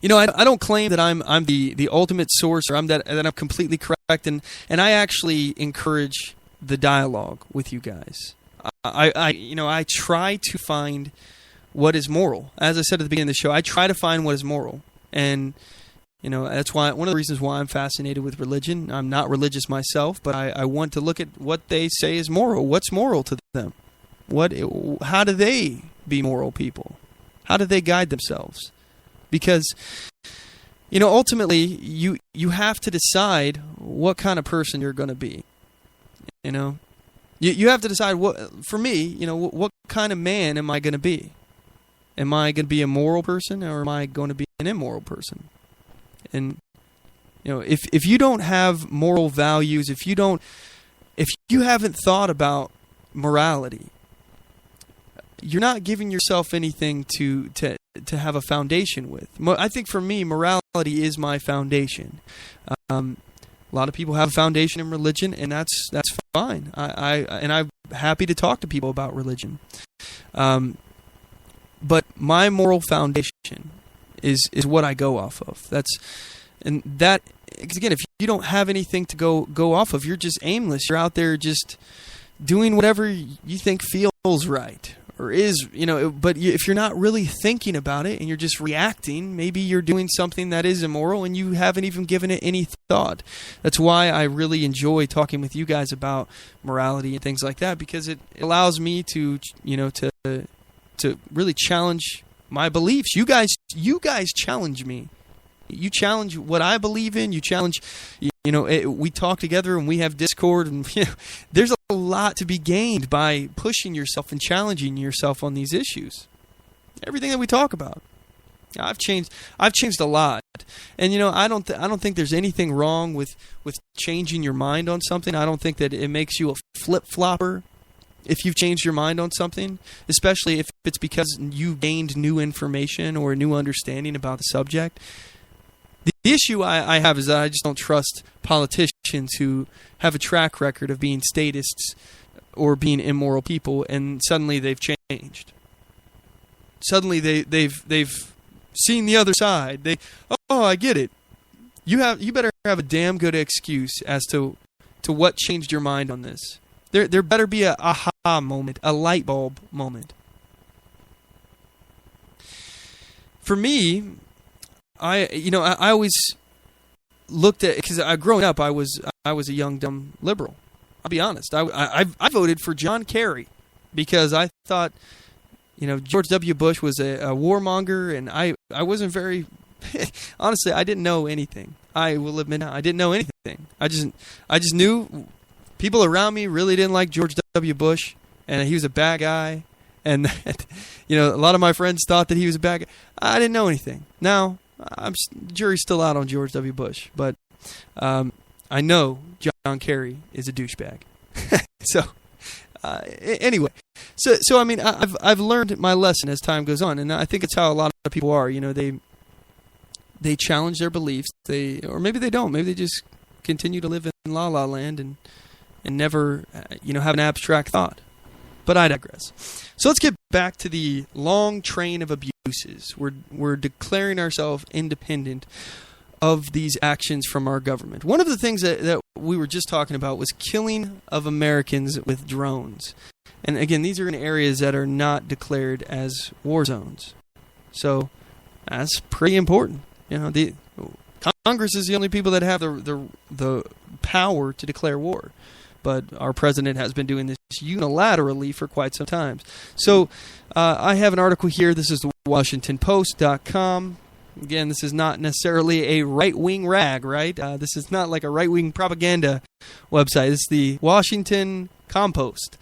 you know, I don't claim that I'm the ultimate source, or that I'm completely correct, and I actually encourage the dialogue with you guys. I try to find what is moral. As I said at the beginning of the show, I try to find what is moral, and you know, that's why one of the reasons why I'm fascinated with religion. I'm not religious myself, but I want to look at what they say is moral. What's moral to them? How do they be moral people? How do they guide themselves? Because, you know, ultimately, you have to decide what kind of person you're going to be. You know, you have to decide for me, you know, what kind of man am I going to be? Am I going to be a moral person, or am I going to be an immoral person? And, you know, if you don't have moral values, if you haven't thought about morality, you're not giving yourself anything to have a foundation with. I think for me, morality is my foundation. A lot of people have a foundation in religion, and that's fine. I'm happy to talk to people about religion. But my moral foundation is what I go off of. Because again, if you don't have anything to go off of, you're just aimless. You're out there just doing whatever you think feels right or is, but if you're not really thinking about it and you're just reacting, maybe you're doing something that is immoral and you haven't even given it any thought. That's why I really enjoy talking with you guys about morality and things like that, because it allows me to really challenge my beliefs. You guys challenge me. You challenge what I believe in. You challenge, we talk together and we have Discord, and there's a lot to be gained by pushing yourself and challenging yourself on these issues. Everything that we talk about, I've changed a lot, and I don't think there's anything wrong with changing your mind on something. I don't think that it makes you a flip-flopper if you've changed your mind on something, especially if it's because you gained new information or a new understanding about the subject. The issue I have is that I just don't trust politicians who have a track record of being statists or being immoral people, and suddenly they've changed. Suddenly they've seen the other side. I get it. You better have a damn good excuse as to what changed your mind on this. There better be a aha moment, a light bulb moment. For me, I always looked at, because growing up I was a young dumb liberal. I'll be honest. I voted for John Kerry because I thought George W. Bush was a warmonger, and I wasn't very honestly, I didn't know anything. I will admit I didn't know anything. I just knew people around me really didn't like George W. Bush, and he was a bad guy, and that, a lot of my friends thought that he was a bad guy. I didn't know anything. Now, jury's still out on George W. Bush, but I know John Kerry is a douchebag. So anyway, so I mean, I've learned my lesson as time goes on, and I think it's how a lot of people are. They challenge their beliefs, or maybe they don't. Maybe they just continue to live in La La Land and never have an abstract thought. But I digress. So let's get back to the long train of abuses. We're declaring ourselves independent of these actions from our government. One of the things that we were just talking about was killing of Americans with drones. And again, these are in areas that are not declared as war zones. So that's pretty important. The Congress is the only people that have the power to declare war. But our president has been doing this unilaterally for quite some time. So I have an article here. This is the WashingtonPost.com. Again, this is not necessarily a right-wing rag, right? This is not like a right-wing propaganda website. This is the Washington Compost.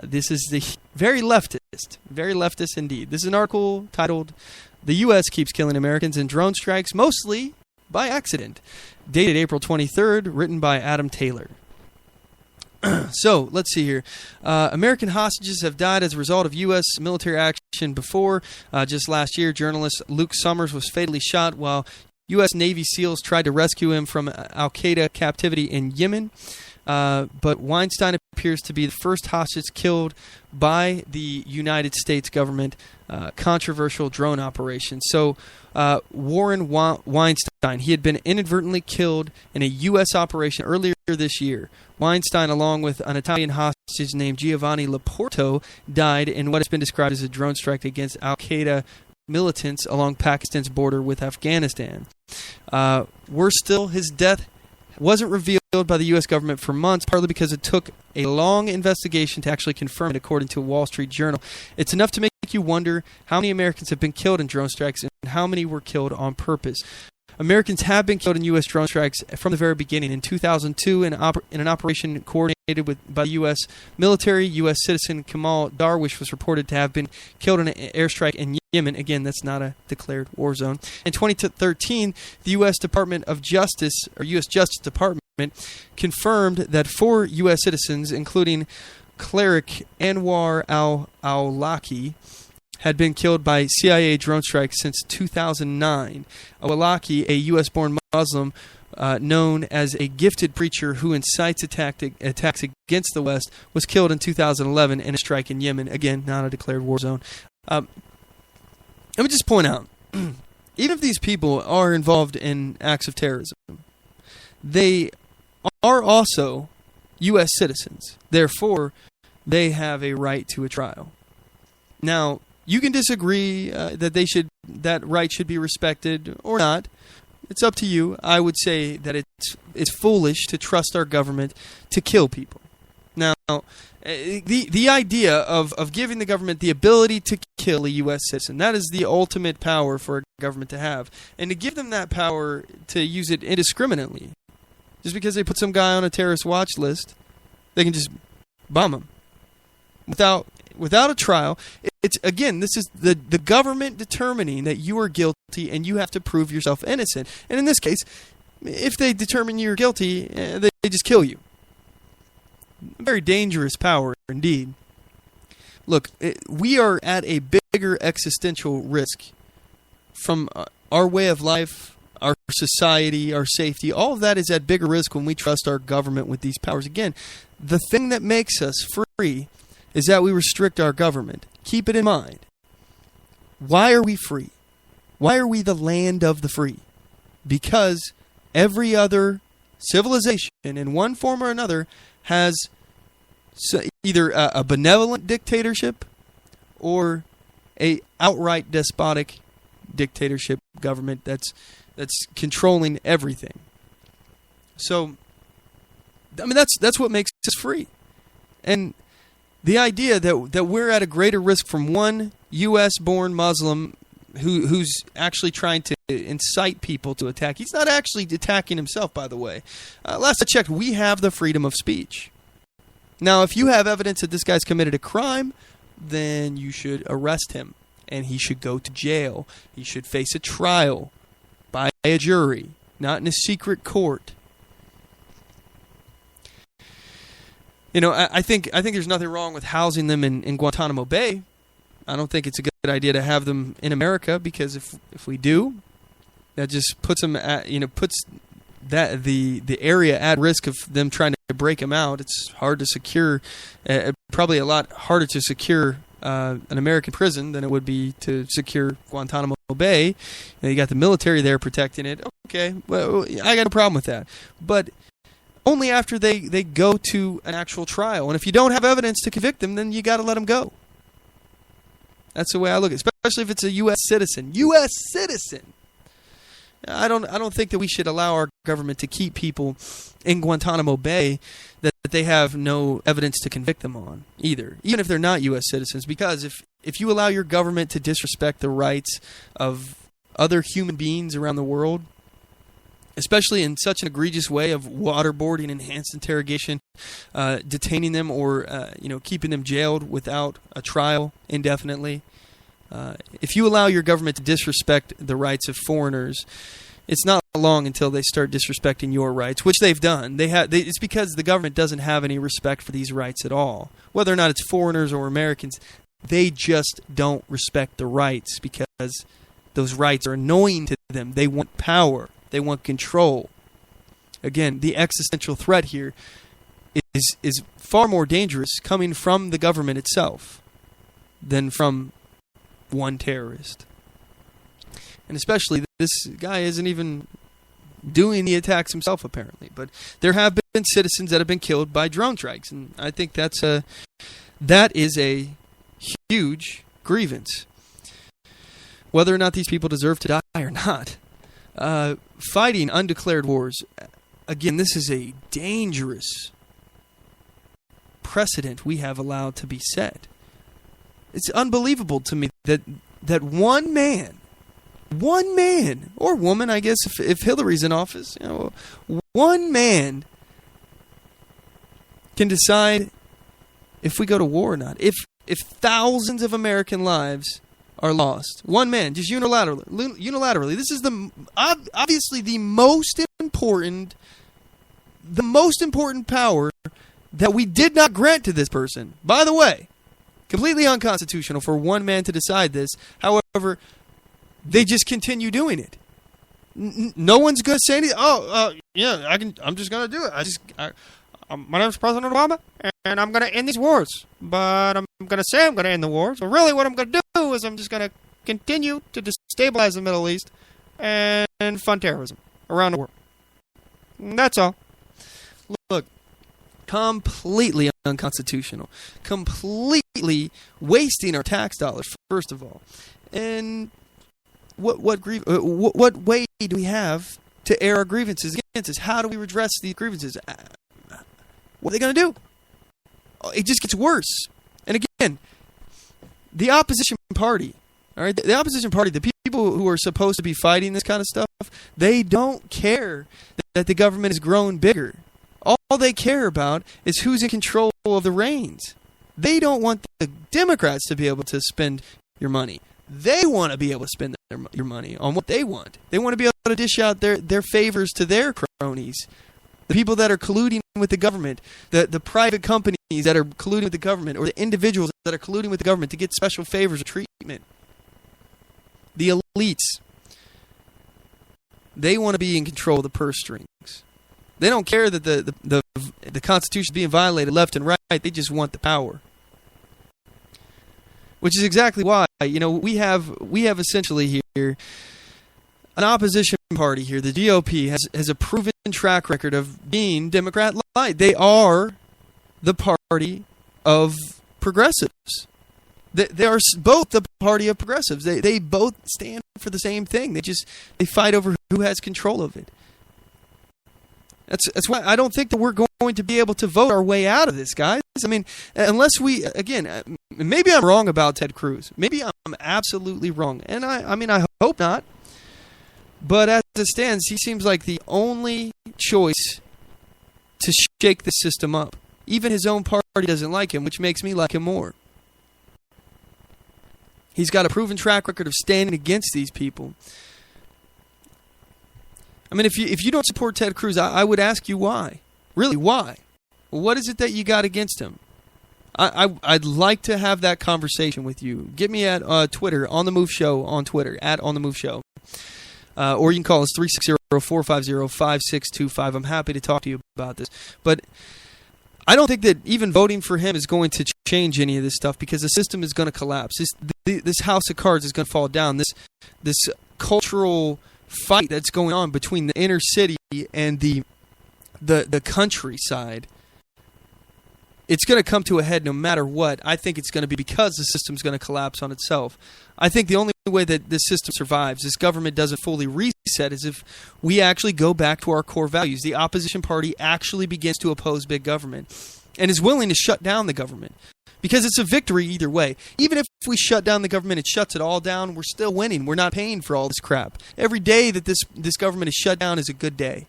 This is the very leftist indeed. This is an article titled, "The U.S. Keeps Killing Americans in Drone Strikes, Mostly by Accident," dated April 23rd, written by Adam Taylor. So, let's see here. American hostages have died as a result of U.S. military action before. Just last year, journalist Luke Summers was fatally shot while U.S. Navy SEALs tried to rescue him from al-Qaeda captivity in Yemen. But Weinstein appears to be the first hostage killed by the United States government controversial drone operation. So, Warren Weinstein, he had been inadvertently killed in a U.S. operation earlier this year. Weinstein, along with an Italian hostage named Giovanni Laporto, died in what has been described as a drone strike against al-Qaeda militants along Pakistan's border with Afghanistan. Worse still, his death wasn't revealed by the U.S. government for months, partly because it took a long investigation to actually confirm it, according to a Wall Street Journal. It's enough to make you wonder how many Americans have been killed in drone strikes and how many were killed on purpose. Americans have been killed in U.S. drone strikes from the very beginning. In 2002, in an operation coordinated by the U.S. military, U.S. citizen Kamal Darwish was reported to have been killed in an airstrike in Yemen. Again, that's not a declared war zone. In 2013, the U.S. Department of Justice, or U.S. Justice Department, confirmed that 4 U.S. citizens, including cleric Anwar al-Awlaki, had been killed by CIA drone strikes since 2009. Awlaki, a U.S.-born Muslim, known as a gifted preacher who incites attacks against the West, was killed in 2011 in a strike in Yemen. Again, not a declared war zone. Let me just point out, even if these people are involved in acts of terrorism, they are also U.S. citizens. Therefore, they have a right to a trial. Now, you can disagree that right should be respected or not. It's up to you. I would say that it's foolish to trust our government to kill people. Now, the idea of giving the government the ability to kill a U.S. citizen, that is the ultimate power for a government to have. And to give them that power to use it indiscriminately, just because they put some guy on a terrorist watch list, they can just bomb him without a trial. It's again, this is the government determining that you are guilty and you have to prove yourself innocent. And in this case, if they determine you're guilty, they just kill you. Very dangerous power indeed. Look, we are at a bigger existential risk from our way of life, our society, our safety. All of that is at bigger risk when we trust our government with these powers. Again, the thing that makes us free is that we restrict our government. Keep it in mind. Why are we free? Why are we the land of the free? Because every other civilization, in one form or another, has either a benevolent dictatorship or a outright despotic dictatorship government that's controlling everything. So, I mean, that's what makes us free. And the idea that we're at a greater risk from one U.S.-born Muslim who's actually trying to incite people to attack. He's not actually attacking himself, by the way. Last I checked, we have the freedom of speech. Now, if you have evidence that this guy's committed a crime, then you should arrest him, and he should go to jail. He should face a trial by a jury, not in a secret court. You know, I think there's nothing wrong with housing them in Guantanamo Bay. I don't think it's a good idea to have them in America, because if we do, that just puts them puts the area at risk of them trying to break them out. It's hard to secure, probably a lot harder to secure an American prison than it would be to secure Guantanamo Bay. You got the military there protecting it. Okay, well, I got no problem with that, but only after they go to an actual trial. And if you don't have evidence to convict them, then you got to let them go. That's the way I look at it, especially if it's a U.S. citizen. U.S. citizen! I don't think that we should allow our government to keep people in Guantanamo Bay that they have no evidence to convict them on either, even if they're not U.S. citizens. Because if you allow your government to disrespect the rights of other human beings around the world, especially in such an egregious way of waterboarding, enhanced interrogation, detaining them, or keeping them jailed without a trial indefinitely. If you allow your government to disrespect the rights of foreigners, it's not long until they start disrespecting your rights, which they've done. It's because the government doesn't have any respect for these rights at all. Whether or not it's foreigners or Americans, they just don't respect the rights because those rights are annoying to them. They want power. They want control. Again, the existential threat here is far more dangerous coming from the government itself than from one terrorist. And especially, this guy isn't even doing the attacks himself, apparently. But there have been citizens that have been killed by drone strikes, and I think that is a huge grievance. Whether or not these people deserve to die or not. Fighting undeclared wars, again, this is a dangerous precedent we have allowed to be set. It's unbelievable to me that one man, or woman, I guess, if Hillary's in office, one man can decide if we go to war or not. If thousands of American lives are lost, one man, just unilaterally. This is obviously the most important power that we did not grant to this person. By the way, completely unconstitutional for one man to decide this. However, they just continue doing it. No one's going to say anything. I'm just gonna do it. My name's President Obama, and I'm gonna end these wars. But I'm gonna say I'm gonna end the wars. But really, what I'm gonna do is I'm just gonna continue to destabilize the Middle East and fund terrorism around the world. And that's all. Look, completely unconstitutional, completely wasting our tax dollars. First of all, and what way do we have to air our grievances against us? How do we redress these grievances? What are they going to do? It just gets worse. And again, the opposition party, all right, the opposition party, the people who are supposed to be fighting this kind of stuff, they don't care that the government has grown bigger. All they care about is who's in control of the reins. They don't want the Democrats to be able to spend your money. They want to be able to spend your money on what they want. They want to be able to dish out their favors to their cronies. The people that are colluding with the government, the private companies that are colluding with the government, or the individuals that are colluding with the government to get special favors or treatment. The elites, they want to be in control of the purse strings. They don't care that the Constitution is being violated left and right. They just want the power. Which is exactly why, we have essentially here an opposition party here. The GOP has a proven track record of being Democrat-lite. They are the party of progressives. They are both the party of progressives. They both stand for the same thing. They fight over who has control of it. That's why I don't think that we're going to be able to vote our way out of this, guys. I mean, unless we, again, maybe I'm wrong about Ted Cruz. Maybe I'm absolutely wrong. And I hope not. But as it stands, he seems like the only choice to shake the system up. Even his own party doesn't like him, which makes me like him more. He's got a proven track record of standing against these people. I mean, if you don't support Ted Cruz, I would ask you why. Really, why? What is it that you got against him? I'd like to have that conversation with you. Get me at Twitter, OnTheMoveShow on Twitter, at OnTheMoveShow. Or you can call us 360-450-5625. I'm happy to talk to you about this. But I don't think that even voting for him is going to change any of this stuff, because the system is going to collapse. This house of cards is going to fall down. This cultural fight that's going on between the inner city and the countryside, it's going to come to a head no matter what. I think it's going to be because the system's going to collapse on itself. I think the only way that this system survives, this government doesn't fully reset, is if we actually go back to our core values. The opposition party actually begins to oppose big government and is willing to shut down the government, because it's a victory either way. Even if we shut down the government and shuts it all down, we're still winning. We're not paying for all this crap. Every day that this government is shut down is a good day.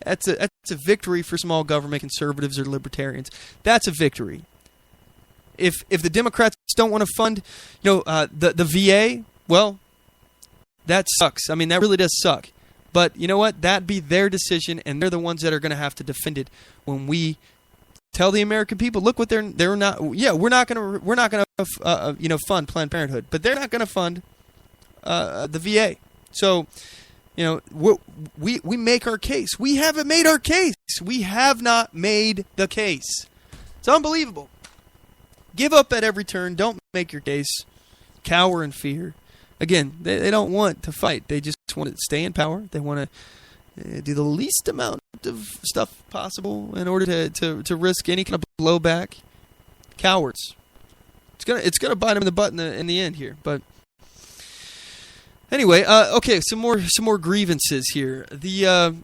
That's a victory for small government conservatives or libertarians. That's a victory. If the Democrats don't want to fund, the VA, well, that sucks. I mean, that really does suck. But you know what? That'd be their decision, and they're the ones that are going to have to defend it when we tell the American people, look what they're not. Yeah, we're not going to fund Planned Parenthood, but they're not going to fund the VA. So, we make our case. We haven't made our case. We have not made the case. It's unbelievable. Give up at every turn. Don't make your case. Cower in fear. Again, they don't want to fight. They just want to stay in power. They want to do the least amount of stuff possible in order to risk any kind of blowback. Cowards. It's gonna bite them in the butt in the end here. But anyway, okay, some more grievances here. The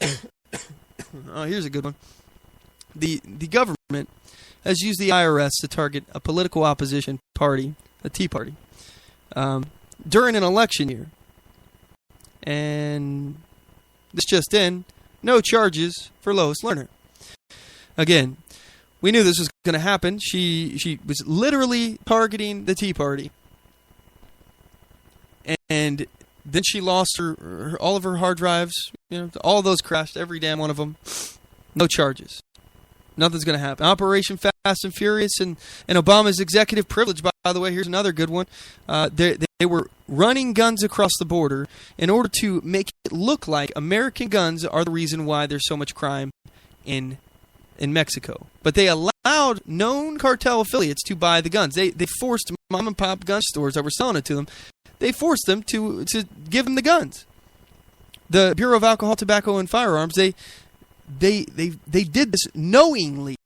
here's a good one. The government has used the IRS to target a political opposition party, the Tea Party, during an election year. And this just in, no charges for Lois Lerner. Again, we knew this was going to happen. She was literally targeting the Tea Party. And then she lost all of her hard drives. All of those crashed, every damn one of them. No charges. Nothing's going to happen. Operation Fast and Furious and Obama's executive privilege by by the way, here's another good one. They were running guns across the border in order to make it look like American guns are the reason why there's so much crime in Mexico. But they allowed known cartel affiliates to buy the guns. They forced mom and pop gun stores that were selling it to them. They forced them to give them the guns. The Bureau of Alcohol, Tobacco, and Firearms, they did this knowingly.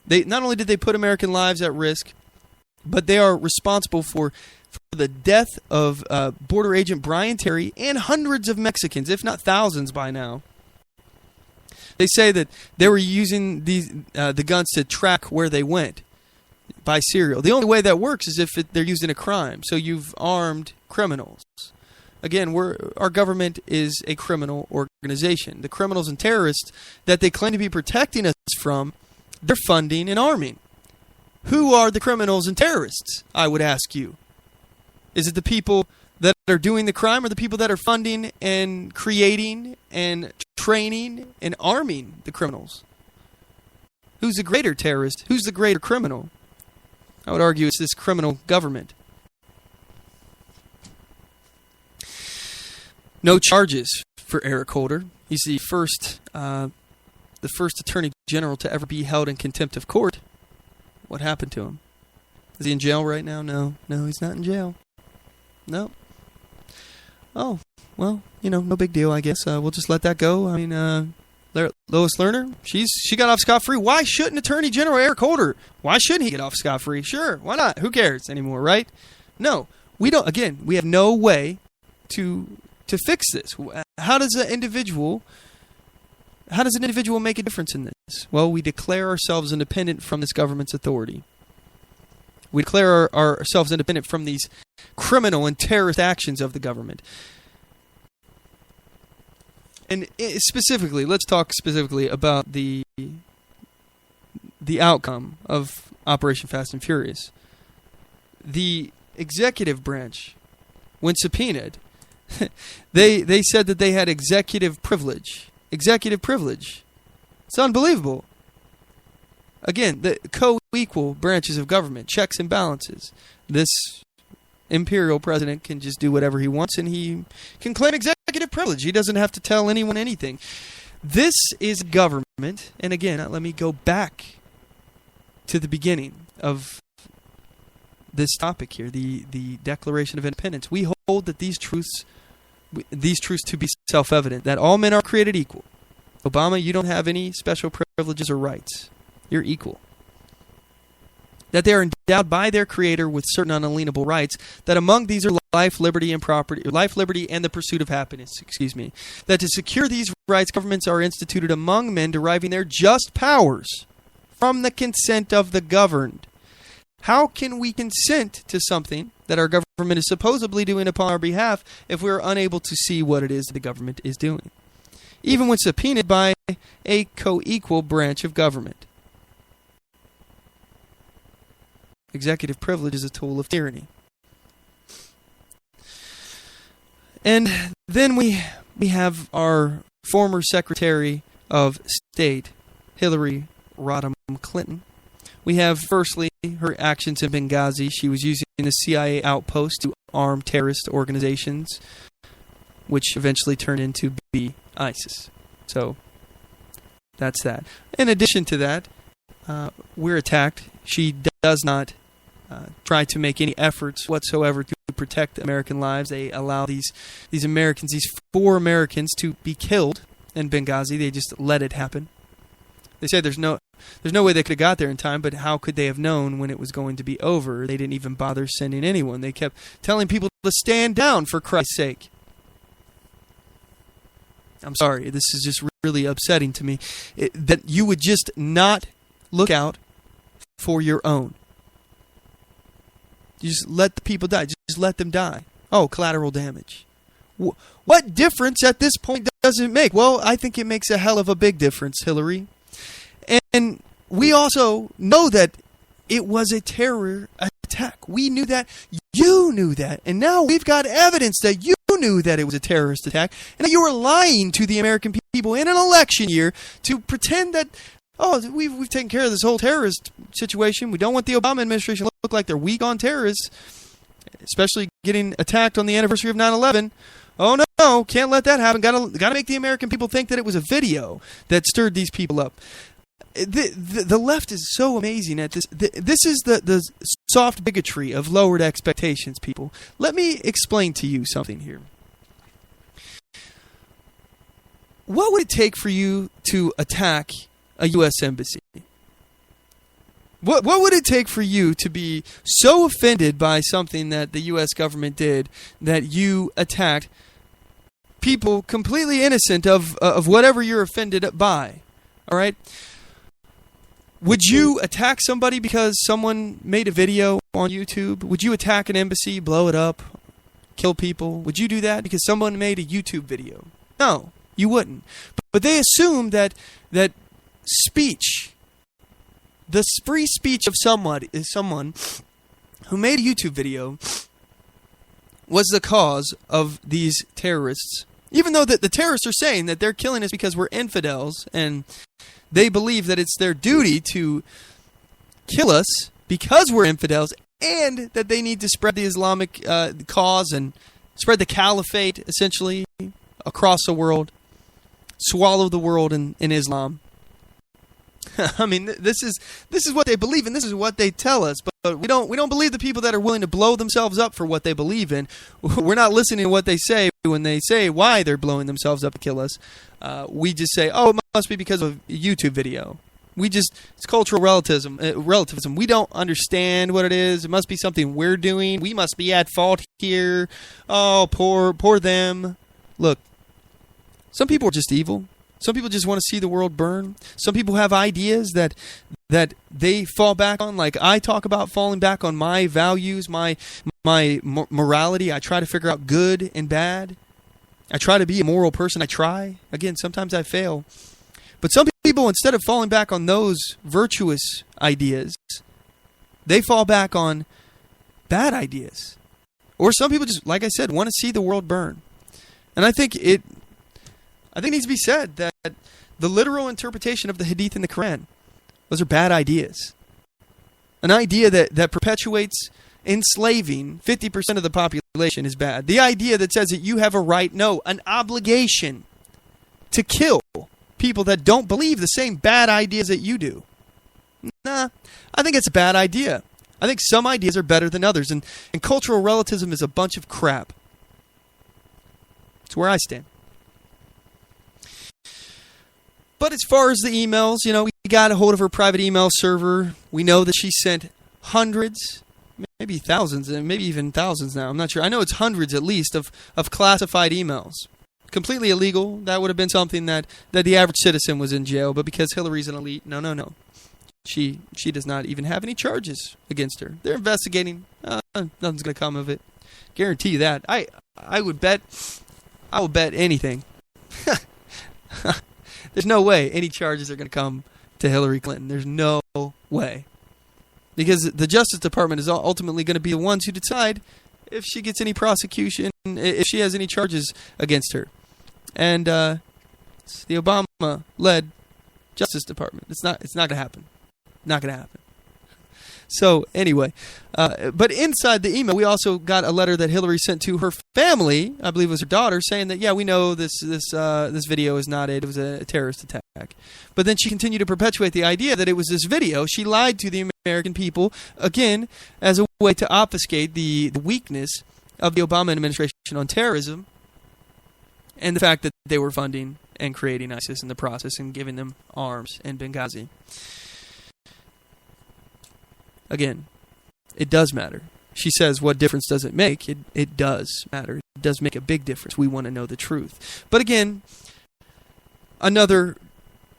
They not only did they put American lives at risk, but they are responsible for the death of Border Agent Brian Terry and hundreds of Mexicans, if not thousands by now. They say that they were using the guns to track where they went by serial. The only way that works is if they're used in a crime. So you've armed criminals. Again, our government is a criminal organization. The criminals and terrorists that they claim to be protecting us from, they're funding and arming. Who are the criminals and terrorists, I would ask you? Is it the people that are doing the crime or the people that are funding and creating and training and arming the criminals? Who's the greater terrorist? Who's the greater criminal? I would argue it's this criminal government. No charges for Eric Holder. He's the first Attorney General to ever be held in contempt of court. What happened to him? Is he in jail right now? No, he's not in jail. No. Oh, well, no big deal, I guess. We'll just let that go. I mean, Lois Lerner, she got off scot-free. Why shouldn't Attorney General Eric Holder? Why shouldn't he get off scot-free? Sure, why not? Who cares anymore, right? No, we don't. Again, we have no way to fix this. How does an individual make a difference in this? Well, we declare ourselves independent from this government's authority. We declare ourselves independent from these criminal and terrorist actions of the government. And specifically, let's talk specifically about the outcome of Operation Fast and Furious. The executive branch, when subpoenaed, they said that they had executive privilege. Executive privilege. It's unbelievable. Again, the co-equal branches of government, checks and balances. This imperial president can just do whatever he wants, and he can claim executive privilege. He doesn't have to tell anyone anything. This is government, and again, let me go back to the beginning of this topic here, the Declaration of Independence. We hold that these truths to be self-evident, that all men are created equal. Obama, you don't have any special privileges or rights. You're equal. That they are endowed by their Creator with certain unalienable rights, that among these are life, liberty, and the pursuit of happiness, That to secure these rights, governments are instituted among men, deriving their just powers from the consent of the governed. How can we consent to something that our government is supposedly doing upon our behalf if we are unable to see what it is the government is doing? Even when subpoenaed by a co-equal branch of government. Executive privilege is a tool of tyranny. And then we have our former Secretary of State, Hillary Rodham Clinton. We have, firstly, her actions in Benghazi. She was using the CIA outpost to arm terrorist organizations, which eventually turned into be ISIS. So, that's that. In addition to that, we're attacked. She does not try to make any efforts whatsoever to protect American lives. They allow these Americans, these 4 Americans, to be killed in Benghazi. They just let it happen. They say there's no way they could have got there in time, but how could they have known when it was going to be over? They didn't even bother sending anyone. They kept telling people to stand down, for Christ's sake. I'm sorry, this is just really upsetting to me, that you would just not look out for your own. You just let the people die. Just let them die. Oh, collateral damage. What difference at this point does it make? Well, I think it makes a hell of a big difference, Hillary. And we also know that it was a terror attack. We knew that. You knew that. And now we've got evidence that you knew that it was a terrorist attack and that you were lying to the American people in an election year to pretend that, oh, we've taken care of this whole terrorist situation. We don't want the Obama administration to look like they're weak on terrorists, especially getting attacked on the anniversary of 9/11. Oh no, can't let that happen. Got to make the American people think that it was a video that stirred these people up. The left is so amazing at this. This is the soft bigotry of lowered expectations, people. Let me explain to you something here. What would it take for you to attack a U.S. embassy? What would it take for you to be so offended by something that the U.S. government did that you attacked people completely innocent of whatever you're offended by? All right? Would you attack somebody because someone made a video on YouTube? Would you attack an embassy, blow it up, kill people? Would you do that because someone made a YouTube video? No, you wouldn't. But they assume that speech, the free speech of someone who made a YouTube video was the cause of these terrorists. Even though the terrorists are saying that they're killing us because we're infidels and they believe that it's their duty to kill us because we're infidels and that they need to spread the Islamic cause and spread the caliphate, essentially, across the world, swallow the world in Islam. I mean, this is what they believe and this is what they tell us. But we don't believe the people that are willing to blow themselves up for what they believe in. We're not listening to what they say when they say why they're blowing themselves up to kill us. We just say, oh, it must be because of a YouTube video. It's cultural relativism. We don't understand what it is. It must be something we're doing. We must be at fault here. Oh, poor them. Look, some people are just evil. Some people just want to see the world burn. Some people have ideas that they fall back on. Like I talk about falling back on my values, my morality. I try to figure out good and bad. I try to be a moral person. I try. Again, sometimes I fail. But some people, instead of falling back on those virtuous ideas, they fall back on bad ideas. Or some people just, like I said, want to see the world burn. And I think it needs to be said that the literal interpretation of the Hadith and the Quran, those are bad ideas. An idea that perpetuates enslaving 50% of the population is bad. The idea that says that you have a right, no, an obligation to kill people that don't believe the same bad ideas that you do. Nah, I think it's a bad idea. I think some ideas are better than others, and cultural relativism is a bunch of crap. It's where I stand. But as far as the emails, we got a hold of her private email server. We know that she sent hundreds, maybe thousands, and maybe even thousands now. I'm not sure. I know it's hundreds at least of classified emails. Completely illegal. That would have been something that the average citizen was in jail. But because Hillary's an elite, no. She does not even have any charges against her. They're investigating. Nothing's going to come of it. Guarantee you that. I will bet anything. There's no way any charges are going to come to Hillary Clinton. There's no way. Because the Justice Department is ultimately going to be the ones who decide if she gets any prosecution, if she has any charges against her. And it's the Obama-led Justice Department. It's not going to happen. Not going to happen. So anyway, but inside the email, we also got a letter that Hillary sent to her family. I believe it was her daughter, saying that we know this video is not it. It was a terrorist attack. But then she continued to perpetuate the idea that it was this video. She lied to the American people again as a way to obfuscate the weakness of the Obama administration on terrorism and the fact that they were funding and creating ISIS in the process and giving them arms in Benghazi. Again, it does matter. She says, what difference does it make? It does matter. It does make a big difference. We want to know the truth. But again, another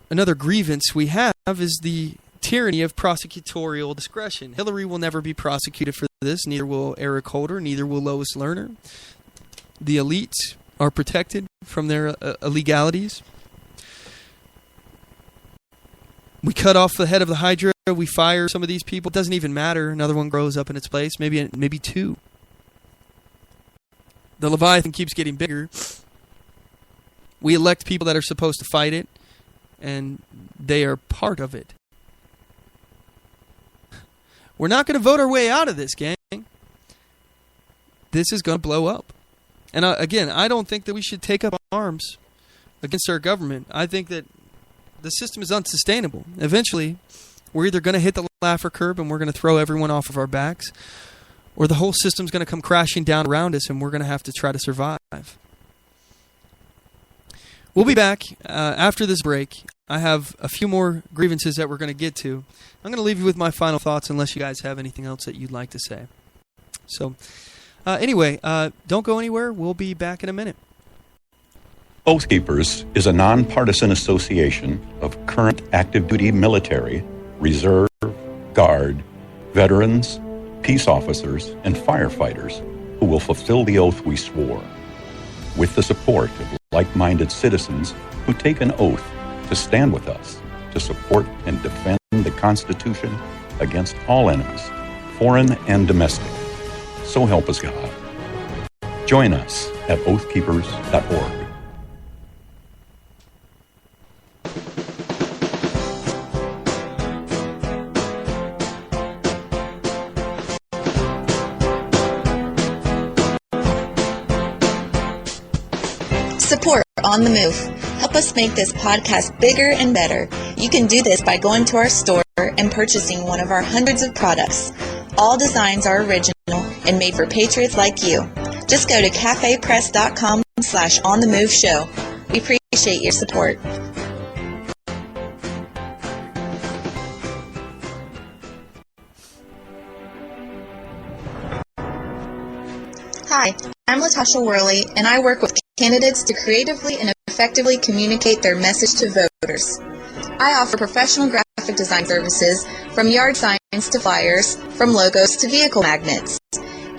grievance we have is the tyranny of prosecutorial discretion. Hillary will never be prosecuted for this. Neither will Eric Holder. Neither will Lois Lerner. The elites are protected from their illegalities. We cut off the head of the Hydra. We fire some of these people. It doesn't even matter. Another one grows up in its place. Maybe two. The Leviathan keeps getting bigger. We elect people that are supposed to fight it. and they are part of it. We're not going to vote our way out of this, gang. This is going to blow up. And again, I don't think that we should take up arms against our government. I think that the system is unsustainable. Eventually, we're either going to hit the Laffer curve and we're going to throw everyone off of our backs, or the whole system's going to come crashing down around us and we're going to have to try to survive. We'll be back after this break. I have a few more grievances that we're going to get to. I'm going to leave you with my final thoughts unless you guys have anything else that you'd like to say. So, anyway, don't go anywhere. We'll be back in a minute. Oath Keepers is a nonpartisan association of current active duty military, reserve, guard, veterans, peace officers, and firefighters who will fulfill the oath we swore, with the support of like-minded citizens who take an oath to stand with us, to support and defend the Constitution against all enemies, foreign and domestic. So help us God. Join us at oathkeepers.org. Support On The Move. Help us make this podcast bigger and better. You can do this by going to our store and purchasing one of our hundreds of products. All designs are original and made for patriots like you. Just go to cafepress.com/OnTheMoveShow. We appreciate your support. Hi, I'm Latasha Worley, and I work with candidates to creatively and effectively communicate their message to voters. I offer professional graphic design services, from yard signs to flyers, from logos to vehicle magnets.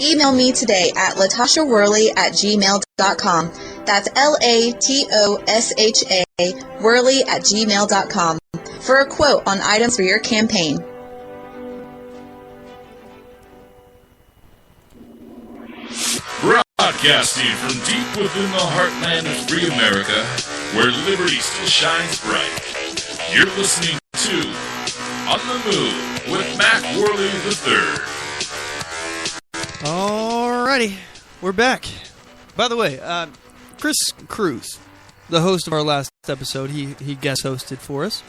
Email me today at latashaworley@gmail.com. That's LATOSHA Worley@gmail.com for a quote on items for your campaign. Broadcasting from deep within the heartland of free America, where liberty still shines bright. You're listening to On the Move with Mack Worley III. Alrighty, we're back. By the way, Chris Cruz, the host of our last episode, he guest hosted for us.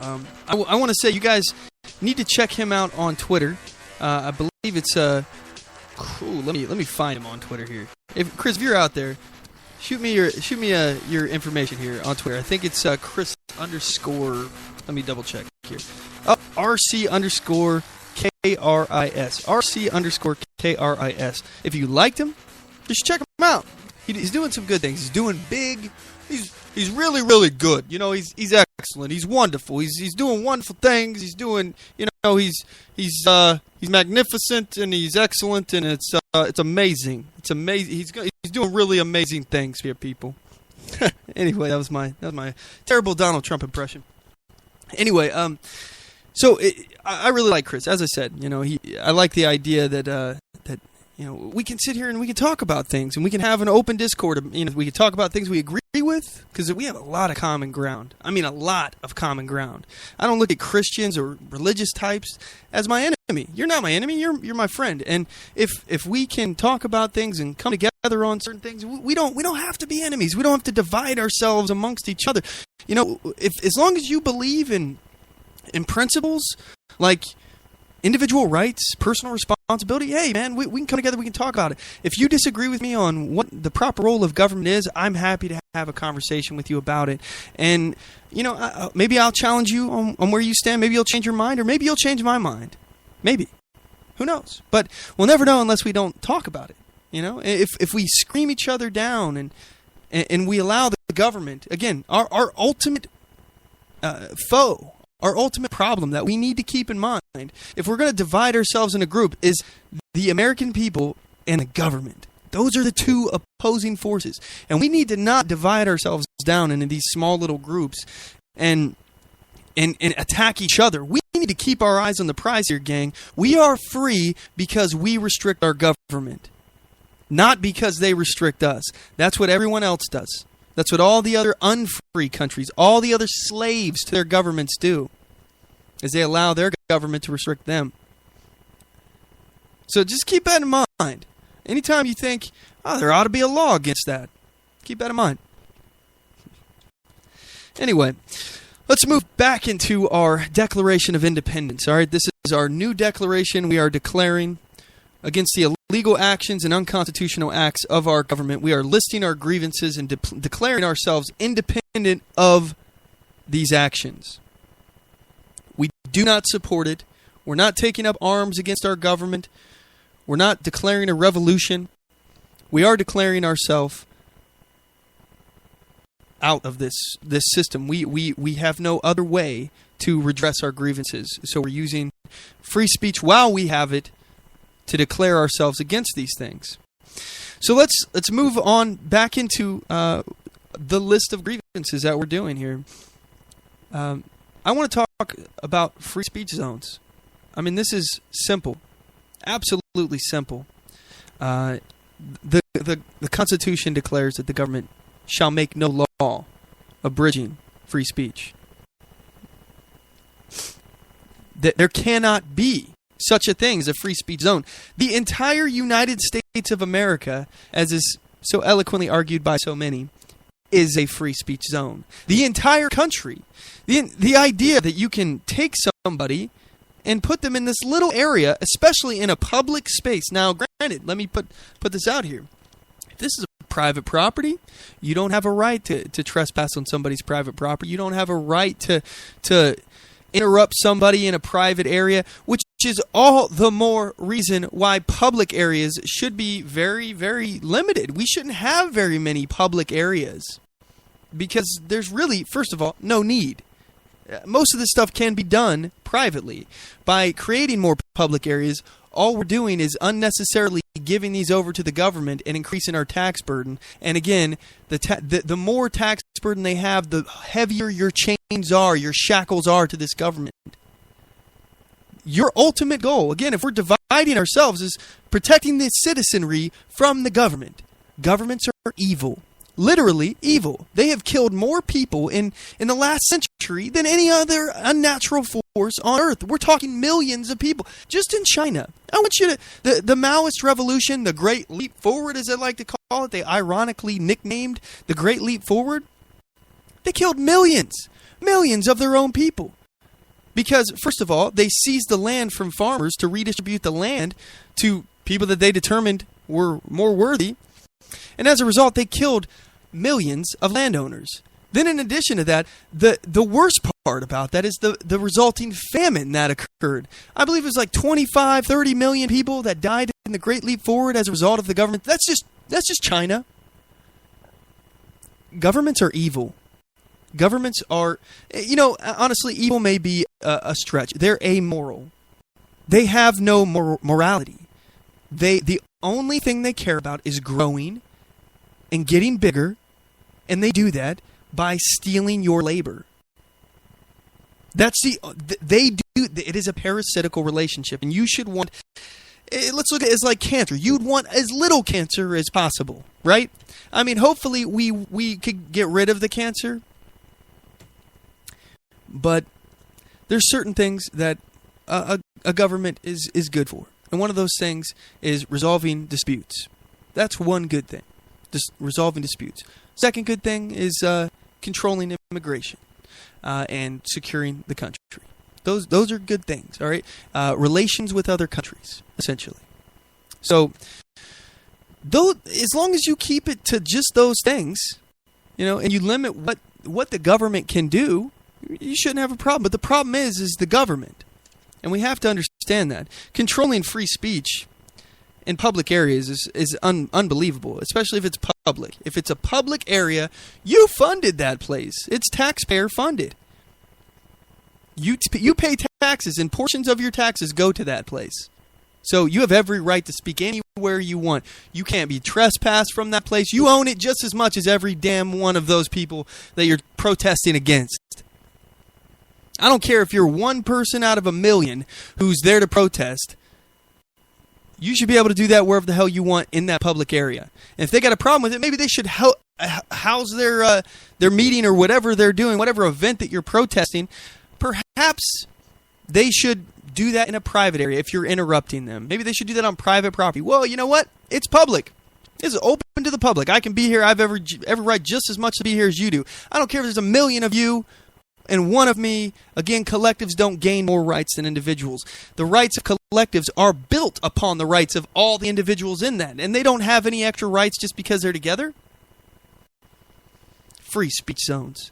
I want to say you guys need to check him out on Twitter. I believe it's cool. Let me find him on Twitter here. Chris, if you're out there, shoot me your information here on Twitter. I think it's Chris _ Let me double check here. RC_KRIS. RC_KRIS. If you liked him, just check him out. He's doing some good things. He's doing big. He's really, really good. You know, he's excellent. He's wonderful. He's doing wonderful things. He's doing, he's magnificent and he's excellent, and it's amazing. It's amazing. He's doing really amazing things here, people. Anyway, that was my terrible Donald Trump impression. Anyway, I really like Chris. As I said, I like the idea that we can sit here and we can talk about things, and we can have an open Discord. We can talk about things we agree with, because we have a lot of common ground. I mean, a lot of common ground. I don't look at Christians or religious types as my enemy. You're not my enemy. You're my friend. And if we can talk about things and come together on certain things, we don't have to be enemies. We don't have to divide ourselves amongst each other. As long as you believe in principles like individual rights, personal responsibility, hey, man, we can come together, we can talk about it. If you disagree with me on what the proper role of government is, I'm happy to have a conversation with you about it. And, maybe I'll challenge you on where you stand. Maybe you'll change your mind, or maybe you'll change my mind. Maybe. Who knows? But we'll never know unless we don't talk about it. If we scream each other down and we allow the government, again, our ultimate foe, our ultimate problem that we need to keep in mind, if we're going to divide ourselves in a group, is the American people and the government. Those are the two opposing forces. And we need to not divide ourselves down into these small little groups and attack each other. We need to keep our eyes on the prize here, gang. We are free because we restrict our government, not because they restrict us. That's what everyone else does. That's what all the other unfree countries, all the other slaves to their governments do, is they allow their government to restrict them. So just keep that in mind. Anytime you think, there ought to be a law against that, keep that in mind. Anyway, let's move back into our Declaration of Independence. All right, this is our new declaration. We are declaring against the illegal actions and unconstitutional acts of our government. We are listing our grievances and declaring ourselves independent of these actions. We do not support it. We're not taking up arms against our government. We're not declaring a revolution. We are declaring ourselves out of this system. We have no other way to redress our grievances. So we're using free speech while we have it to declare ourselves against these things. So let's move on back into the list of grievances that we're doing here. I want to talk about free speech zones. I mean, this is simple, absolutely simple. The Constitution declares that the government shall make no law abridging free speech. That there cannot be such a thing as a free speech zone. The entire United States of America, as is so eloquently argued by so many, is a free speech zone. The entire country. The idea that you can take somebody and put them in this little area, especially in a public space. Now, granted, let me put this out here. If this is a private property, you don't have a right to trespass on somebody's private property. You don't have a right to interrupt somebody in a private area, which is all the more reason why public areas should be very, very limited. We shouldn't have very many public areas because there's really, first of all, no need. Most of this stuff can be done privately. By creating more public areas, all we're doing is unnecessarily giving these over to the government and increasing our tax burden. And again, the more tax burden they have, the heavier your chains are, your shackles are to this government. Your ultimate goal, again, if we're dividing ourselves, is protecting the citizenry from the government. Governments are evil. Literally evil. They have killed more people in the last century than any other unnatural force on earth. We're talking millions of people. Just in China. I want you to... The Maoist revolution, the Great Leap Forward, as they like to call it, they ironically nicknamed the Great Leap Forward. They killed millions. Millions of their own people. Because, first of all, they seized the land from farmers to redistribute the land to people that they determined were more worthy. And as a result, they killed millions of landowners. Then in addition to that, the worst part about that is the resulting famine that occurred. I believe it was like 25, 30 million people that died in the Great Leap Forward as a result of the government. That's just China. Governments are evil. Governments are, honestly, evil may be a stretch. They're amoral. They have no morality. The only thing they care about is growing and getting bigger, and they do that by stealing your labor. It is a parasitical relationship, and you should want, let's look at it as like cancer. You'd want as little cancer as possible, right? I mean, hopefully we could get rid of the cancer, but there's certain things that a government is good for. And one of those things is resolving disputes. That's one good thing. Just resolving disputes. Second good thing is controlling immigration and securing the country. Those are good things, all right? Relations with other countries, essentially. So, as long as you keep it to just those things, and you limit what the government can do, you shouldn't have a problem. But the problem is the government. And we have to understand that. Controlling free speech in public areas is unbelievable, especially if it's public. If it's a public area, you funded that place. It's taxpayer funded. You pay taxes, and portions of your taxes go to that place. So you have every right to speak anywhere you want. You can't be trespassed from that place. You own it just as much as every damn one of those people that you're protesting against. I don't care if you're one person out of a million who's there to protest. You should be able to do that wherever the hell you want in that public area. And if they got a problem with it, maybe they should house their meeting or whatever they're doing, whatever event that you're protesting. Perhaps they should do that in a private area if you're interrupting them. Maybe they should do that on private property. Well, you know what? It's public. It's open to the public. I can be here. I have every right just as much to be here as you do. I don't care if there's a million of you and one of me. Again, collectives don't gain more rights than individuals. The rights of collectives are built upon the rights of all the individuals in that, and they don't have any extra rights just because they're together. Free speech zones.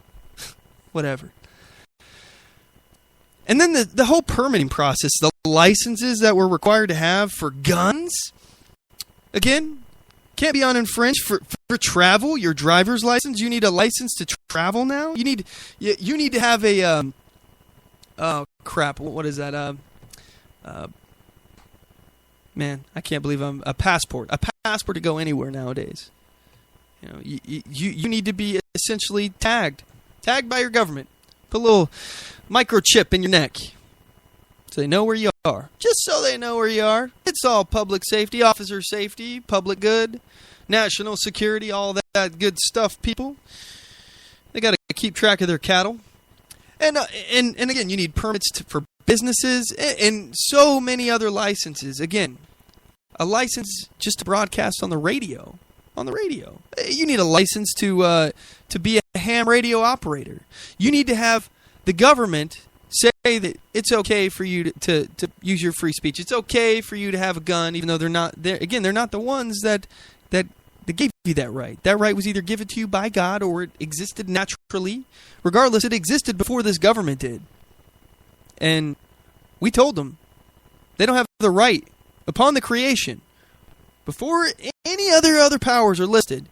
Whatever. And then the whole permitting process, the licenses that we're required to have for guns, again, can't be uninfringed. For travel, your driver's license, you need a license to travel now. You need to have a oh crap, what is that? Man, I can't believe I'm a passport to go anywhere nowadays. You know, you need to be essentially tagged by your government. Put a little microchip in your neck so they know where you are. Just so they know where you are. It's all public safety, officer safety, public good, national security, all that good stuff, people. They got to keep track of their cattle. And again, you need permits for businesses and so many other licenses. Again, a license just to broadcast on the radio. You need a license to be a ham radio operator. You need to have the government say that it's okay for you to use your free speech. It's okay for you to have a gun, even though they're not there. Again, they're not the ones that gave you that right. That right was either given to you by God or it existed naturally. Regardless, it existed before this government did. And we told them they don't have the right upon the creation. Before any other powers are listed,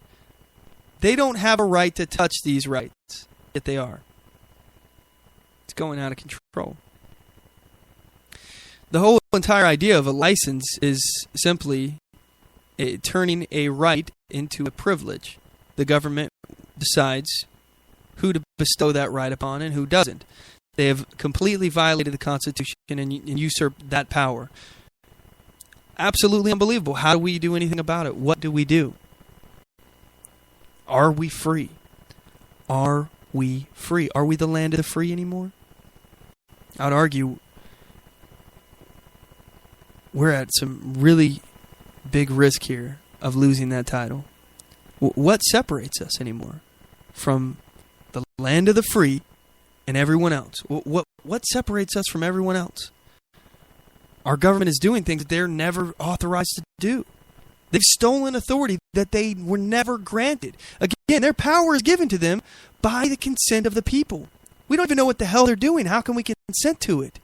they don't have a right to touch these rights. Yet they are. It's going out of control. The whole entire idea of a license is simply turning a right into a privilege. The government decides who to bestow that right upon and who doesn't. They have completely violated the Constitution and usurped that power. Absolutely unbelievable. How do we do anything about it? What do we do? Are we free? Are we free? Are we the land of the free anymore? I would argue we're at some really big risk here of losing that title. What separates us anymore from the land of the free and everyone else? What separates us from everyone else? Our government is doing things that they're never authorized to do. They've stolen authority that they were never granted. Again, their power is given to them by the consent of the people. We don't even know what the hell they're doing. How can we consent to it?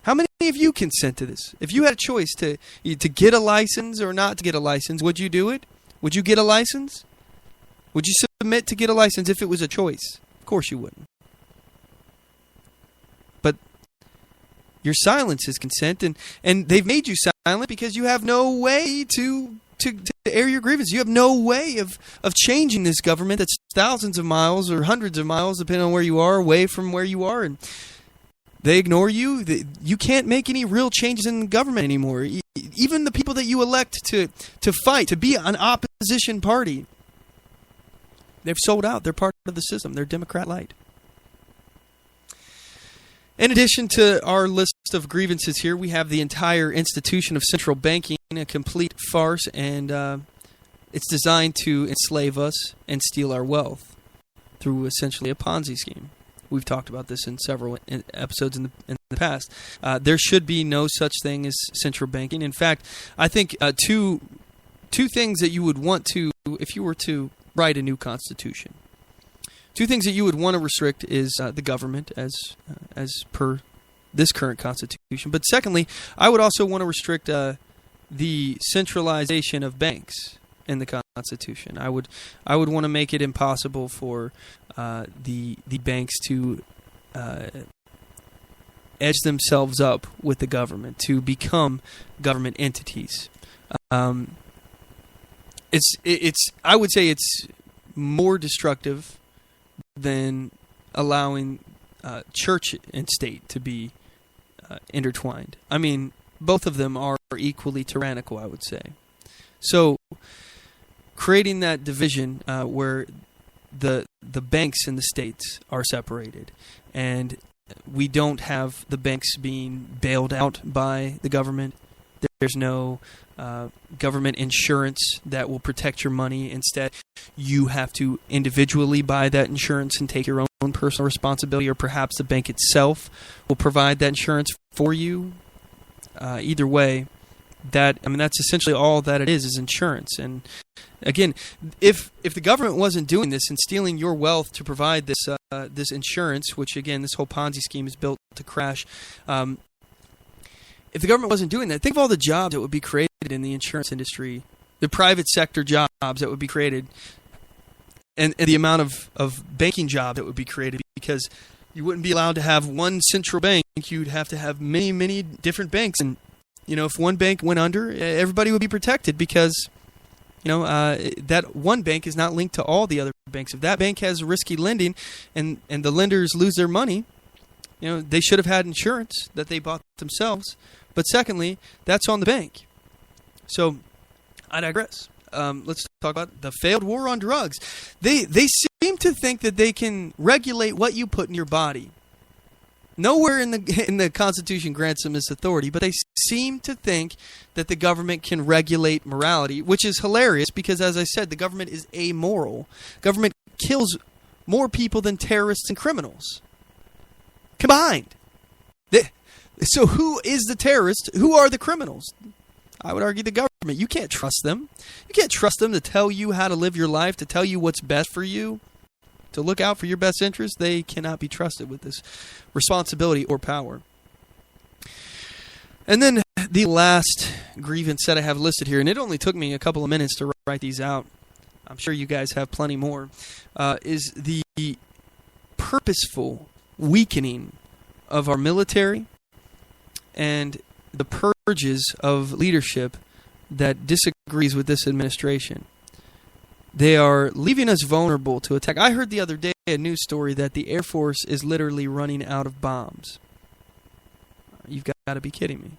How many of you consent to this? If you had a choice to get a license or not to get a license, would you do it? Would you get a license? Would you submit to get a license if it was a choice? Of course you wouldn't. But your silence is consent, and they've made you silent because you have no way to air your grievances. You have no way of changing this government that's thousands of miles or hundreds of miles, depending on where you are, away from where you are, and they ignore you. You can't make any real changes in the government anymore. Even the people that you elect to fight, to be an opposition party, they've sold out. They're part of the system. They're Democrat-lite. In addition to our list of grievances here, we have the entire institution of central banking, a complete farce, and it's designed to enslave us and steal our wealth through essentially a Ponzi scheme. We've talked about this in several episodes in the past. There should be no such thing as central banking. In fact, I think two things that you would want to, if you were to write a new constitution, two things that you would want to restrict is the government, as per this current constitution. But secondly, I would also want to restrict the centralization of banks in the Constitution. I would want to make it impossible for the banks to edge themselves up with the government, to become government entities. It's I would say it's more destructive than allowing church and state to be intertwined. I mean, both of them are equally tyrannical, I would say. So, creating that division where the banks in the states are separated, and we don't have the banks being bailed out by the government. There's no government insurance that will protect your money. Instead, you have to individually buy that insurance and take your own personal responsibility, or perhaps the bank itself will provide that insurance for you. Either way, that's essentially all that it is insurance. And again, if the government wasn't doing this and stealing your wealth to provide this insurance, which again, this whole Ponzi scheme is built to crash. If the government wasn't doing that, think of all the jobs that would be created in the insurance industry, the private sector jobs that would be created, and the amount of banking jobs that would be created, because you wouldn't be allowed to have one central bank. You'd have to have many, many different banks. And, if one bank went under, everybody would be protected because, that one bank is not linked to all the other banks. If that bank has risky lending and the lenders lose their money, they should have had insurance that they bought themselves. But secondly, that's on the bank. So I digress. Let's talk about the failed war on drugs. They seem to think that they can regulate what you put in your body. Nowhere in the Constitution grants them this authority, but they seem to think that the government can regulate morality, which is hilarious because, as I said, the government is amoral. Government kills more people than terrorists and criminals combined. So who is the terrorist? Who are the criminals? I would argue the government. You can't trust them. You can't trust them to tell you how to live your life, to tell you what's best for you, to look out for your best interest. They cannot be trusted with this responsibility or power. And then the last grievance that I have listed here, and it only took me a couple of minutes to write these out. I'm sure you guys have plenty more, is the purposeful weakening of our military and the purges of leadership that disagrees with this administration. They are leaving us vulnerable to attack. I heard the other day a news story that the Air Force is literally running out of bombs. You've got to be kidding me.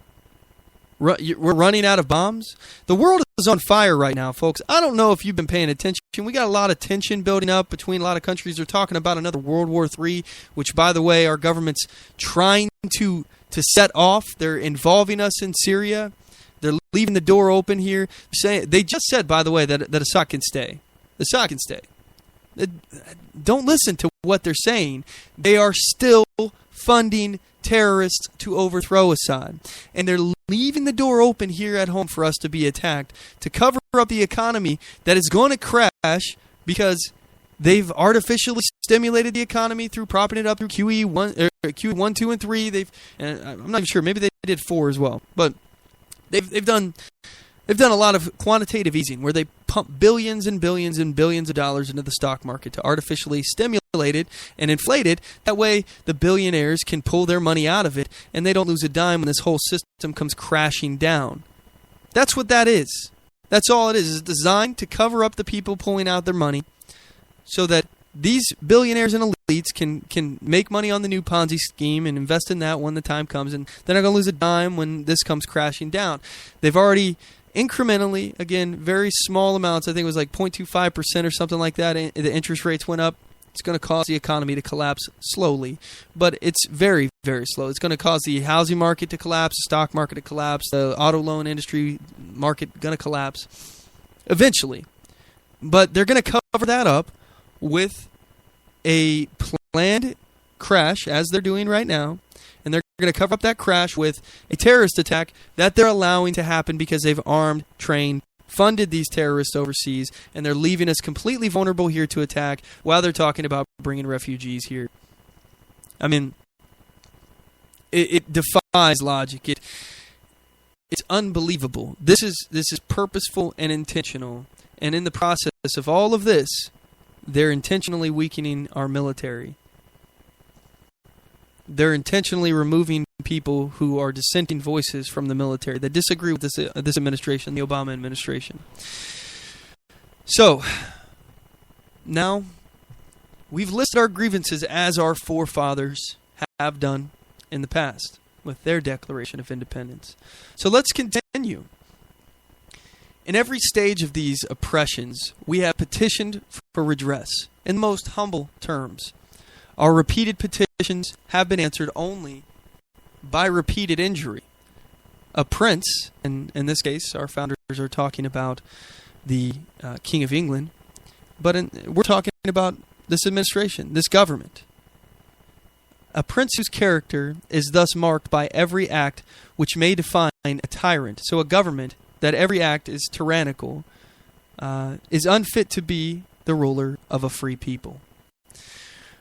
We're running out of bombs? The world is on fire right now, folks. I don't know if you've been paying attention. We got a lot of tension building up between a lot of countries. They're talking about another World War III, which, by the way, our government's trying to set off. They're involving us in Syria. They're leaving the door open here. They just said, by the way, that Assad can stay. Assad can stay. Don't listen to what they're saying. They are still funding terrorists to overthrow Assad. And they're leaving the door open here at home for us to be attacked, to cover up the economy that is going to crash because they've artificially stimulated the economy through propping it up through QE1, 2, and 3. I'm not even sure. Maybe they did 4 as well. But they've done a lot of quantitative easing where they pump billions and billions and billions of dollars into the stock market to artificially stimulate it and inflate it. That way the billionaires can pull their money out of it and they don't lose a dime when this whole system comes crashing down. That's what that is. That's all it is. It's designed to cover up the people pulling out their money so that these billionaires and elites can make money on the new Ponzi scheme and invest in that when the time comes, and they're not going to lose a dime when this comes crashing down. They've already incrementally, again, very small amounts, I think it was like 0.25% or something like that, the interest rates went up. It's going to cause the economy to collapse slowly, but it's very, very slow. It's going to cause the housing market to collapse, the stock market to collapse, the auto loan industry market going to collapse eventually. But they're going to cover that up with a planned crash, as they're doing right now, and they're going to cover up that crash with a terrorist attack that they're allowing to happen because they've armed, trained, funded these terrorists overseas, and they're leaving us completely vulnerable here to attack while they're talking about bringing refugees here. I mean, it defies logic. It's unbelievable. This is purposeful and intentional, and in the process of all of this, they're intentionally weakening our military. They're intentionally removing people who are dissenting voices from the military that disagree with this administration, the Obama administration. So, now, we've listed our grievances as our forefathers have done in the past with their Declaration of Independence. So let's continue. In every stage of these oppressions, we have petitioned for redress in the most humble terms. Our repeated petitions have been answered only by repeated injury. A prince, and in this case, our founders are talking about the King of England, but we're talking about this administration, this government. A prince whose character is thus marked by every act which may define a tyrant. So a government that every act is tyrannical is unfit to be the ruler of a free people.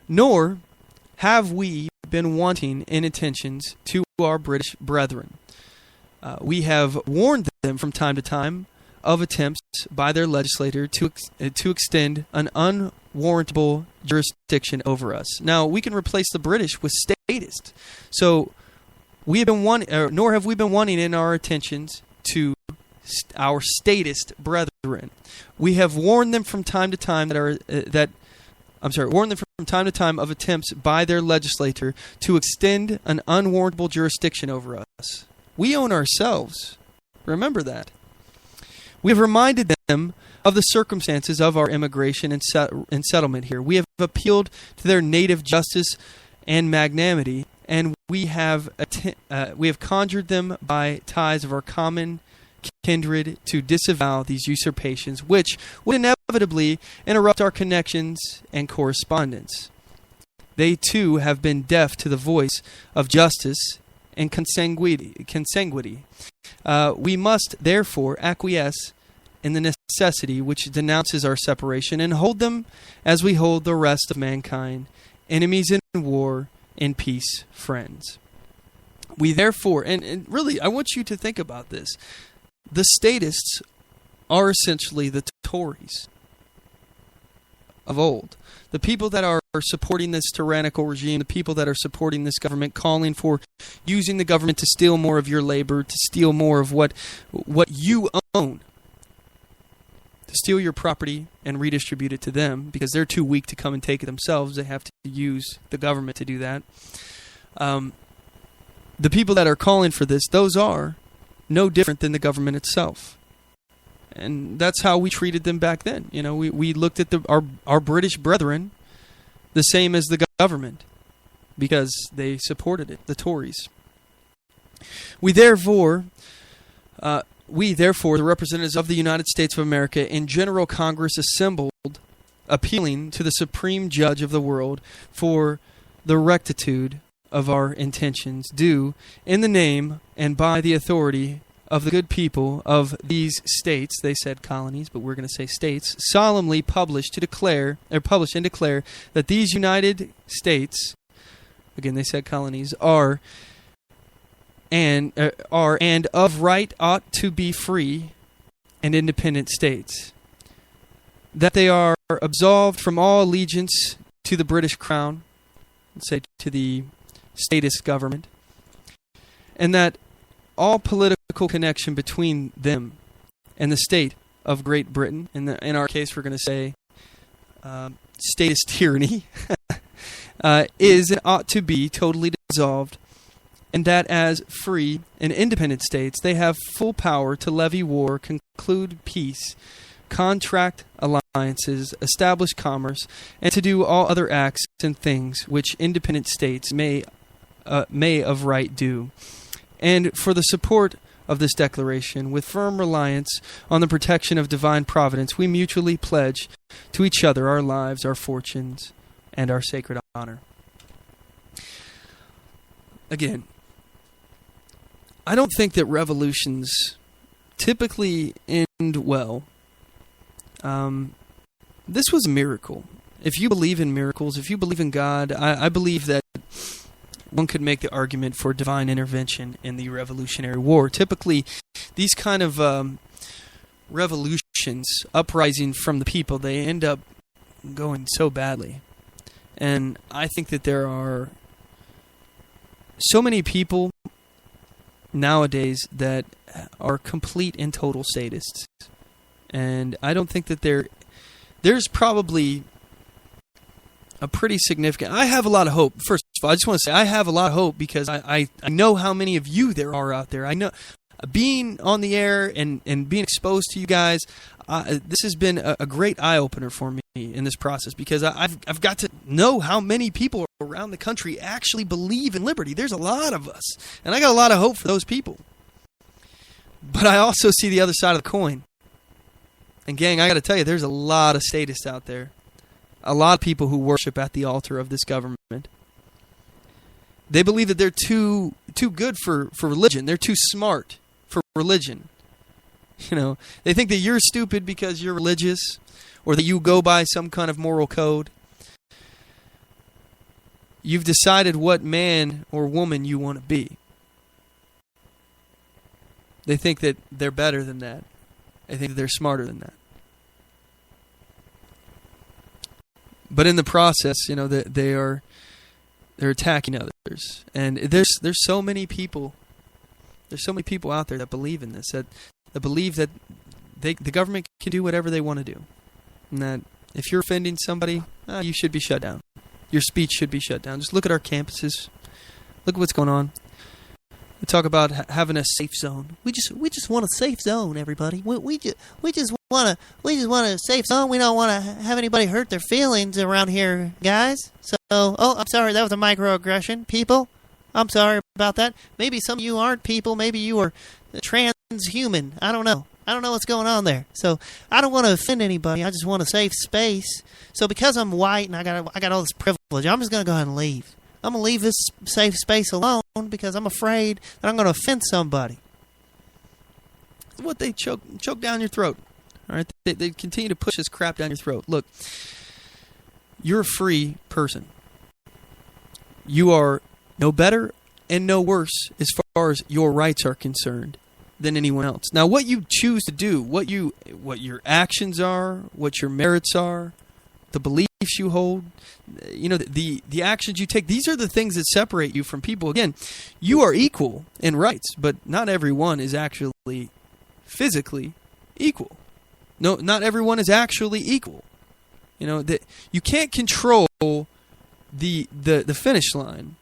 Nor have we been wanting in attentions to our British brethren. We have warned them from time to time of attempts by their legislator to extend an unwarrantable jurisdiction over us. Now, we can replace the British with statists. So, nor have we been wanting in our attentions to our statist brethren. We have warned them from time to time warned them from time to time of attempts by their legislator to extend an unwarrantable jurisdiction over us. We own ourselves. Remember that. We have reminded them of the circumstances of our immigration and settlement here. We have appealed to their native justice and magnanimity, and we have conjured them by ties of our common kindred to disavow these usurpations, which would inevitably interrupt our connections and correspondence. They too have been deaf to the voice of justice and consanguinity. We must therefore acquiesce in the necessity which denounces our separation and hold them as we hold the rest of mankind, enemies in war, in peace, friends. We therefore, and really I want you to think about this, the statists are essentially the Tories of old. The people that are supporting this tyrannical regime, the people that are supporting this government, calling for using the government to steal more of your labor, to steal more of what you own, to steal your property and redistribute it to them because they're too weak to come and take it themselves. They have to use the government to do that. The people that are calling for this, those are no different than the government itself. And that's how we treated them back then. You know, we looked at our British brethren the same as the government because they supported it, the Tories. We therefore, the representatives of the United States of America in General Congress assembled, appealing to the Supreme Judge of the world for the rectitude of our intentions, do in the name and by the authority of the good people of these states, they said colonies, but we're going to say states, solemnly publish and declare that these United States, again they said colonies, are and of right ought to be free and independent states, that they are absolved from all allegiance to the British Crown, let's say to the statist government, and that all political connection between them and the state of Great Britain, in our case we're going to say statist tyranny, is and ought to be totally dissolved, and that as free and independent states they have full power to levy war, conclude peace, contract alliances, establish commerce, and to do all other acts and things which independent states may of right do. And for the support of this declaration, with firm reliance on the protection of divine providence, we mutually pledge to each other our lives, our fortunes, and our sacred honor. Again, I don't think that revolutions typically end well. This was a miracle. If you believe in miracles, if you believe in God, I believe that one could make the argument for divine intervention in the Revolutionary War. Typically, these kind of revolutions, uprising from the people, they end up going so badly. And I think that there are so many people nowadays that are complete and total sadists. And I don't think that there's probably a pretty significant... I have a lot of hope. First of all, I just want to say I have a lot of hope because I know how many of you there are out there. I know being on the air and being exposed to you guys, this has been a great eye-opener for me in this process, because I've got to know how many people around the country actually believe in liberty. There's a lot of us, and I got a lot of hope for those people. But I also see the other side of the coin. And gang, I got to tell you, there's a lot of statists out there. A lot of people who worship at the altar of this government. They believe that they're too good for religion. They're too smart for religion. You know, they think that you're stupid because you're religious, or that you go by some kind of moral code. You've decided what man or woman you want to be. They think that they're better than that. They think that they're smarter than that. But in the process, you know, they're attacking others. And there's so many people. There's so many people out there that believe in this, that believe that the government can do whatever they want to do. And that if you're offending somebody, you should be shut down. Your speech should be shut down. Just look at our campuses. Look at what's going on. We talk about having a safe zone. We just want a safe zone, everybody. We just want a safe zone. We don't want to have anybody hurt their feelings around here, guys. So, I'm sorry, that was a microaggression, people. I'm sorry about that. Maybe some of you aren't people. Maybe you are transhuman. I don't know. I don't know what's going on there. So I don't want to offend anybody. I just want a safe space. So because I'm white and I got all this privilege, I'm just going to go ahead and leave. I'm going to leave this safe space alone because I'm afraid that I'm going to offend somebody. It's what they choke down your throat. All right, they continue to push this crap down your throat. Look, you're a free person. You are no better and no worse as far as your rights are concerned than anyone else. Now, what you choose to do, what your actions are, what your merits are, the beliefs you hold, you know, the actions you take, these are the things that separate you from people. Again, you are equal in rights, but not everyone is actually physically equal. No, not everyone is actually equal. You know, that you can't control the finish line.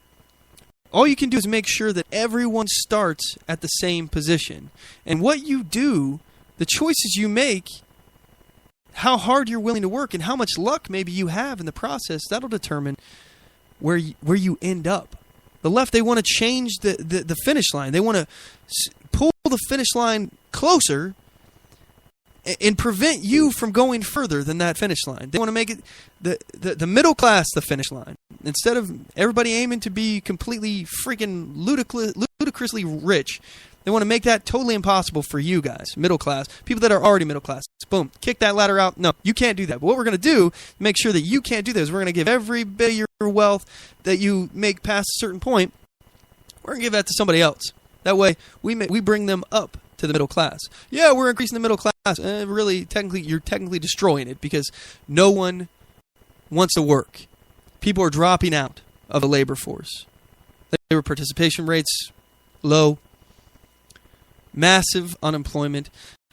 All you can do is make sure that everyone starts at the same position. And what you do, the choices you make, how hard you're willing to work, and how much luck maybe you have in the process, that'll determine where you end up. The left, they want to change the finish line. They want to pull the finish line closer and prevent you from going further than that finish line. They want to make it the middle class the finish line. Instead of everybody aiming to be completely freaking ludicrously rich, they want to make that totally impossible for you guys, middle class, people that are already middle class. Boom, kick that ladder out. No, you can't do that. But what we're going to do, make sure that you can't do this, we're going to give every bit of your wealth that you make past a certain point, we're going to give that to somebody else. That way, we bring them up to the middle class. Yeah, we're increasing the middle class. Really, you're technically destroying it, because no one wants to work. People are dropping out of the labor force. Labor participation rates low. Massive unemployment.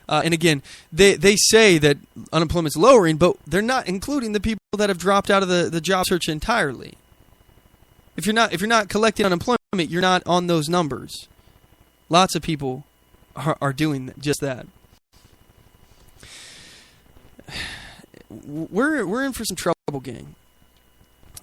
And again, they say that unemployment's lowering, but they're not including the people that have dropped out of the job search entirely. If you're not collecting unemployment, you're not on those numbers. Lots of people are doing just that. We're in for some trouble, gang.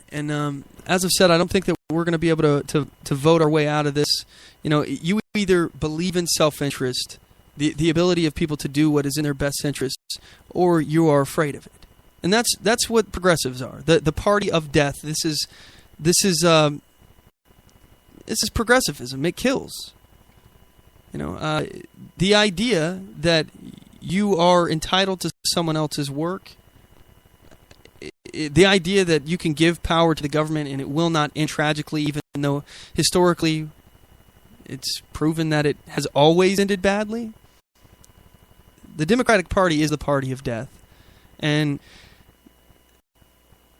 And as I've said, I don't think that we're going to be able to vote our way out of this. You know, you either believe in self-interest, the ability of people to do what is in their best interests, or you are afraid of it. And that's what progressives are. The party of death. This is progressivism. It kills. You know, the idea that you are entitled to someone else's work, the idea that you can give power to the government and it will not end tragically, even though historically it's proven that it has always ended badly. The Democratic Party is the party of death. And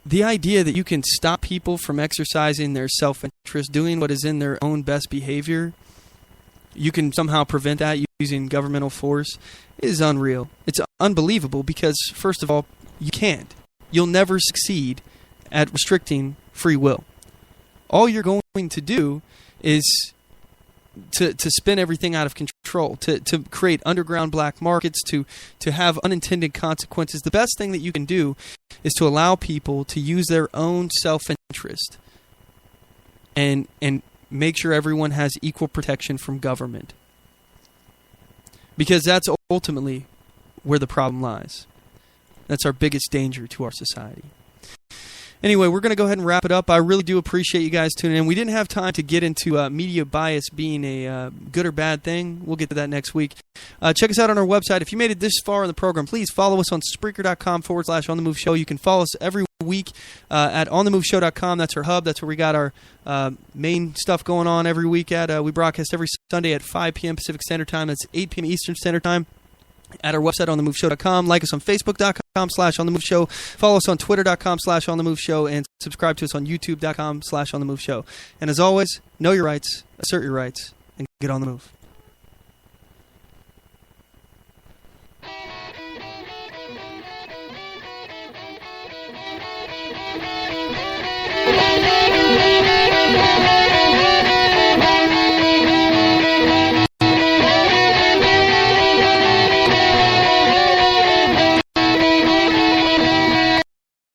the idea that you can stop people from exercising their self-interest, doing what is in their own best behavior, you can somehow prevent that using governmental force, is unreal. It's unbelievable because, first of all, you can't. You'll never succeed at restricting free will. All you're going to do is to spin everything out of control, to create underground black markets, to have unintended consequences. The best thing that you can do is to allow people to use their own self-interest and make sure everyone has equal protection from government. Because that's ultimately where the problem lies. That's our biggest danger to our society. Anyway, we're going to go ahead and wrap it up. I really do appreciate you guys tuning in. We didn't have time to get into media bias being a good or bad thing. We'll get to that next week. Check us out on our website. If you made it this far in the program, please follow us on Spreaker.com/OnTheMoveShow. You can follow us every week at OnTheMoveShow.com. That's our hub. That's where we got our main stuff going on every week at. We broadcast every Sunday at 5 p.m. Pacific Standard Time. That's 8 p.m. Eastern Standard Time. At our website, OnTheMoveShow.com. Like us on Facebook.com/OnTheMoveShow. Follow us on Twitter.com/OnTheMoveShow. And subscribe to us on YouTube.com/OnTheMoveShow. And as always, know your rights, assert your rights, and get on the move.